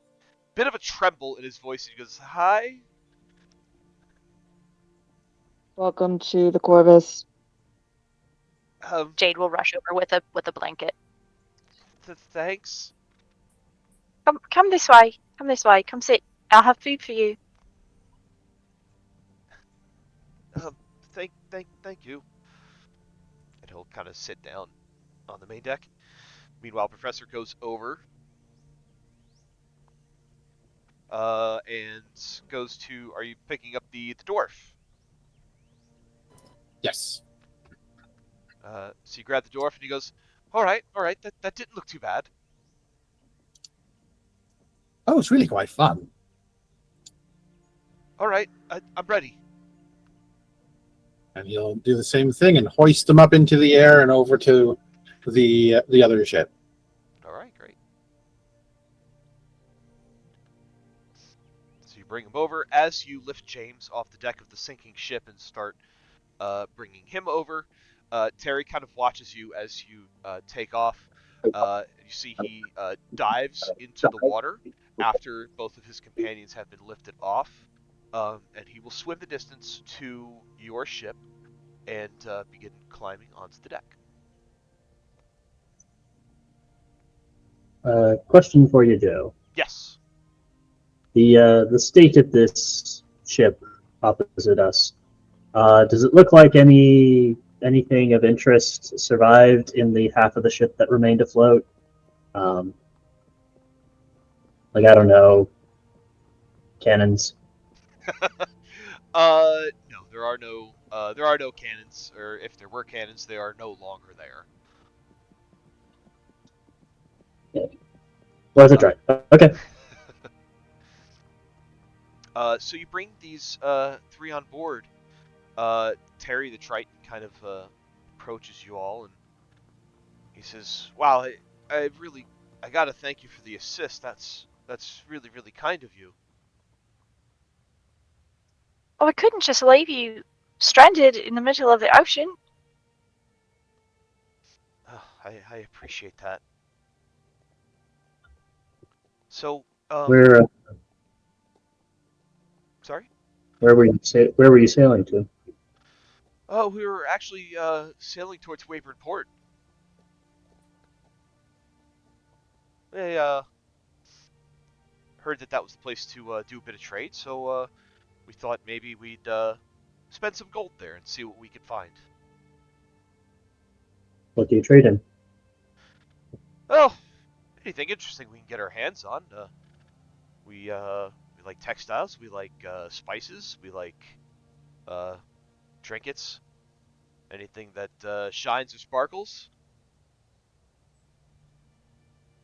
bit of a tremble in his voice, and he goes, "Hi." Welcome to the Corvus. Jade will rush over with a blanket. Thanks. Come this way. Come this way. Come sit. I'll have food for you. Thank you. And he'll kind of sit down on the main deck. Meanwhile, Professor goes over and goes to. Are you picking up the dwarf? Yes. So you grab the dwarf, and he goes, all right. That didn't look too bad. Oh, it's really quite fun. All right, I'm ready. And he'll do the same thing and hoist them up into the air and over to the other ship. All right, great. So you bring him over as you lift James off the deck of the sinking ship and start bringing him over. Terry kind of watches you as you take off. You see he dives into the water after both of his companions have been lifted off, and he will swim the distance to your ship and begin climbing onto the deck. Question for you, Joe. Yes. The state of this ship opposite us. Does it look like anything of interest survived in the half of the ship that remained afloat? Like, I don't know, cannons. No, there are no cannons, or if there were cannons, they are no longer there. Worth a try. Okay. So you bring these three on board. Terry the Triton kind of approaches you all, and he says, "Wow, I gotta thank you for the assist. That's really, really kind of you." Oh, I couldn't just leave you stranded in the middle of the ocean. I appreciate that. So, Where sorry? where were you sailing to? Oh, we were actually sailing towards Wayburn Port. I heard that was the place to do a bit of trade, so we thought maybe we'd spend some gold there and see what we could find. What do you trade in? Oh, anything interesting we can get our hands on. We like textiles, we like spices, we like trinkets, anything that shines or sparkles.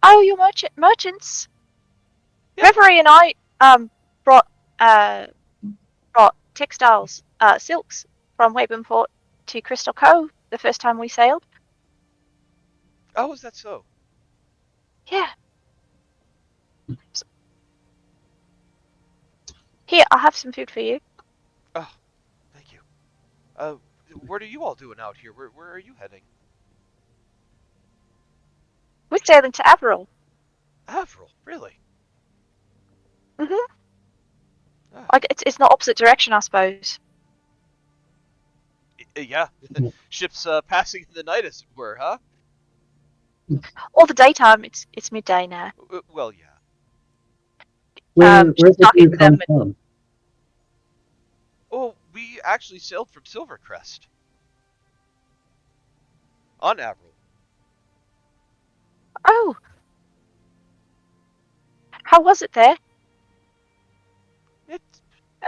Oh, you're merchants. Yeah. Reverie and I brought textiles, silks from Wayburn Port. to Crystal Cove the first time we sailed. Oh, is that so? Yeah. Here, I'll have some food for you. Oh, thank you. Uh, what are you all doing out here? Where are you heading? We're sailing to Averil. Averil, really? Mhm. Ah, Like it's not opposite direction, I suppose. yeah. Ships passing in the night, as it were, huh? All the daytime. It's midday now. Well, yeah. Where She's did talking you to come them. from? Oh, we actually sailed from Silvercrest on Averil. Oh, how was it there? It,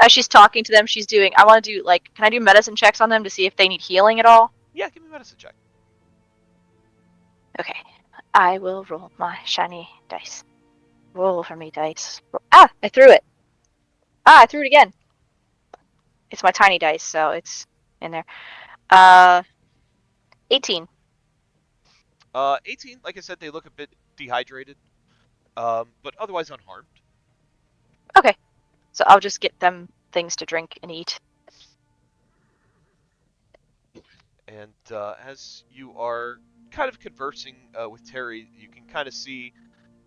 As she's talking to them, she's doing. I want to do like. Can I do medicine checks on them to see if they need healing at all? yeah, give me a medicine check. Okay. I will roll my shiny dice. Roll for me, dice. Ah, I threw it. Ah, I threw it again. It's my tiny dice, so it's in there. 18. 18. Like I said, they look a bit dehydrated, but otherwise unharmed. Okay, so I'll just get them things to drink and eat. And as you are kind of conversing with Terry, you can kind of see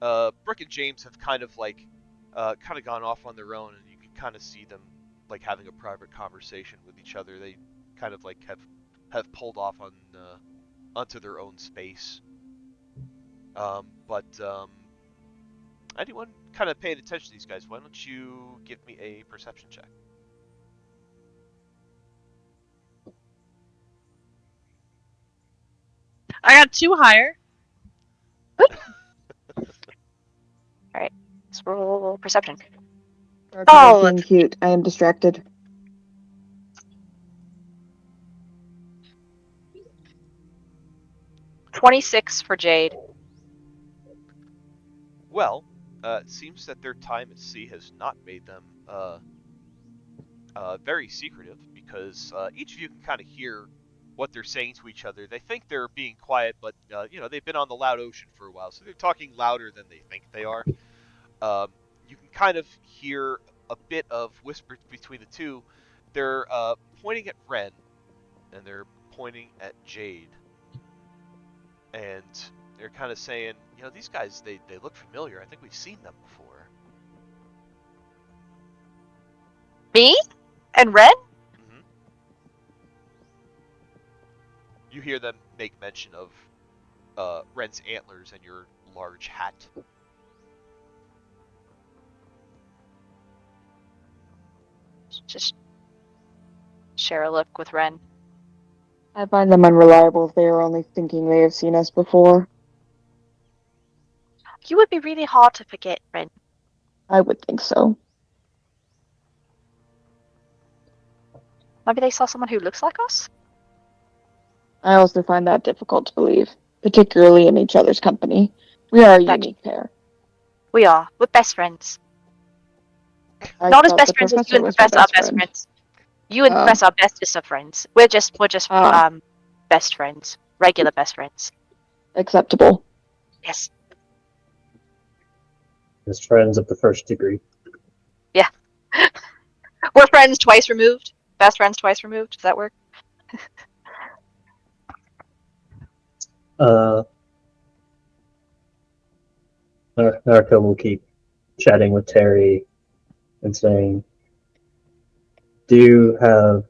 Brooke and James have kind of gone off on their own, and you can kind of see them like having a private conversation with each other. They kind of like have pulled off on onto their own space. But anyone kind of paying attention to these guys? Why don't you give me a perception check? I got 2 higher. Alright, let's roll perception. Oh, being that's cute. I am distracted. 26 for Jade. Well, it seems that their time at sea has not made them very secretive, because each of you can kind of hear what they're saying to each other. They think they're being quiet, but they've been on the loud ocean for a while, so they're talking louder than they think they are. You can kind of hear a bit of whispers between the two. They're pointing at Ren, and they're pointing at Jade, and they're kind of saying, these guys, they look familiar. I think we've seen them before. Me? And Ren? Hmm. You hear them make mention of Ren's antlers and your large hat. Just share a look with Ren. I find them unreliable if they are only thinking they have seen us before. You would be really hard to forget, Ren. I would think so. Maybe they saw someone who looks like us? I also find that difficult to believe, particularly in each other's company. We are a unique pair. We are. We're best friends. I Not as thought the best friends as you professor and the was my professor are best best friend. friends. You and the professor are bestest of friends. We're just Ah. best friends. Regular best friends. Acceptable. Yes. As friends of the first degree. Yeah. We're friends twice removed. Best friends twice removed. Does that work? Nariko will keep chatting with Terry and saying, "Do you have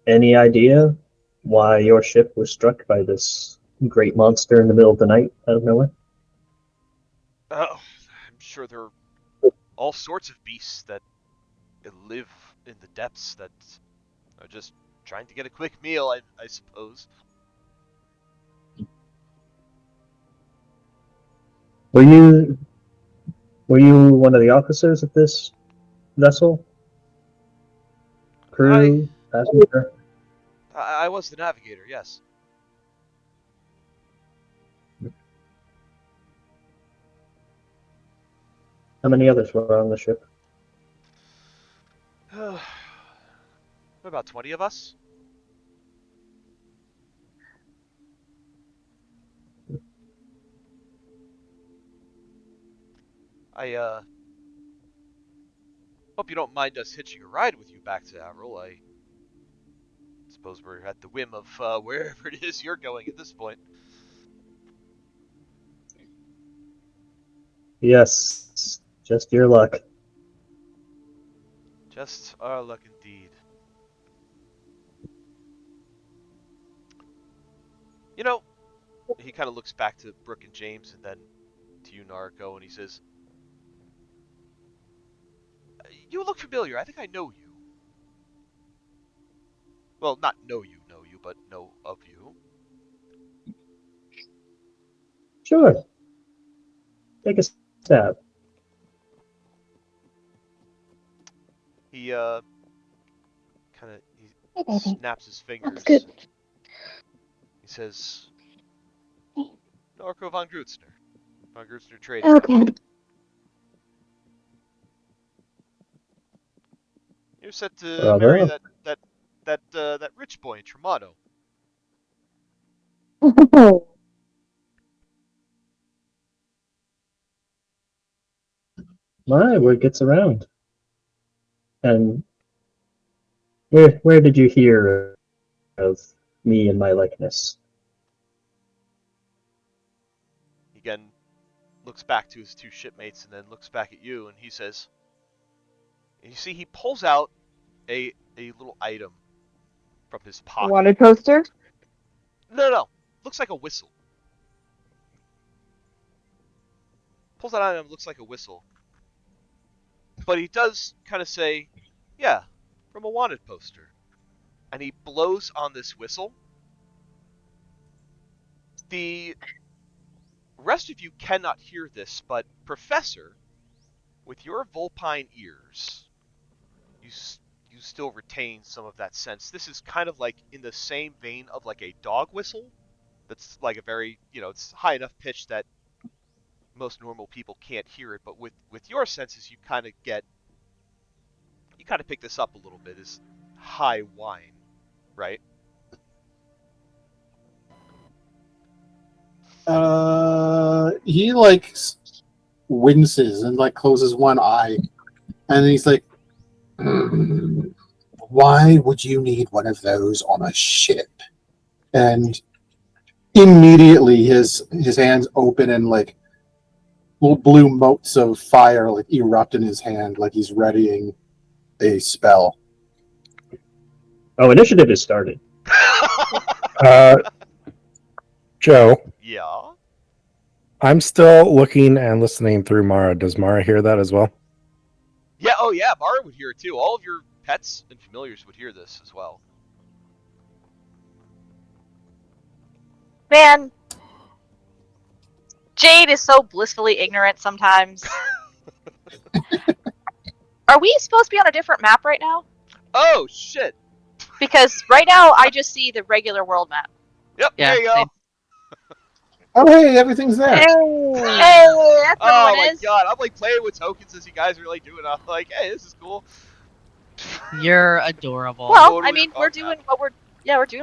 any idea why your ship was struck by this great monster in the middle of the night out of nowhere?" Oh, I'm sure there are all sorts of beasts that live in the depths that are just trying to get a quick meal, I suppose. Were you one of the officers of this vessel? I Crew? Passenger? I was the navigator, yes. How many others were on the ship? About 20 of us. I hope you don't mind us hitching a ride with you back to Averil. I suppose we're at the whim of wherever it is you're going at this point. Yes, just your luck. Just our luck indeed. You know, he kind of looks back to Brooke and James and then to you, Nariko, and he says, "You look familiar. I think I know you. Well, not know you, but know of you." Sure, take a stab. He kind of Hey, baby. snaps his Looks good. fingers. He says, "Nariko von Grutzner, von Grutzner Trading Okay. Company. You're set to marry Bravo. that rich boy in Tremano." My word gets around. And where did you hear of me and my likeness? He again looks back to his two shipmates and then looks back at you, and he says, and you see he pulls out a little item from his A pocket. water toaster? No, looks like a whistle. Pulls that item, looks like a whistle, but he does kind of say, "Yeah, from a wanted poster." And he blows on this whistle. The rest of you cannot hear this, but Professor, with your vulpine ears, you you still retain some of that sense. This is kind of like in the same vein of like a dog whistle. That's like a very, it's high enough pitch that most normal people can't hear it, but with your senses you kind of pick this up a little bit as high whine, right? He like winces and like closes one eye, and he's like, "Why would you need one of those on a ship?" And immediately his hands open and like little blue motes of fire like erupt in his hand, like he's readying a spell. Oh, initiative is started. Uh, Joe, Yeah. I'm still looking and listening through Mara. Does Mara hear that as well? Yeah, oh yeah, Mara would hear it too. All of your pets and familiars would hear this as well. Man, Jade is so blissfully ignorant sometimes. Are we supposed to be on a different map right now? Oh shit. Because right now I just see the regular world map. Yep, Yeah, there you go. same. Oh, hey, everything's there. Hey, that's what Oh one my is. god, I'm like playing with tokens as you guys are like doing it. I'm like, hey, this is cool. You're adorable. Well, Totally I mean, wrong we're doing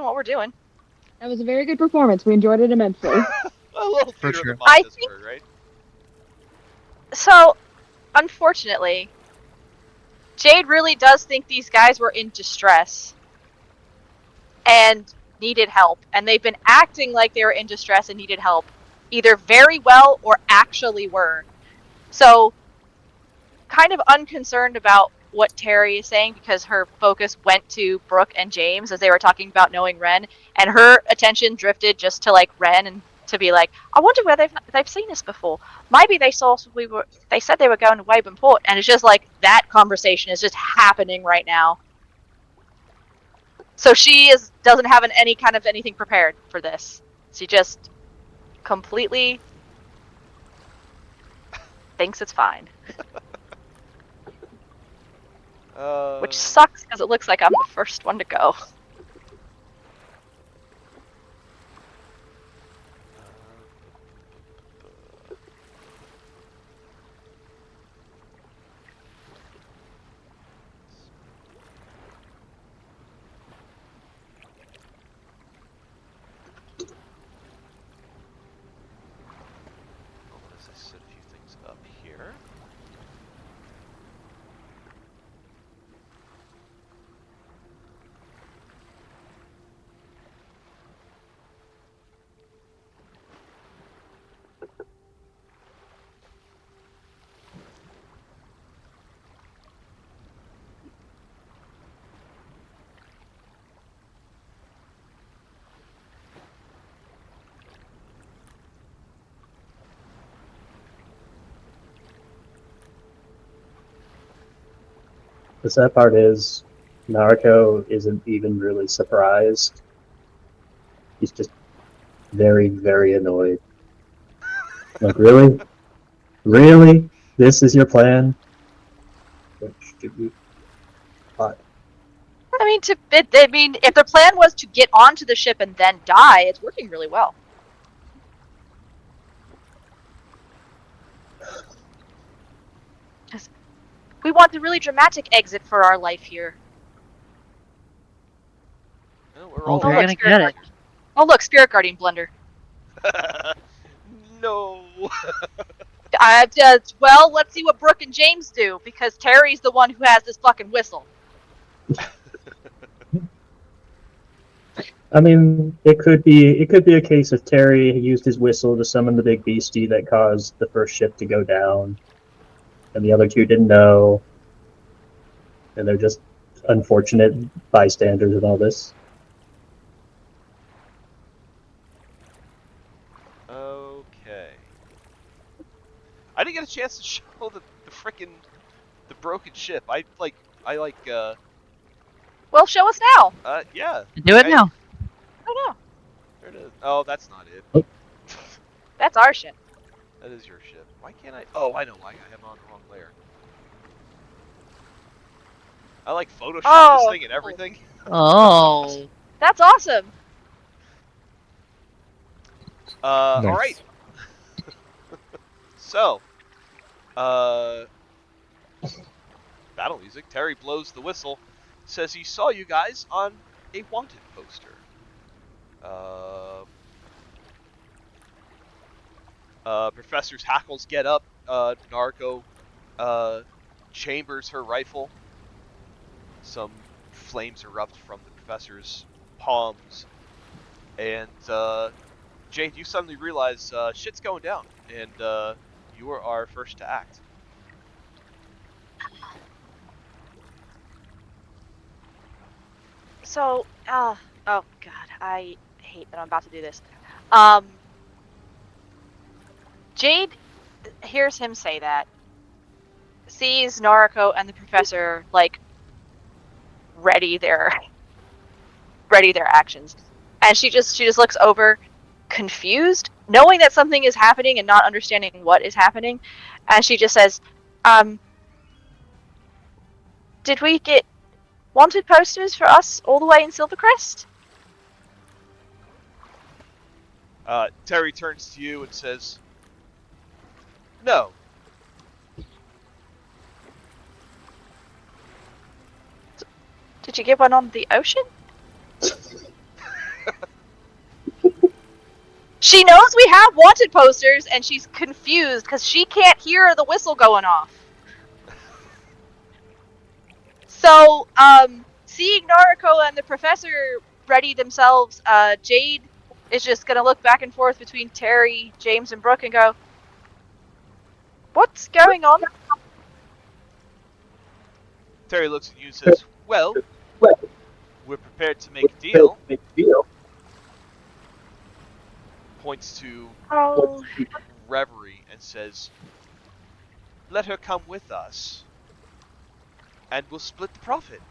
what we're doing. That was a very good performance. We enjoyed it immensely. A little For theater of the sure. mind I doesn't think- hurt, right? So, unfortunately, Jade really does think these guys were in distress and needed help, and they've been acting like they were in distress and needed help, either very well or actually were. So, kind of unconcerned about what Terry is saying because her focus went to Brooke and James as they were talking about knowing Ren, and her attention drifted just to like Ren and to be like, I wonder where they've seen us before. Maybe they saw they said they were going to Waben Port, and it's just like that conversation is just happening right now. So she doesn't have any kind of anything prepared for this. She just completely thinks it's fine. Which sucks because it looks like I'm the first one to go. Hold on as I set a few things up here. The sad part is, Nariko isn't even really surprised. He's just very, very annoyed. Like, really? Really? This is your plan? Should we? I mean, if the plan was to get onto the ship and then die, it's working really well. We want the really dramatic exit for our life here. Well, we're Oh, all they're look, gonna Spirit get it. Guardian. Oh, look, Spirit Guardian blunder. No. Well, let's see what Brooke and James do, because Terry's the one who has this fucking whistle. I mean, it could be a case of Terry used his whistle to summon the big beastie that caused the first ship to go down, and the other two didn't know, and they're just unfortunate bystanders in all this. Okay. I didn't get a chance to show the frickin' the broken ship. Well, show us now. Yeah. Do it now. Oh no, There it is. Oh, that's not it. Oh. that's our ship. That is your ship. Why can't I? Oh, I know why. I have it on the wrong layer. I like Photoshop this thing and everything. Oh. That's awesome. Nice. All right. So, battle music. Terry blows the whistle. Says he saw you guys on a wanted poster. Professor's hackles get up. Nariko chambers her rifle. Some flames erupt from the professor's palms. And Jade, you suddenly realize shit's going down. And you are first to act. So, oh god, I hate that I'm about to do this. Jade hears him say that, sees Nariko and the professor like ready their actions, and she just looks over, confused, knowing that something is happening and not understanding what is happening, and she just says, "Did we get wanted posters for us all the way in Silvercrest?" Terry turns to you and says, "No." Did you get one on the ocean? She knows we have wanted posters, and she's confused because she can't hear the whistle going off. So, seeing Nariko and the professor ready themselves, Jade is just gonna look back and forth between Terry, James, and Brooke and go, "What's going on?" Terry looks at you and says, "Well, we're prepared to make a deal." Points to Oh, Reverie and says, "Let her come with us, and we'll split the profit."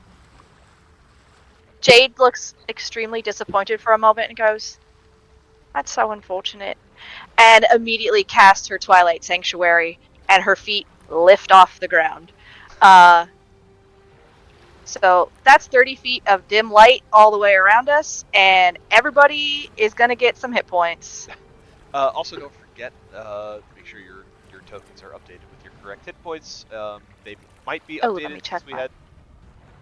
Jade looks extremely disappointed for a moment and goes, "That's so unfortunate," and immediately casts her Twilight Sanctuary, and her feet lift off the ground. So that's 30 feet of dim light all the way around us, and everybody is gonna get some hit points. Also, don't forget to make sure your tokens are updated with your correct hit points. They might be Oh, let updated me check since we mine. had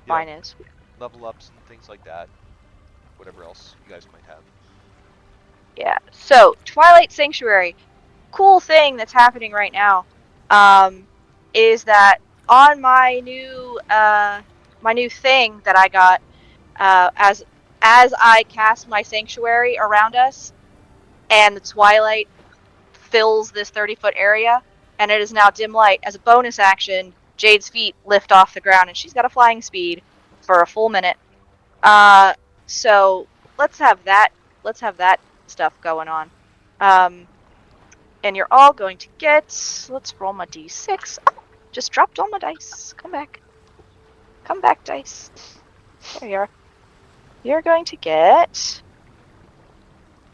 Mine is. level ups and things like that. Whatever else you guys might have. Yeah. So Twilight Sanctuary, cool thing that's happening right now, is that on my new thing that I got, as I cast my sanctuary around us, and the twilight fills this 30-foot area, and it is now dim light. As a bonus action, Jade's feet lift off the ground, and she's got a flying speed for a full minute. So let's have that stuff going on. And you're all going to get. Let's roll my d6. Oh, just dropped all my dice. Come back. Come back, dice. There you are. You're going to get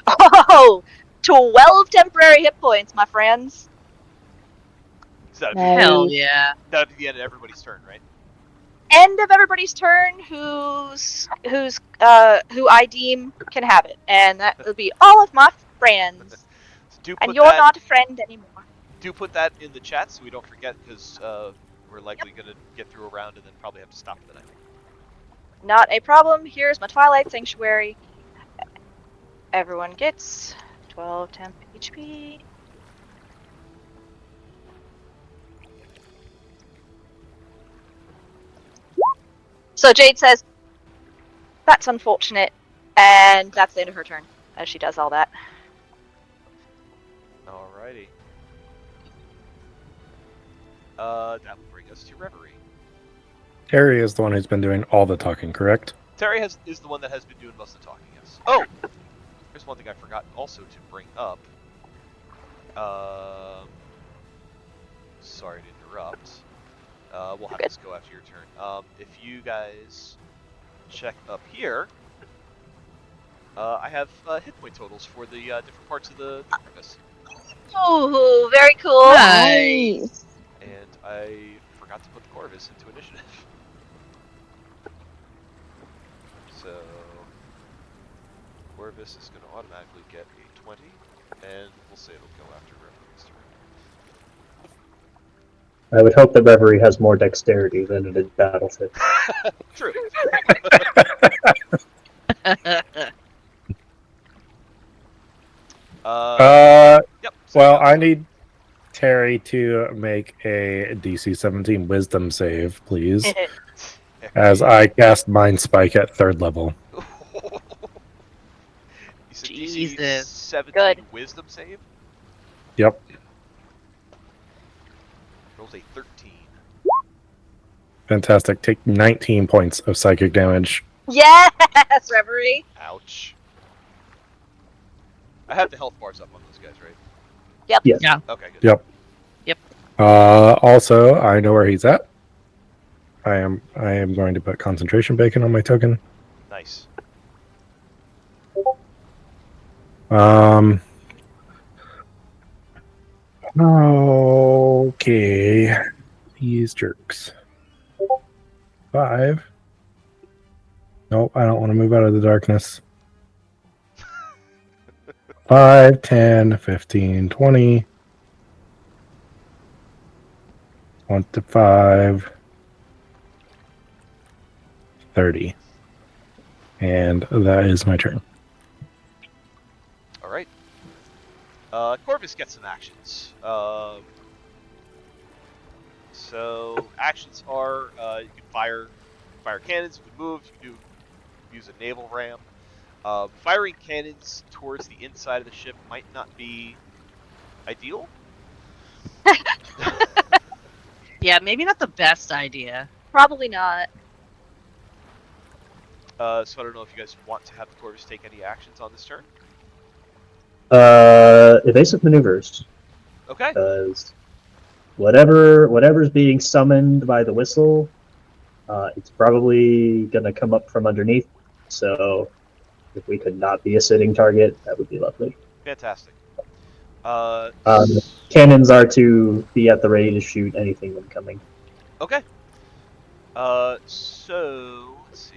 12 temporary hit points, my friends. So that'd Nice. Hell yeah. that'd be the end of everybody's turn, right? End of everybody's turn. Who I deem can have it, and that will be all of my friends. So do And put you're that. not a friend anymore. Do put that in the chat so we don't forget, because we're likely gonna get through a round and then probably have to stop for the night. Not a problem. Here's my Twilight Sanctuary. Everyone gets 12 temp HP. So Jade says, "That's unfortunate," and that's the end of her turn as she does all that. Alrighty. That will bring us to Reverie. Terry is the one who's been doing all the talking, correct? Terry is the one that has been doing most of the talking, yes. Oh! There's one thing I forgot also to bring up. Sorry to interrupt. We'll have this go after your turn. If you guys check up here, I have hit point totals for the different parts of the Corvus. Ooh, very cool. Nice. And I forgot to put the Corvus into initiative. So Corvus is going to automatically get a 20, and we'll say it'll go after Reverie's turn. I would hope that Reverie has more dexterity than it is Battlefit. True. Yep. Well, I need Terry to make a DC 17 Wisdom save, please, as I cast Mind Spike at 3rd level. You said DC Jesus. 17 Good. Wisdom save? Yep. Rolls a 13. Fantastic. Take 19 points of psychic damage. Yes, Reverie. Ouch. I have the health bars up on those guys, right? Yep. Yes. Yeah. Okay, good. Yep. Yep. Also, I know where he's at. I am going to put concentration bacon on my token. Nice. Okay. These jerks. 5. Nope, I don't want to move out of the darkness. 5, 10, 15, 20. 25. 30. And that is my turn. Alright. Corvus gets some actions. So, actions are, you can fire cannons, you can move, you can use a naval ram. Firing cannons towards the inside of the ship might not be ideal. Yeah, maybe not the best idea. Probably not. So I don't know if you guys want to have the Corvus take any actions on this turn. Evasive maneuvers. Okay. Because whatever's being summoned by the whistle, it's probably gonna come up from underneath. So if we could not be a sitting target, that would be lovely. Fantastic. Cannons are to be at the ready to shoot anything incoming. Okay. So let's see.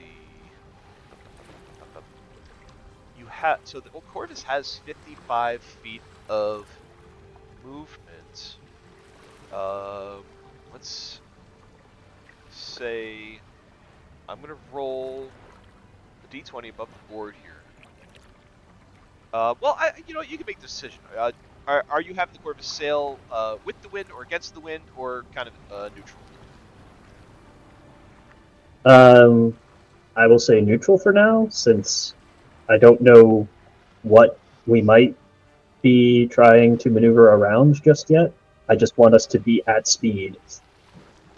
So the Corvus has 55 feet of movement. Let's say I'm gonna roll a d20 above the board here. Well, you can make the decision. Are you having the Corvus sail with the wind or against the wind, or kind of neutral? I will say neutral for now, since I don't know what we might be trying to maneuver around just yet. I just want us to be at speed,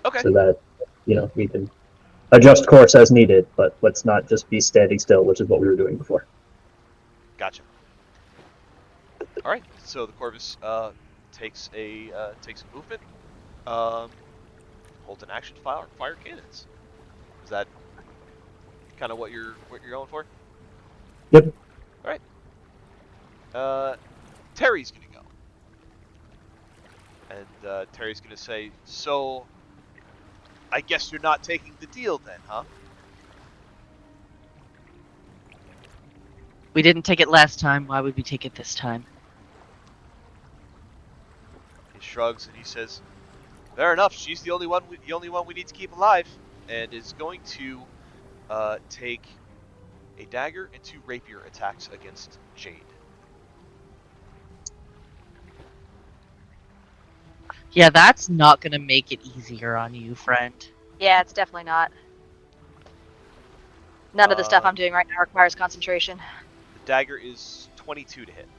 Okay. so that we can adjust course as needed. But let's not just be standing still, which is what we were doing before. Gotcha. All right. So the Corvus takes a movement, holds an action, fire cannons. that kind of what you're going for? Yep. All right. Terry's gonna go, and Terry's gonna say, "So, I guess you're not taking the deal then, huh?" We didn't take it last time. Why would we take it this time? He shrugs and he says, "Fair enough. She's the only one we need to keep alive," and is going to take a dagger and 2 rapier attacks against Jade. Yeah, that's not gonna make it easier on you, friend. Yeah, it's definitely not. None of the stuff I'm doing right now requires concentration. The dagger is 22 to hit.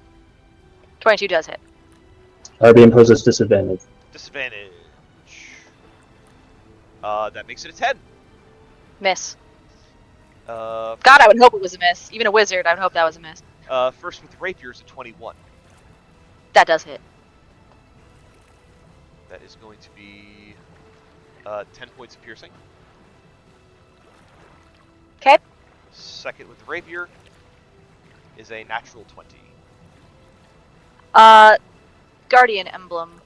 22 does hit. RB imposes disadvantage. Disadvantage. That makes it a 10. Miss. Uh, God, I would hope it was a miss. Even a wizard, I would hope that was a miss. First with the rapier is a 21. That does hit. That is going to be 10 points of piercing. Okay. Second with the rapier is a natural 20. Guardian emblem.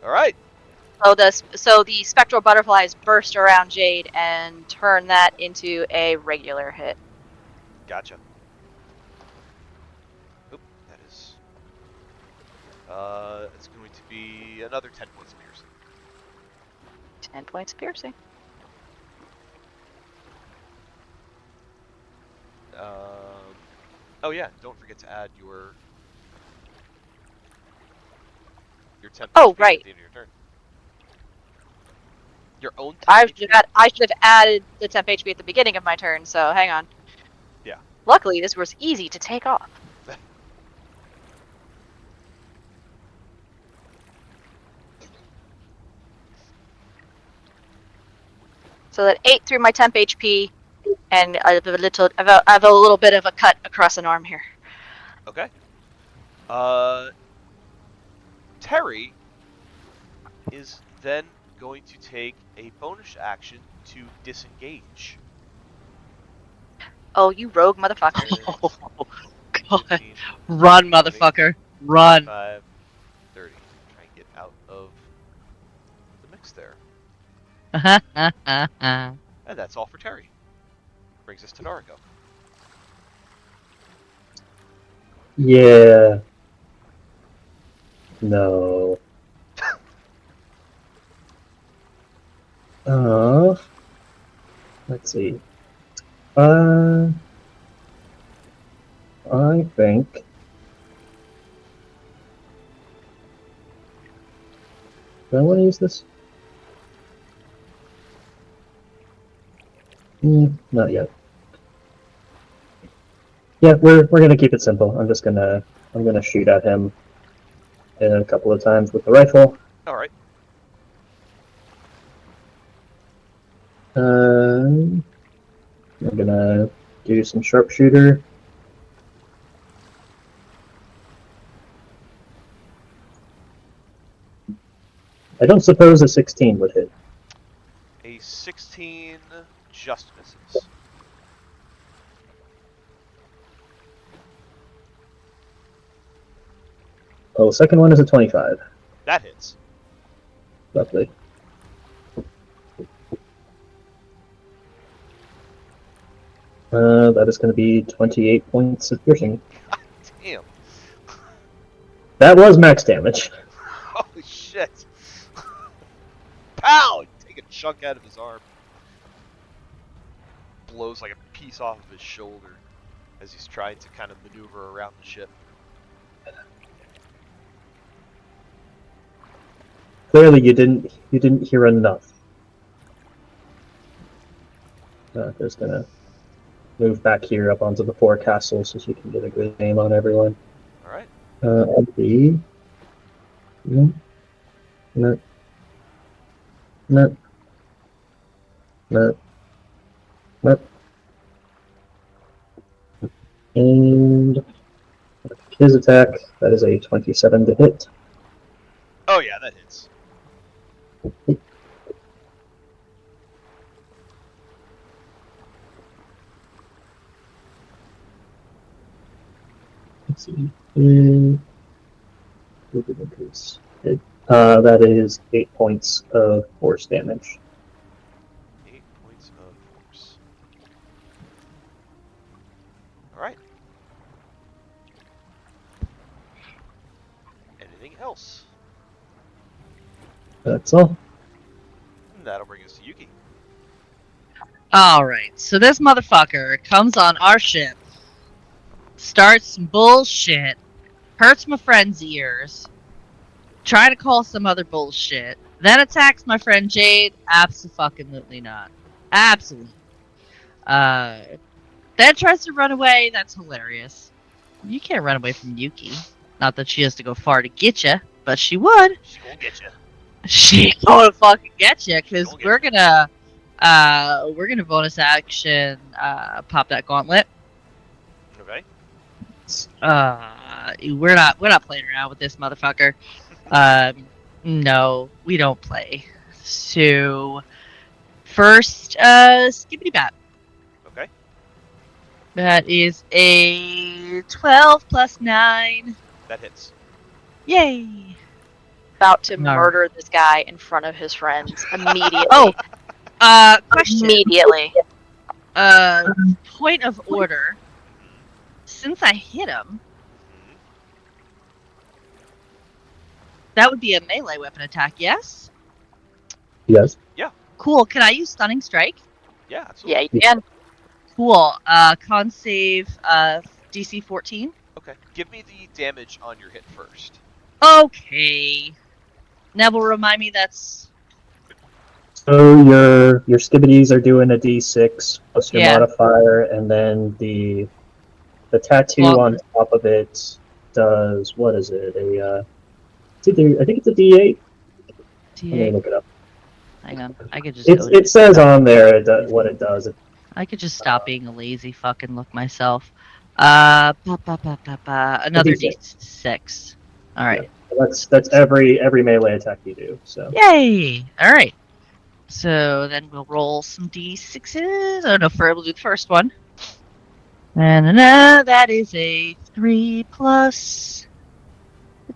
All right. So the spectral butterflies burst around Jade and turn that into a regular hit. Gotcha. Oop, that is. It's going to be another 10 points of piercing. 10 points of piercing. Oh yeah, don't forget to add your 10 Oh, HP right. at the end of your turn. Your own 10 I HP? should have added the temp HP at the beginning of my turn, so hang on. Yeah. Luckily, this was easy to take off. So that 8 through my temp HP, and I have a little bit of a cut across an arm here. Okay. Terry is then going to take a bonus action to disengage. Oh, you rogue motherfucker. Oh, God. 15, Run, 20, motherfucker. Run. 25, 30. Try and get out of the mix there. And that's all for Terry. Brings us to Nariko. Yeah. No. Let's see. I think. Do I want to use this? Not yet. Yeah, we're gonna keep it simple. I'm gonna shoot at him a couple of times with the rifle. All right. I'm gonna do some sharpshooter. I don't suppose a 16 would hit. A 16 just misses. Oh, second one is a 25. That hits. Lovely. That is going to be 28 points of piercing. Damn. That was max damage. Holy shit. Pow! Take a chunk out of his arm. Blows like a piece off of his shoulder as he's trying to kind of maneuver around the ship. Clearly, you didn't hear enough. Just gonna move back here up onto the forecastle so she can get a good aim on everyone. All right. LP. No. No. No. No. No. And his attack, that is a 27 to hit. Oh yeah, that hits. see. That is 8 points of force damage. 8 points of force. Alright. Anything else? That's all. That'll bring us to Yuki. Alright, so this motherfucker comes on our ship, starts some bullshit, hurts my friend's ears, try to call some other bullshit, then attacks my friend Jade. Absolutely not. Absolutely. Then tries to run away. That's hilarious. You can't run away from Yuki. Not that she has to go far to get you, but she would. She gonna get you. She gonna fucking get you, because She'll get we're gonna bonus action pop that gauntlet. Okay. We're not playing around with this motherfucker. No, we don't play. So first, skippity bat. Okay. That is a 12 plus 9. That hits. Yay! About to No. murder this guy in front of his friends immediately. Oh, question. Immediately. Point of order. Since I hit him, that would be a melee weapon attack, yes? Yes. Cool. Can I use Stunning Strike? Yeah, absolutely. Yeah, you can. Cool. Con save, DC 14. Okay. Give me the damage on your hit first. Okay. Neville, remind me that's... So your skibbities are doing a d6 plus your Yeah. modifier, and then the tattoo Well- on top of it does, what is it? It's either, I think it's a d8. Let me D8. look it up. Hang on. I could just go... It says on there what it does. I could just stop being a lazy fucking look myself. Another D6. D6. Alright. That's every melee attack you do. So Yay! Alright. So then we'll roll some D6s. Oh no, we'll do the first one. And that is a 3 plus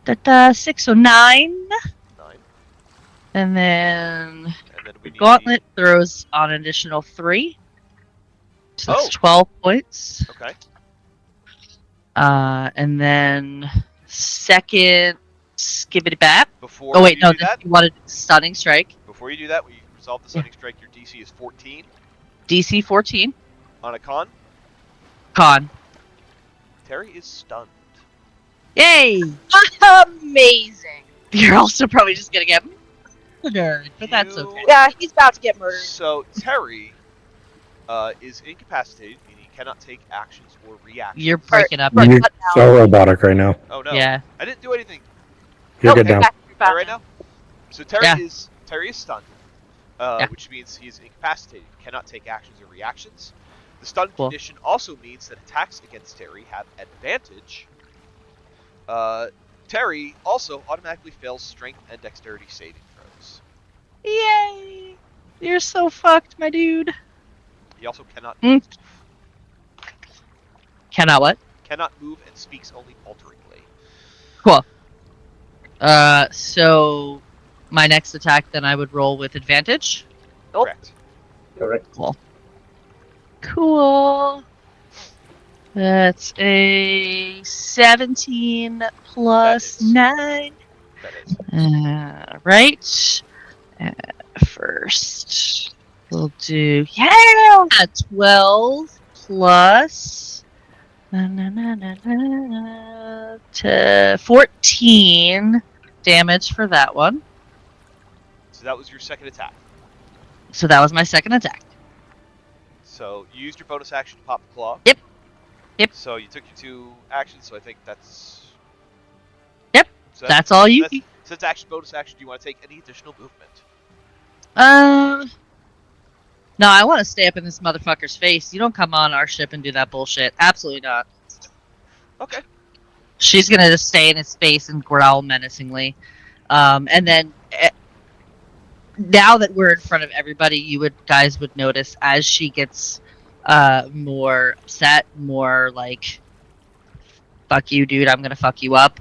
6, so 9. 9. And then And then we need Gauntlet throws on an additional 3. So that's Oh. 12 points. Okay. And then second skibbity bap. Before Oh wait, you no, do this, that, you wanted Stunning Strike. before you do that, we resolve the stunning strike. Your DC is 14 DC 14. on a con. Con. Terry is stunned. Yay! Amazing. You're also probably just gonna get murdered, but that's You- okay. Yeah, he's about to get murdered. So Terry is incapacitated, meaning he cannot take actions or reactions. You're breaking up. Right. You're But now- so robotic right now. Oh no! Yeah. I didn't do anything. You're Nope, good now. back- back All right now. So Terry Yeah. is stunned, Yeah. which means he is incapacitated, cannot take actions or reactions. The stun Cool. condition also means that attacks against Terry have advantage. Terry also automatically fails strength and dexterity saving throws. Yay! You're so fucked, my dude. He also cannot Cannot what? cannot move and speaks only falteringly. Cool. So my next attack then I would roll with advantage. Nope. Correct. correct. Cool. That's a 17 plus That is. 9. That is. Right. First, we'll do 12 plus to 14 damage for that one. So that was your second attack. So that was my second attack. So you used your bonus action to pop the claw. Yep. Yep. So you took your 2 actions. So I think that's. Yep. So That's all you. So it's action, bonus action. Do you want to take any additional movement? No, I want to stay up in this motherfucker's face. You don't come on our ship and do that bullshit. Absolutely not. Okay. She's gonna just stay in his face and growl menacingly. And then, now that we're in front of everybody, you guys would notice as she gets more upset, more like fuck you, dude, I'm gonna fuck you up,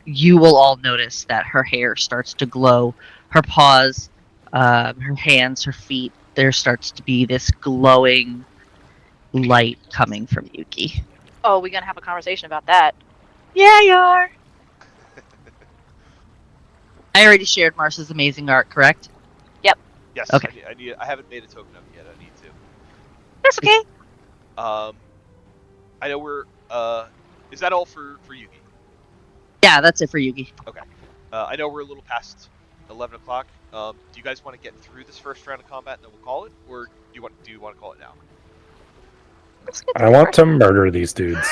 you will all notice that her hair starts to glow. Her paws, her hands, her feet, there starts to be this glowing light coming from Yuki. Oh, we gonna have a conversation about that. Yeah, you are. I already shared Marcia's amazing art, correct? Yes. Okay. I haven't made a token of it yet. I need to. That's okay. I know we're. Is that all for Yugi? Yeah, that's it for Yugi. Okay. I know we're a little past 11 o'clock. Do you guys want to get through this first round of combat and then we'll call it, or do you want to call it now? I want to murder these dudes.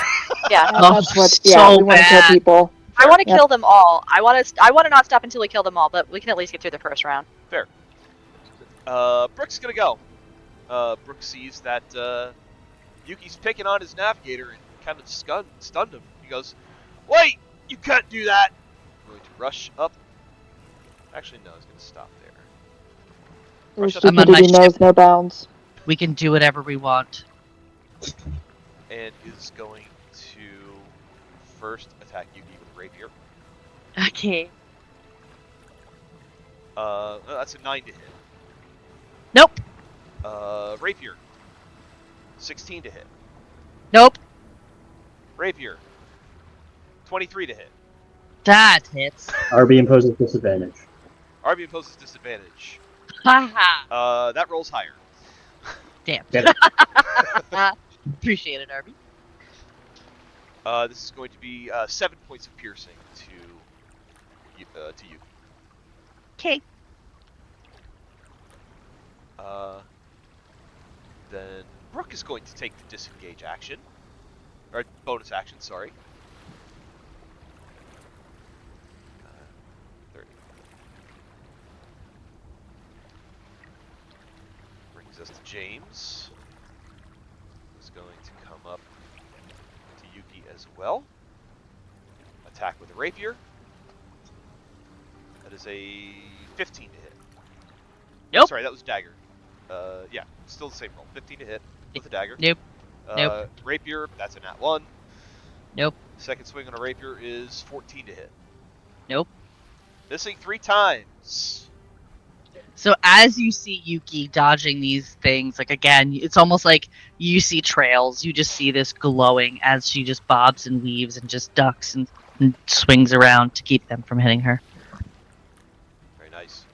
Yeah. That's what. so Yeah, we want to kill bad. people. I want to Yep. kill them all. I want to not stop until we kill them all, but we can at least get through the first round. Fair. Brooke's gonna go. Brooke sees that Yuki's picking on his navigator and kind of stunned him. He goes, "Wait! You can't do that!" I'm going to rush up. Actually, no, he's going to stop there. Your Rush up I'm on my stupidity knows ship. no bounds. We can do whatever we want. and is going to first attack Yuki with rapier. Okay. That's a 9 to hit. Nope. Rapier. 16 to hit. Nope. Rapier. 23 to hit. That hits. RB imposes disadvantage. RB imposes disadvantage. Haha. That rolls higher. Damn. Get it. Appreciate it, Arby. This is going to be 7 points of piercing to Yuki. Okay. Then Brooke is going to take the disengage action. Or bonus action, sorry. 30. Brings us to James. Who's going to come up to Yuki as well. Attack with a rapier. That is a 15 to hit. Nope. Sorry, that was dagger. Yeah, still the same roll. 15 to hit with a dagger. Nope. Nope. Rapier, that's a nat 1. Nope. Second swing on a rapier is 14 to hit. Nope. Missing 3 times. So as you see Yuki dodging these things, like again, it's almost like you see trails. You just see this glowing as she just bobs and weaves and just ducks and swings around to keep them from hitting her. Very nice.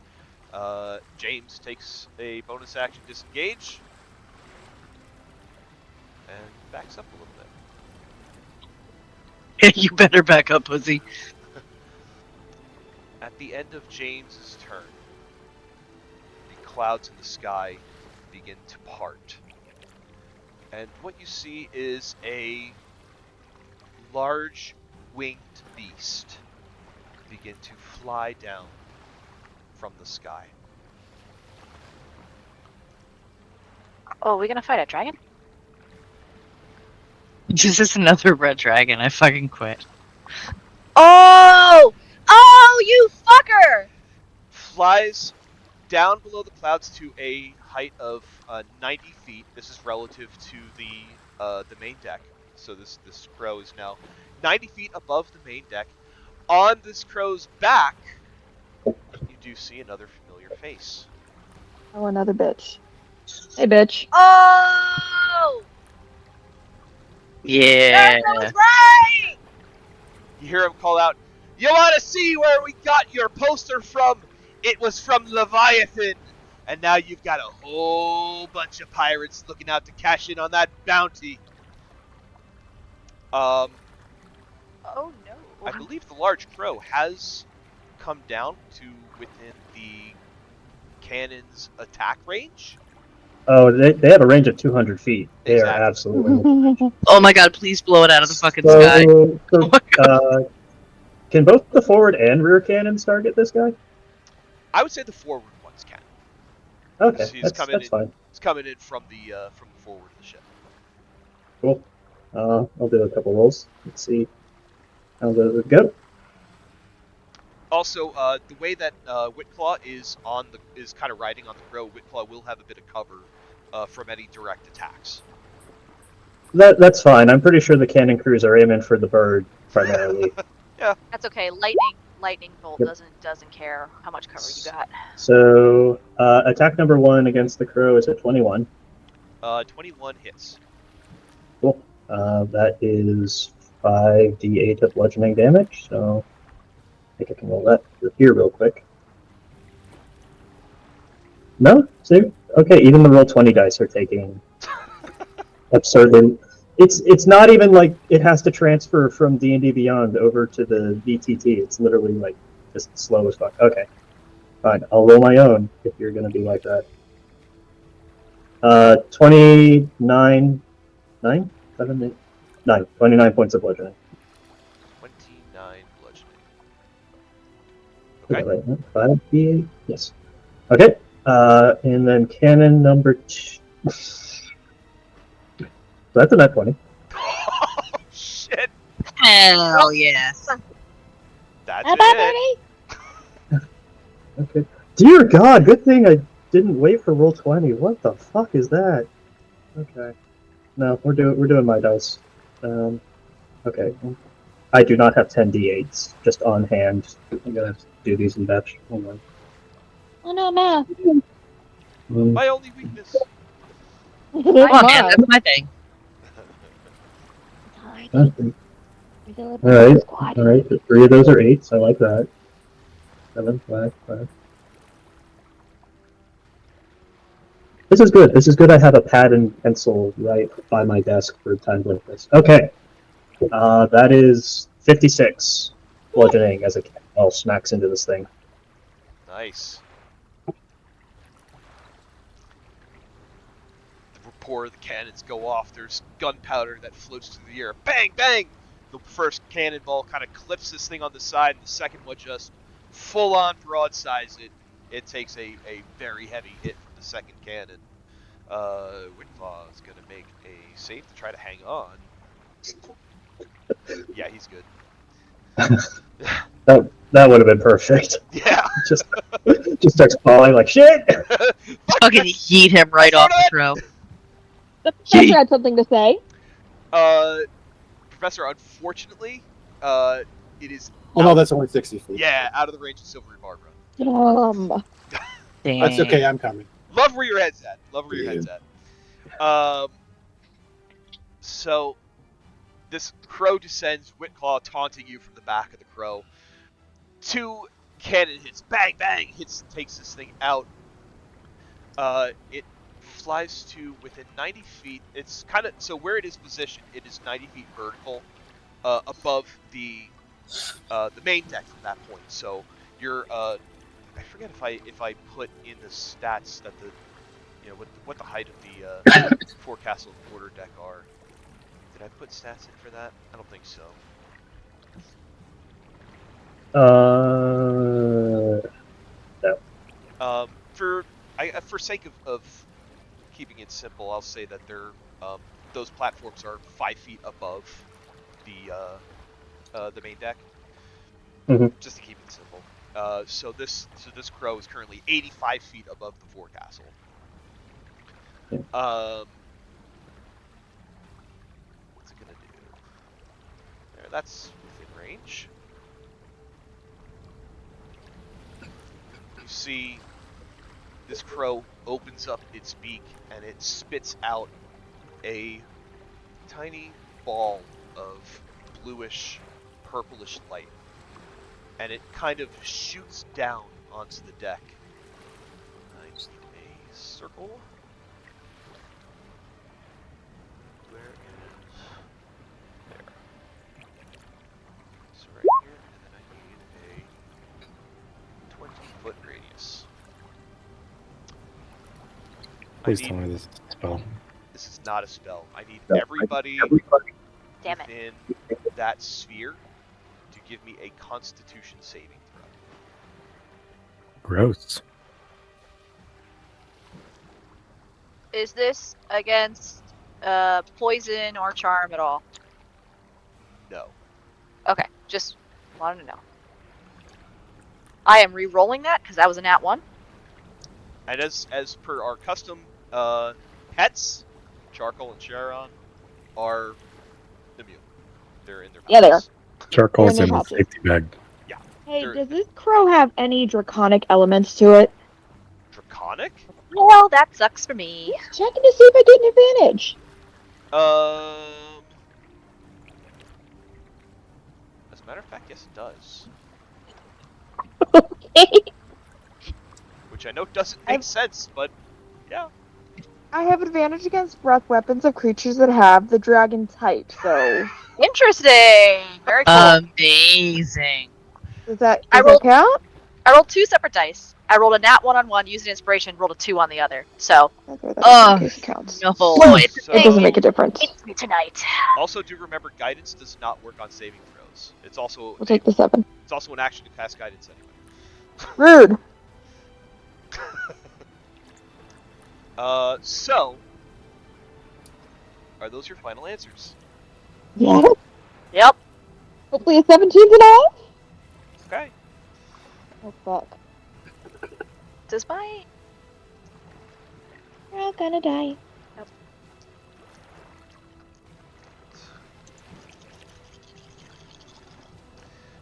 James takes a bonus action disengage. And backs up a little bit. You better back up, pussy. At the end of James's turn, the clouds in the sky begin to part. And what you see is a large winged beast begin to fly down from the sky. Oh, we gonna fight a dragon? This is another red dragon. I fucking quit. Oh! Oh, you fucker! Flies down below the clouds to a height of 90 feet. This is relative to the main deck. So this crow is now 90 feet above the main deck. On this crow's back, you do see another familiar face. Oh, another bitch. Hey, bitch. Oh! Yeah. That was right! You hear him call out, "You want to see where we got your poster from? It was from Leviathan. And now you've got a whole bunch of pirates looking out to cash in on that bounty." Oh no. I believe the large crow has come down to within the cannon's attack range. Oh, they have a range of 200 feet. They Exactly. are absolutely. Oh my god, please blow it out of the fucking So, sky. can both the forward and rear cannons target this guy? I would say the forward ones can. Okay, He's that's fine. It's coming in from the forward of the ship. Cool. I'll do a couple rolls. Let's see how those would go. Also, the way that Whitclaw is kind of riding on the crow, Whitclaw will have a bit of cover from any direct attacks. That's fine. I'm pretty sure the cannon crews are aiming for the bird primarily. That's okay. Lightning bolt Yep. doesn't care how much cover you got. So attack number 1 against the crow is a 21. 21 hits. Cool. That is 5d8 of bludgeoning damage. So I think I can roll that here real quick. No? See? Okay, even the roll 20 dice are taking absurdly. It's not even like it has to transfer from D&D Beyond over to the VTT. It's literally like just slow as fuck. Okay, fine. I'll roll my own if you're gonna be like that. 29, 9, 7, 8, 9. 29 points of bludgeoning. 29 bludgeoning. Is Okay. that right? 5d8? Yes. Okay. And then cannon number 2. That's a net 20. Oh, shit! Hell yeah. That's Bye-bye, it. Okay. Dear God, good thing I didn't wait for roll 20. What the fuck is that? Okay. No, we're doing my dice. Okay. I do not have 10 d8s just on hand. I'm gonna have to do these in batch. Hold on. Oh no, math. My only weakness. Come on, man. That's my thing. All right. 3 of those are 8s. I like that. 7, 5, 5. This is good. This is good. I have a pad and pencil right by my desk for times like this. Okay. That is 56 bludgeoning as a cannonball smacks into this thing. Nice. The rapport of the cannons go off. There's gunpowder that floats through the air. Bang, bang! The first cannonball kind of clips this thing on the side, and the second one just full-on broadsides it. It takes a very heavy hit from the second cannon. Windclaw is going to make a save to try to hang on. Yeah, he's good. That would have been perfect. Yeah. Just starts falling like shit. Fucking yeet him right off the throw. The professor had something to say. Professor, unfortunately, it is. Oh no, that's only 60 feet. Yeah, out of the range of Silvery Barbara. Dang. That's okay. I'm coming. Love where your head's at. Love where your head's at. So this crow descends, Whitclaw taunting you from the back of the crow. 2 cannon hits, bang, bang, takes this thing out. It flies to within 90 feet. It's kind of, so where it is positioned, it is 90 feet vertical, above the main deck from that point. So you're, I forget if I put in the stats that the, what the height of the forecastle quarter deck are. Did I put stats in for that? I don't think so. No. For sake of keeping it simple, I'll say that they're those platforms are 5 feet above the main deck. Mhm. Just to keep it simple. So this crow is currently 85 feet above the forecastle. What's it gonna do? There, that's within range. You see this crow opens up its beak and it spits out a tiny ball of bluish, purplish light. And it kind of shoots down onto the deck. I need a circle. Where is... There. So right here, and then I need a 20-foot radius. Please tell me this is a spell. This is not a spell. I need No, everybody Damn it. within that sphere to give me a Constitution saving throw. Gross. Is this against poison or charm at all? No. Okay, just wanted to know. I am re-rolling that because that was a nat 1. And as per our custom pets, Charcoal and Sharon, are immune. They're in their Yeah, they are. pouches. Charcoal's They're in in the their safety bag. Hey, They're does this crow have any draconic elements to it? draconic? Well, that sucks for me. Just checking to see if I get an advantage. As a matter of fact, yes, it does. Okay. Which I know doesn't make sense, but yeah. I have advantage against breath weapons of creatures that have the dragon type, so Interesting. Very cool. Amazing. does that I rolled- count? I rolled 2 separate dice. I rolled a nat 1 on one, used an inspiration, rolled a 2 on the other. So, Okay, that Oh, in case it counts. no. it's a So- It doesn't make a difference. It's me tonight. Also, do remember guidance does not work on saving throws. It's also We'll take the 7. it's also an action to cast guidance anyway. Rude. So are those your final answers? Yeah. Yep. Hopefully a 17's enough. Okay. Oh fuck. Does my We're all gonna die.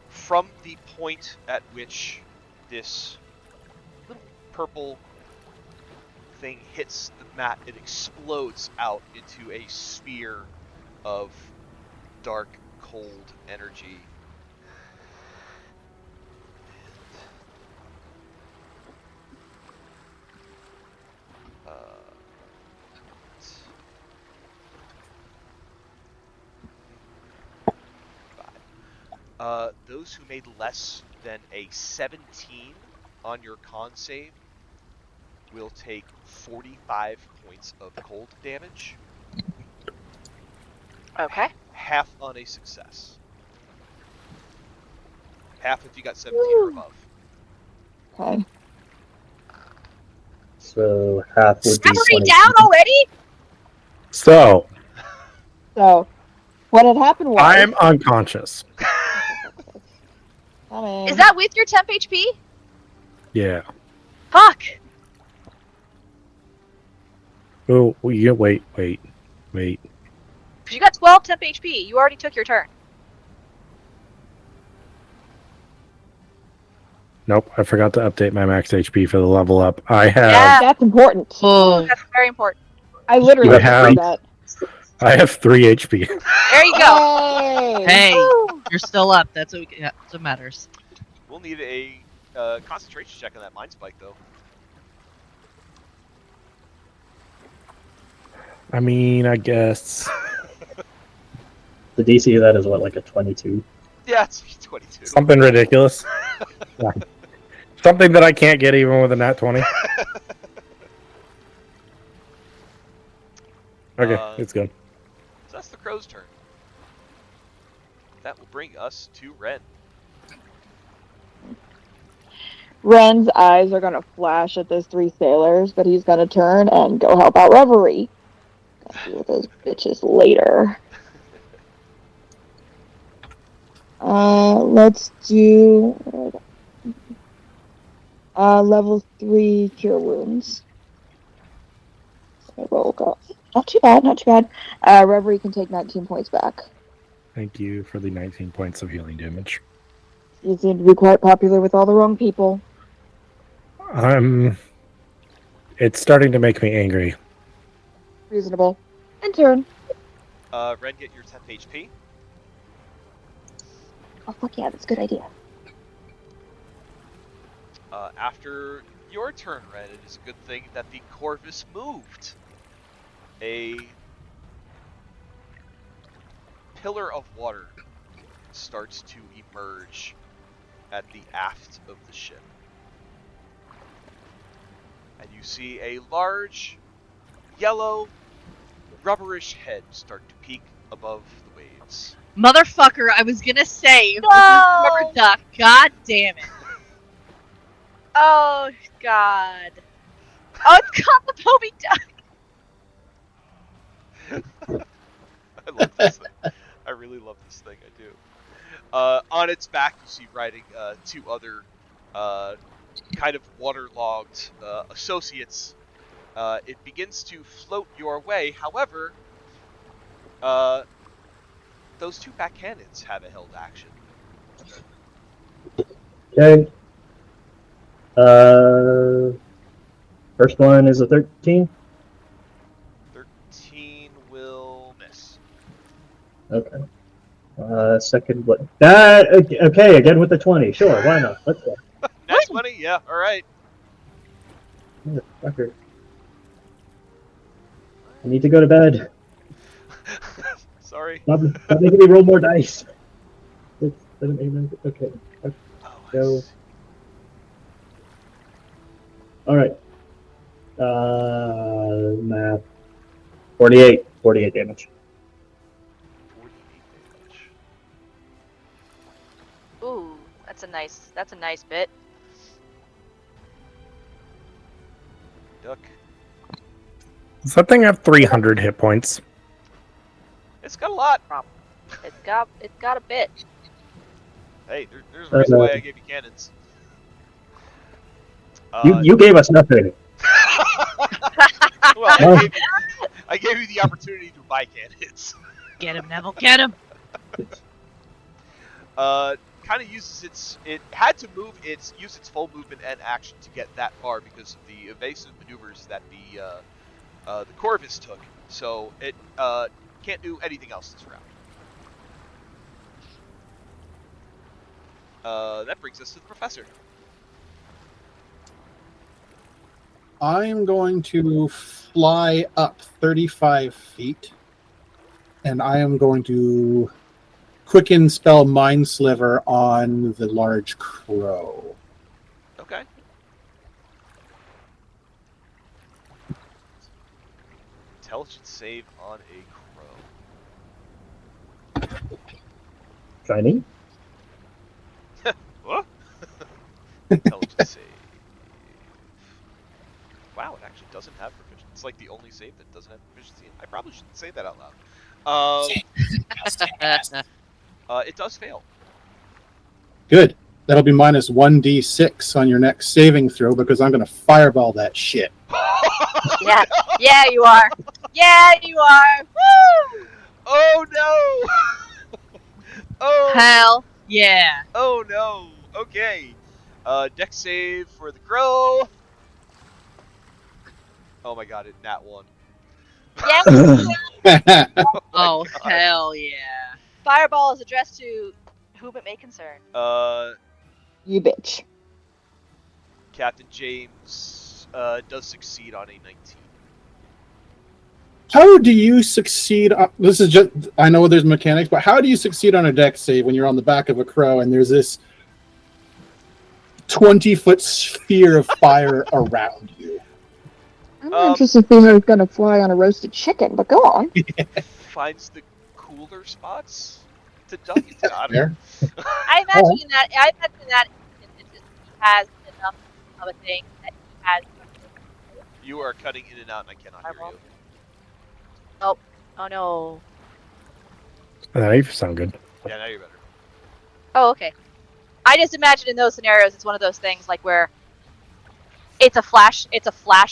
From the point at which this little purple thing hits the mat, it explodes out into a sphere of dark, cold energy. Those who made less than a 17 on your con save will take 45 points of cold damage. Okay. Half on a success. Half if you got 17 or above. Okay. So half would be Everybody 22. down already? So So, what had happened was. I'm unconscious. Is that with your temp HP? Yeah. Fuck. Oh, yeah. Wait. Because you got 12 temp HP. You already took your turn. Nope. I forgot to update my max HP for the level up. I have. Yeah. That's important. Oh, That's very important. I literally You have have- that. I have 3 HP. There you go. Hey. hey, Woo. you're still up. That's what matters. We'll need a concentration check on that mind spike, though. I mean, I guess The DC of that is what, like a 22? Yeah, it's 22. something ridiculous. Yeah. Something that I can't get even with a nat 20. Okay, it's good. So that's the crow's turn. That will bring us to Ren. Ren's eyes are gonna flash at those 3 sailors, but he's gonna turn and go help out Reverie. Gotta deal with those bitches later. Let's do level 3 cure wounds. So roll go. Not too bad, not too bad. Reverie can take 19 points back. Thank you for the 19 points of healing damage. You seem to be quite popular with all the wrong people. It's starting to make me angry. Reasonable. And turn. Ren, get your 10th HP. Oh fuck yeah, that's a good idea. After your turn, Ren, it is a good thing that the Corvus moved. A pillar of water starts to emerge at the aft of the ship. And you see a large, yellow, rubberish head start to peek above the waves. Motherfucker, I was gonna say No! rubber duck. God damn it. Oh, God. Oh, it's got the Moby Duck. I love this thing. I really love this thing. I do. On its back, you see riding 2 other kind of waterlogged associates. It begins to float your way. However, Uh, those two back cannons have a held action. Okay. First one is a 13. 13 will miss. Okay. Second one. Okay, again with the 20. Sure, why not? Let's go. Nat 20? Yeah, alright. Motherfucker. I need to go to bed. Sorry. Stop making me roll more dice. 6, 7, 8, 9, okay. Oh, Go. Alright. Math. 48. 48 damage. 48 damage. Ooh, that's a nice bit. Duck. Does that thing have 300 hit points? It's got a lot. It's got a bit. Hey, there's a reason why I gave you cannons. You gave us nothing. Well, I gave you the opportunity to buy cannons. Get him, Neville, get him! Kind of uses it had to use its full movement and action to get that far because of the evasive maneuvers that the Corvus took. So it can't do anything else this round. That brings us to the professor. I'm going to fly up 35 feet, and I am going to quicken spell Mind Sliver on the large crow. Okay. Intelligence save on a crow. Shiny? What? Intelligence save. Wow, it actually doesn't have proficiency. It's like the only save that doesn't have proficiency. I probably shouldn't say that out loud. It does fail. Good. That'll be minus 1d6 on your next saving throw because I'm going to fireball that shit. Yeah, yeah, you are. Yeah, you are. Woo! Oh no! Oh Hell yeah! Oh no! Okay. Dex save for the crow. Oh my god, it nat 1. Yes. Oh, God. hell yeah! Fireball is addressed to whom it may concern. You bitch. Captain James does succeed on a 19. How do you succeed? This is just, I know there's mechanics, but how do you succeed on a dex save when you're on the back of a crow and there's this 20-foot sphere of fire around you? I'm interested to see how he's gonna fly on a roasted chicken, but go on. Finds the cooler spots to duck into. I don't know. I imagine that he has enough of a thing that he has. You are cutting in and out, and I cannot hear you. Oh no. You sound good. Yeah, now you're better. Oh, okay. I just imagine in those scenarios, it's one of those things like where it's a flash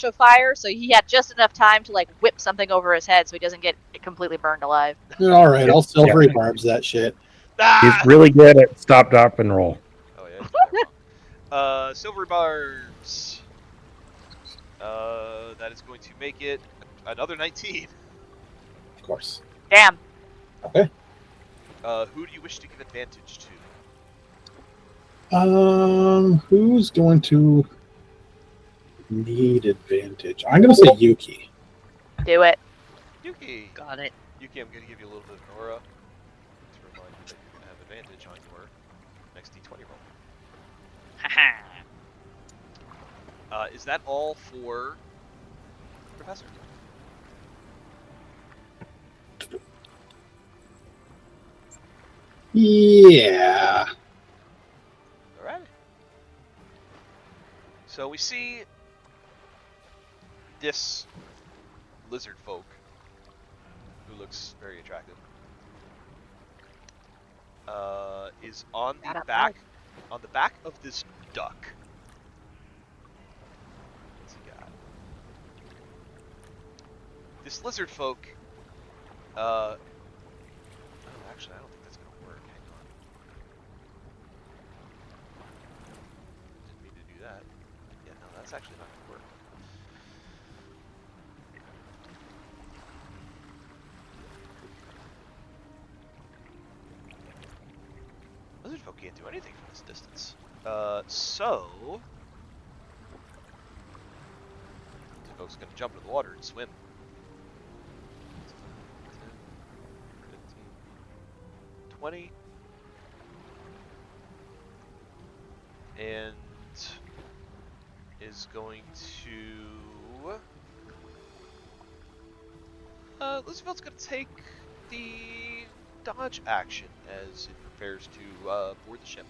of fire, so he had just enough time to like whip something over his head so he doesn't get completely burned alive. All right, I'll silvery barbs that shit. He's really good at stop, drop, and roll. Oh yeah. Silver barbs. That is going to make it another 19. Of course. Damn. Okay. Who do you wish to give advantage to? Who's going to need advantage? I'm going to say Yuki. Do it. Yuki. Got it. Yuki, I'm going to give you a little bit of an aura to remind you that you're going to have advantage on your next d20 roll. Is that all for Professor? Yeah. Alright. So we see this lizard folk who looks very attractive. Is on the back of this duck. What's he got? This lizard folk Actually, I don't think that's gonna work. Hang on. Didn't mean to do that. Yeah, no, that's actually not gonna work. Lizard folk can't do anything from this distance. So lizard folk's gonna jump into the water and swim. 10, 15, 20. And is going to... Lizardfeld's going to take the dodge action as it prepares to board the ship.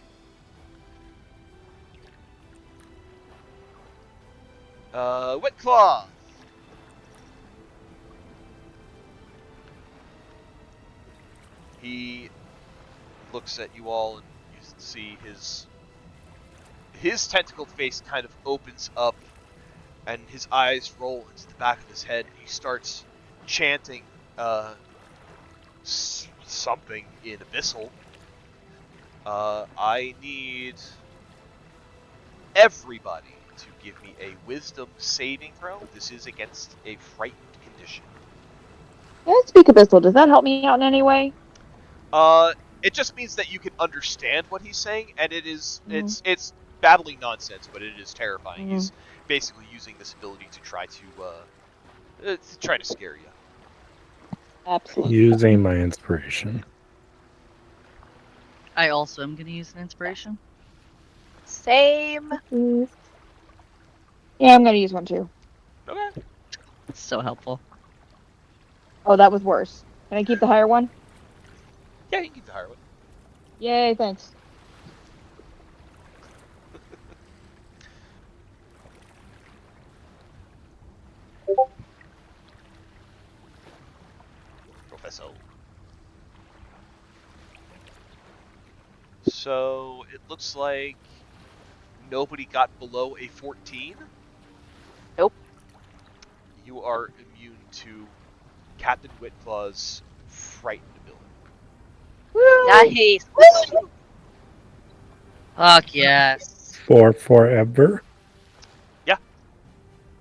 Whitclaw! He looks at you all and you see his tentacled face kind of opens up and his eyes roll into the back of his head. He starts chanting something in Abyssal. I need everybody to give me a wisdom saving throw. This is against a frightened condition. Can I speak Abyssal? Does that help me out in any way? It just means that you can understand what he's saying, and it's babbling nonsense, but it is terrifying. He's basically using this ability to try to scare you. Absolutely. Using my inspiration. I also am going to use an inspiration. Same. Yeah, I'm gonna use one too. Okay. It's so helpful. Oh, that was worse. Can I keep the higher one? Yeah, you can keep the higher one. Yay, thanks. Professor. So it looks like nobody got below a 14. Nope. You are immune to Captain Whitclaw's frightened ability. Nice. Fuck yes. For forever.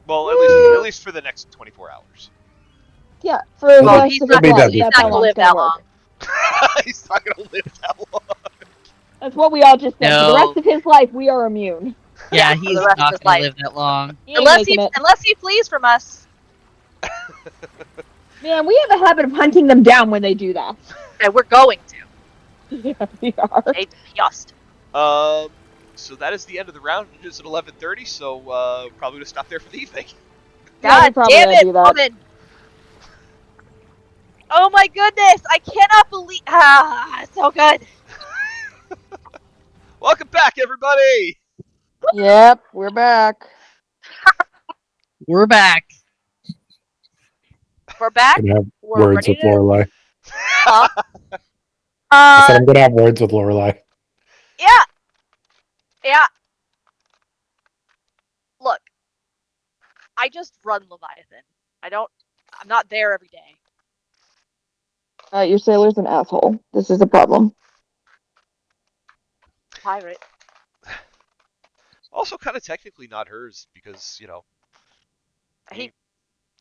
Well, at least for the next 24 hours. Yeah, for the Well, rest he's of not his life. he's That's not how gonna long live it's gonna that work. long. He's not gonna live that long. That's what we all just said. For the No. rest of his life, we are immune. Yeah, for he's the rest of not his going life. to live that long. He ain't making it. Unless he flees from us. Man, we have a habit of hunting them down when they do that. And we're going to. Yeah, we are. They just. So that is the end of the round. It is at 11:30, so probably gonna stop there for the evening. Yeah, we God probably damn gotta it, do that. woman! Oh my goodness! I cannot believe. So good. Welcome back, everybody. Yep, we're back. We're back. We're back. I'm gonna have We're words ready with to. Lorelai. Huh? I said I'm gonna have words with Lorelai. Yeah. Look, I just run Leviathan. I'm not there every day. Your sailor's an asshole. This is a problem. Pirate. Also, kind of technically not hers because he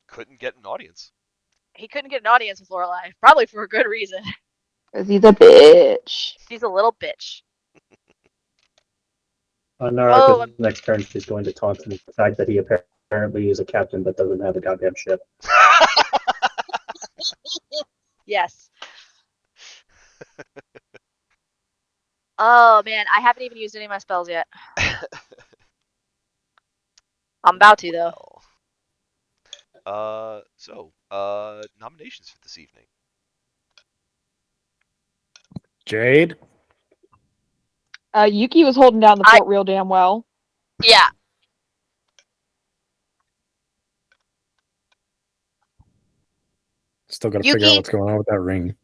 couldn't get an audience. He couldn't get an audience with Lorelai, probably for a good reason. Because he's a bitch. She's a little bitch. On Nariko's next turn, she's going to taunt him with the fact that he apparently is a captain but doesn't have a goddamn ship. Yes. Oh man, I haven't even used any of my spells yet. I'm about to though. Nominations for this evening. Jade? Yuki was holding down the fort real damn well. Yeah. Still gotta figure out Yuki. what's going on with that ring.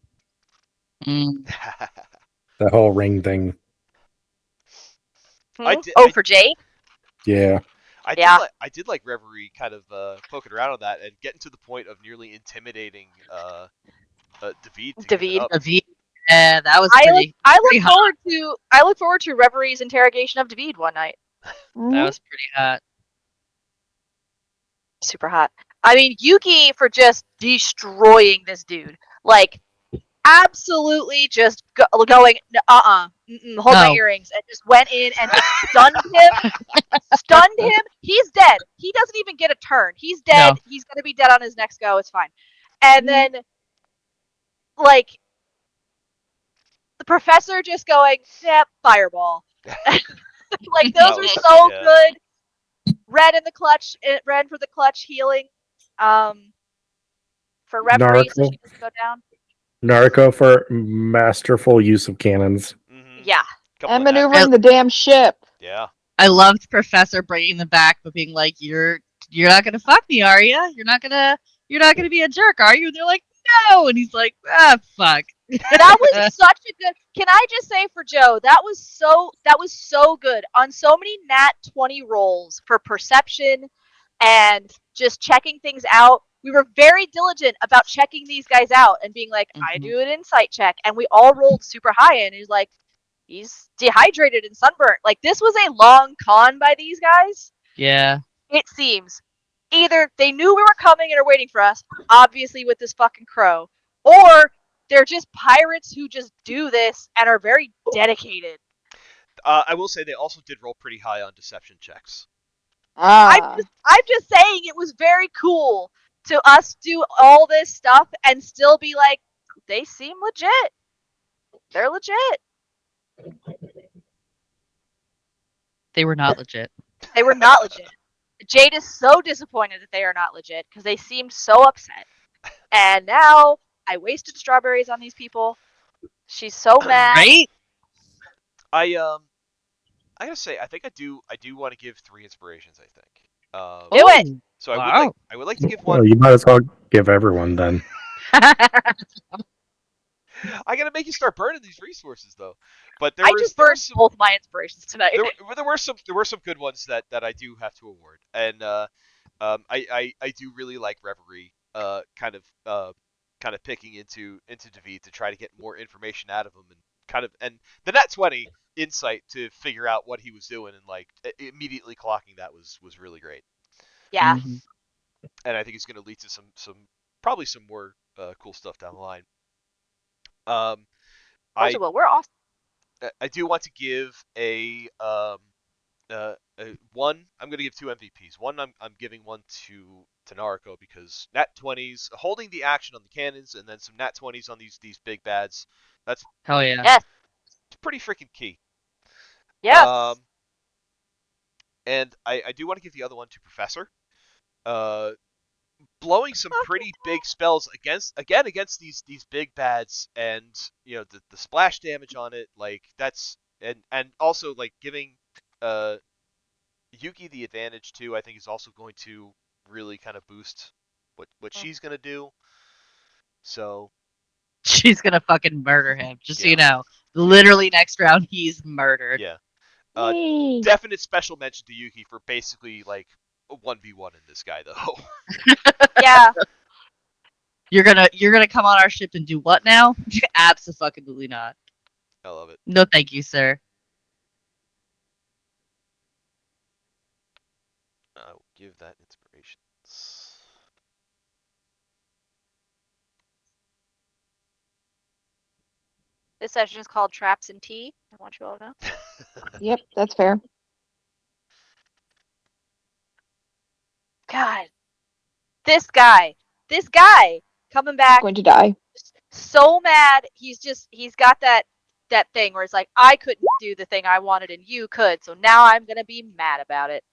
Mm. That whole ring thing. For Jade? Yeah. I did like Reverie kind of poking around on that and getting to the point of nearly intimidating David. David. And that was I pretty. pretty hot. I look forward to Reverie's interrogation of David one night. That was pretty hot. Super hot. I mean, Yuki for just destroying this dude. Like, absolutely just going, hold my No. earrings, and just went in and just stunned him. Stunned him. He's dead. He doesn't even get a turn. He's dead. No. He's gonna be dead on his next go. It's fine. And then, like, the professor just going, yep, fireball. Like, those are so good. Red in the clutch. Red for the clutch healing. For Reverie, so she doesn't go down. Nariko for masterful use of cannons. Mm-hmm. Yeah. And maneuvering the damn ship. Yeah. I loved Professor bringing them back, but being like, "You're not gonna fuck me, are you? You're not gonna be a jerk, are you?" And they're like, "No," and he's like, "Ah, fuck." That was such a good. Can I just say for Joe, that was so good on so many nat 20 rolls for perception and just checking things out. We were very diligent about checking these guys out and being like, I do an insight check, and we all rolled super high. And he's like, he's dehydrated and sunburnt. Like, this was a long con by these guys. Yeah. It seems. Either they knew we were coming and are waiting for us, obviously with this fucking crow, or they're just pirates who just do this and are very dedicated. I will say they also did roll pretty high on deception checks. I'm just saying it was very cool to us do all this stuff and still be like, they seem legit. They're legit. They were not legit. They were not legit. Jade is so disappointed that they are not legit because they seemed so upset. And now I wasted strawberries on these people. She's so mad. Right? I gotta say, I think I do want to give 3 inspirations. I think. Do it. So I would like to give one. Well, you might as well give everyone then. I gotta make you start burning these resources though. But I just burned both my inspirations tonight. There were some good ones that I do have to award, and I do really like Reverie kind of picking into David to try to get more information out of him, and the nat 20 insight to figure out what he was doing and like immediately clocking that was really great. Yeah. And I think it's going to lead to probably some more cool stuff down the line. We're awesome. I do want to give one. I'm going to give 2 MVPs. One, I'm giving one to Nariko because nat 20s, holding the action on the cannons, and then some nat 20s on these big bads. That's hell yeah. Yes. It's pretty freaking key. Yes. And I do want to give the other one to Professor. Blowing some pretty big spells against these big bads, and you know the splash damage on it, like that's and also like giving Yuki the advantage too. I think is also going to really kind of boost what she's gonna do. So she's gonna fucking murder him. Just so you know, literally next round he's murdered. Yeah. Definite special mention to Yuki for basically like a 1v1 in this guy though. Yeah. You're gonna come on our ship and do what now? Absolutely not. I love it. No, thank you, sir. I will give that inspirations. This session is called Traps and Tea. I want you all to know. Yep, that's fair. God. This guy coming back. Going to die. So mad. He's got that thing where it's like, I couldn't do the thing I wanted and you could, so now I'm gonna be mad about it.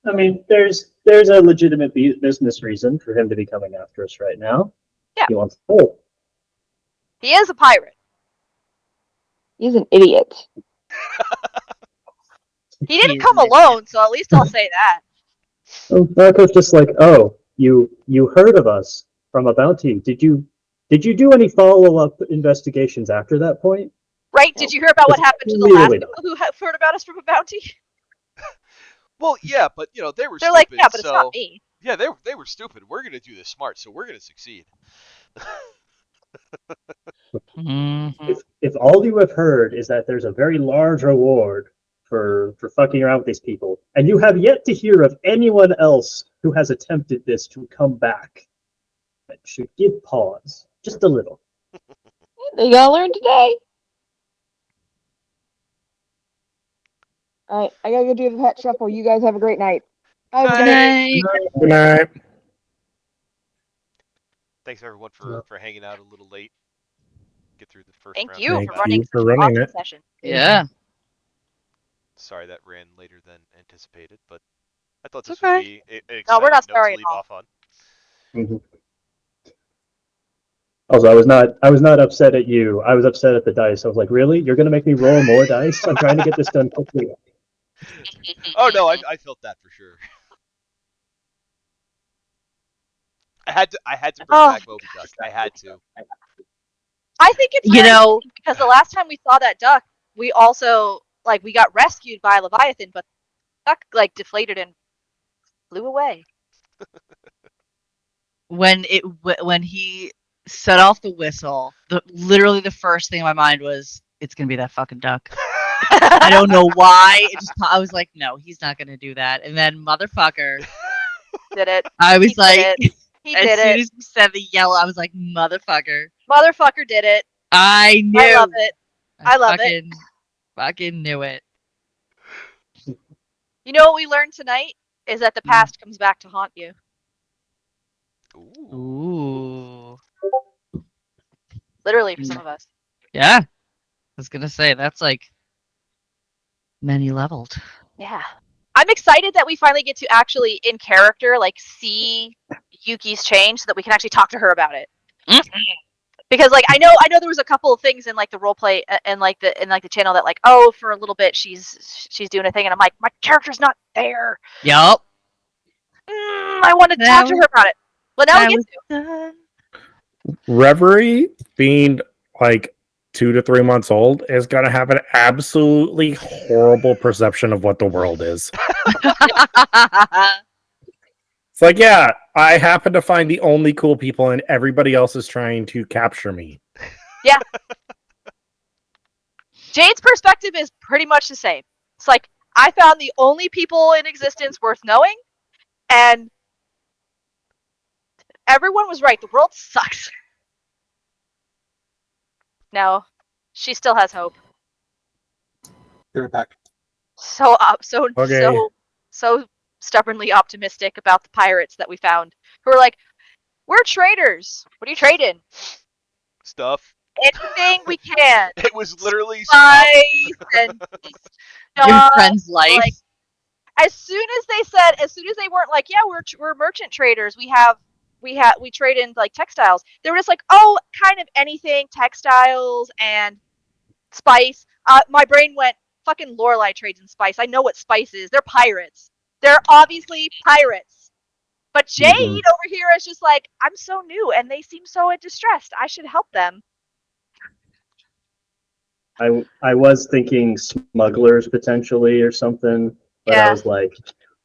I mean, there's a legitimate business reason for him to be coming after us right now. Yeah. He wants the gold. He is a pirate. He's an idiot. He didn't come alone, so at least I'll say that. Oh, Narco's just like, oh, you heard of us from a bounty. Did you do any follow-up investigations after that point? Right? Did you hear about what happened to the last people who heard about us from a bounty? Well, yeah, but you know they're stupid, like, yeah, but so, it's not me. Yeah, they were stupid. We're gonna do this smart, so we're gonna succeed. Mhm. If all you have heard is that there's a very large reward for fucking around with these people, and you have yet to hear of anyone else who has attempted this to come back, that should give pause just a little. They gotta learn today. All right, I gotta go do the pet shuffle. You guys have a great night. Have a good night. Night. Good night. Thanks everyone for hanging out a little late. Get through the first Thank round. you Thank for running you such for an running awesome it. session. Yeah. Sorry that ran later than anticipated, but I thought It's this would okay. be an No, we're exciting not note sorry to at leave all. off on. Mhm. Also, I was not upset at you. I was upset at the dice. I was like, really? You're gonna make me roll more dice? I'm trying to get this done quickly. Oh no, I felt that for sure. I had to bring Oh, back Moby Duck. I had to. I think it's You very know, fitting because the last time we saw that duck, we also we got rescued by Leviathan, but the duck deflated and flew away. when he set off the whistle, literally the first thing in my mind was, it's gonna be that fucking duck. I don't know why. I was like, no, he's not gonna do that. And then motherfucker, Did it? I was He like, did it. He as did soon it. as he said the yellow, I was like, motherfucker. Motherfucker did it. I knew. I love it. I love it. Fucking knew it. You know what we learned tonight is that the past comes back to haunt you. Ooh. Ooh. Literally for some of us. Yeah. I was gonna say that's like many leveled. Yeah. I'm excited that we finally get to actually in character see Yuki's change so that we can actually talk to her about it. Because I know there was a couple of things in the role play and the channel that for a little bit she's doing a thing and I'm like, my character's not there. Yup. I want to talk to her about it. Well, now we get to. Reverie being like 2 to 3 months old is going to have an absolutely horrible perception of what the world is. It's like, yeah, I happen to find the only cool people and everybody else is trying to capture me. Yeah. Jade's perspective is pretty much the same. It's like, I found the only people in existence worth knowing, and everyone was right. The world sucks. No, she still has hope. Give it back. So Okay. so stubbornly optimistic about the pirates that we found, who are like, we're traders. What are you trading? Stuff. Anything we can. It was literally Spice and Your stuff. friend's life. As soon as they weren't like, yeah, we're merchant traders. We trade in textiles. They were just like, oh, kind of anything, textiles and spice. My brain went, fucking Lorelei trades in spice. I know what spice is. They're pirates. They're obviously pirates. But Jade over here is just like, I'm so new and they seem so distressed. I should help them. I was thinking smugglers potentially or something, but I was like,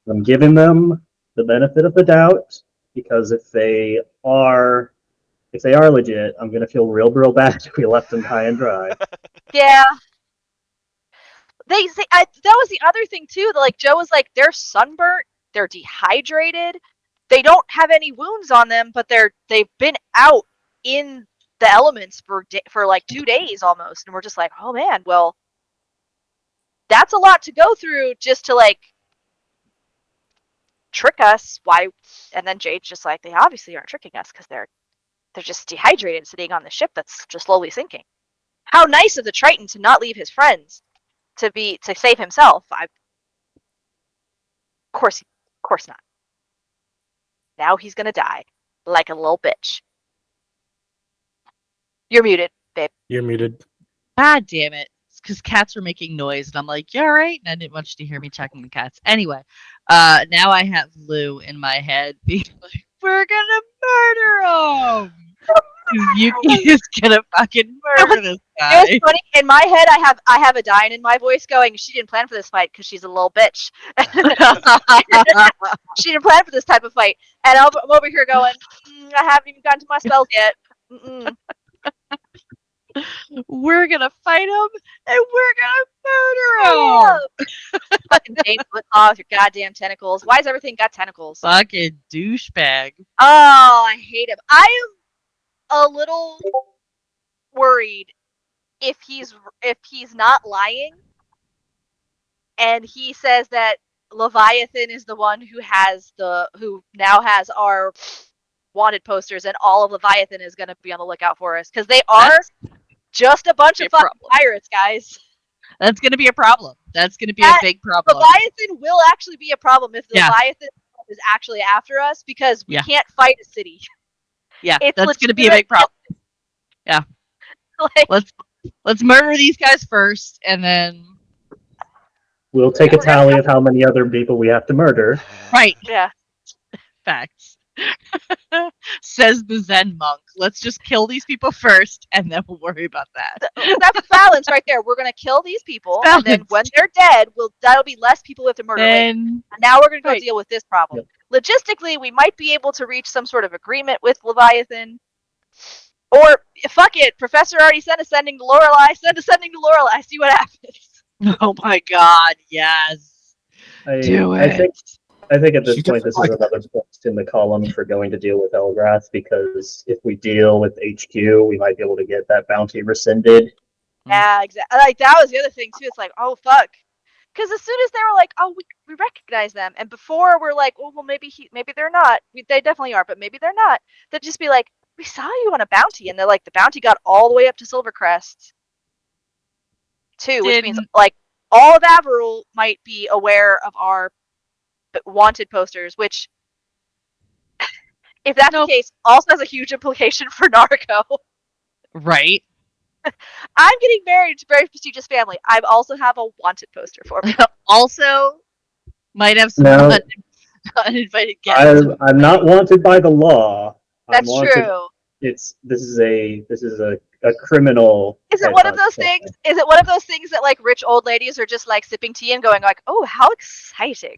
I'm giving them the benefit of the doubt because if they are legit, I'm gonna feel real bad if we left them high and dry. Yeah. That was the other thing too. Joe was like, they're sunburnt, they're dehydrated, they don't have any wounds on them, but they've been out in the elements for 2 days almost, and we're just like, oh man, well, that's a lot to go through just to trick us. Why? And then Jade's just like, they obviously aren't tricking us because they're just dehydrated, sitting on the ship that's just slowly sinking. How nice of the Triton to not leave his friends to save himself. Of course not. Now he's gonna die like a little bitch. You're muted, babe. You're muted. God damn it. It's because cats were making noise, and I'm like, you alright? And I didn't want you to hear me checking the cats. Anyway, now I have Lou in my head being like, we're gonna murder him! Yuki is gonna fucking murder this It guy. was funny. In my head, I have a Diane in my voice going, she didn't plan for this fight because she's a little bitch. She didn't plan for this type of fight. And I'm over here going, I haven't even gotten to my spells yet. Mm-mm. We're gonna fight him, and we're gonna murder him. Fucking Jane Footlaw with your goddamn tentacles. Why has everything got tentacles? Fucking douchebag. Oh, I hate him. I am a little worried if he's not lying, and he says that Leviathan is the one who now has our wanted posters, and all of Leviathan is going to be on the lookout for us because they are just a bunch of fucking pirates, guys. That's gonna be a problem. That's gonna be a big problem. Leviathan will actually be a problem if Leviathan is actually after us because we can't fight a city. Yeah, it's that's gonna be a big problem. Yeah. Like, let's murder these guys first, and then we'll take a tally of how many other people we have to murder. Right. Yeah. Facts. Says the Zen monk. Let's just kill these people first, and then we'll worry about that. That's balance right there. We're gonna kill these people, and then when they're dead, that'll be less people we have to murder. And now we're gonna go deal with this problem. Yep. Logistically, we might be able to reach some sort of agreement with Leviathan. Or fuck it, Professor already sent a sending to Lorelei. Send a sending to Lorelei. See what happens. Oh my god, yes. Do it. I think at this point, this is another point in the column for going to deal with Elgrath, because if we deal with HQ, we might be able to get that bounty rescinded. Yeah, exactly. Like, that was the other thing, too. It's like, oh, fuck. Because as soon as they were like, oh, we recognize them, and before we're like, oh, well, maybe they're not. They definitely are, but maybe they're not. They'd just be like, we saw you on a bounty, and they're like, the bounty got all the way up to Silvercrest, too, which means, like, all of Averil might be aware of our wanted posters, which, if that's the case, also has a huge implication for Nariko. Right. I'm getting married to a very prestigious family. I also have a wanted poster for me. Also, might have some uninvited guests. I'm not wanted by the law. That's true. This is a criminal. Is it one of those things? Is it one of those things that like rich old ladies are just like sipping tea and going like, "Oh, how exciting!"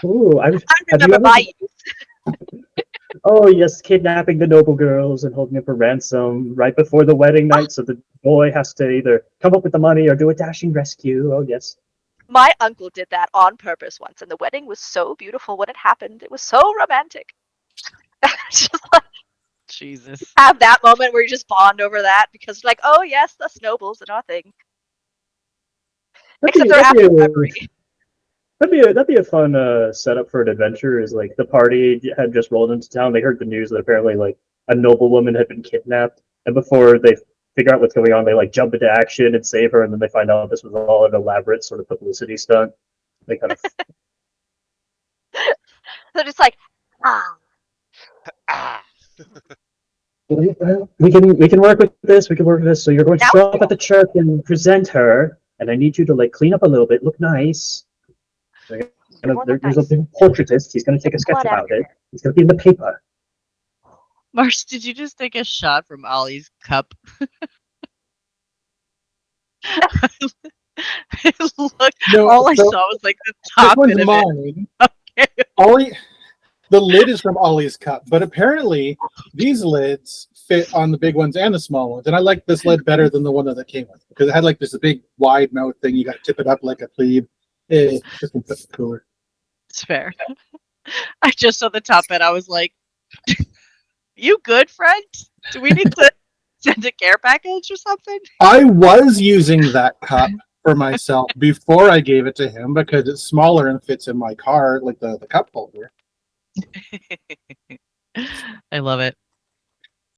Ooh, I remember my youth. Oh yes, kidnapping the noble girls and holding them for ransom right before the wedding night, so the boy has to either come up with the money or do a dashing rescue. Oh yes. My uncle did that on purpose once, and the wedding was so beautiful when it happened. It was so romantic. Just like, Jesus. Have that moment where you just bond over that because like, oh yes, the nobles and our thing. Except they're after memory. That'd be a fun setup for an adventure. Is like the party had just rolled into town. They heard the news that apparently like a noblewoman had been kidnapped, and before they figure out what's going on, they like jump into action and save her, and then they find out this was all an elaborate sort of publicity stunt. They kind of. They're just like, we can work with this. We can work with this. So you're going to show up at the church and present her, and I need you to like clean up a little bit, look nice. There's a big portraitist. He's going to take a sketch about it. He's going to be in the paper. Marsh, did you just take a shot from Ollie's cup? Look, no, all I saw was like the top bit of mine. Okay. Ollie, the lid is from Ollie's cup, but apparently these lids fit on the big ones and the small ones. And I like this lid better than the one that came with, because it had like this big wide mouth thing. You got to tip it up like a plebe. It's just cooler. It's fair. I just saw the top bit. I was like, you good, friend? Do we need to send a care package or something? I was using that cup for myself before I gave it to him because it's smaller and fits in my car, like the cup holder. I love it.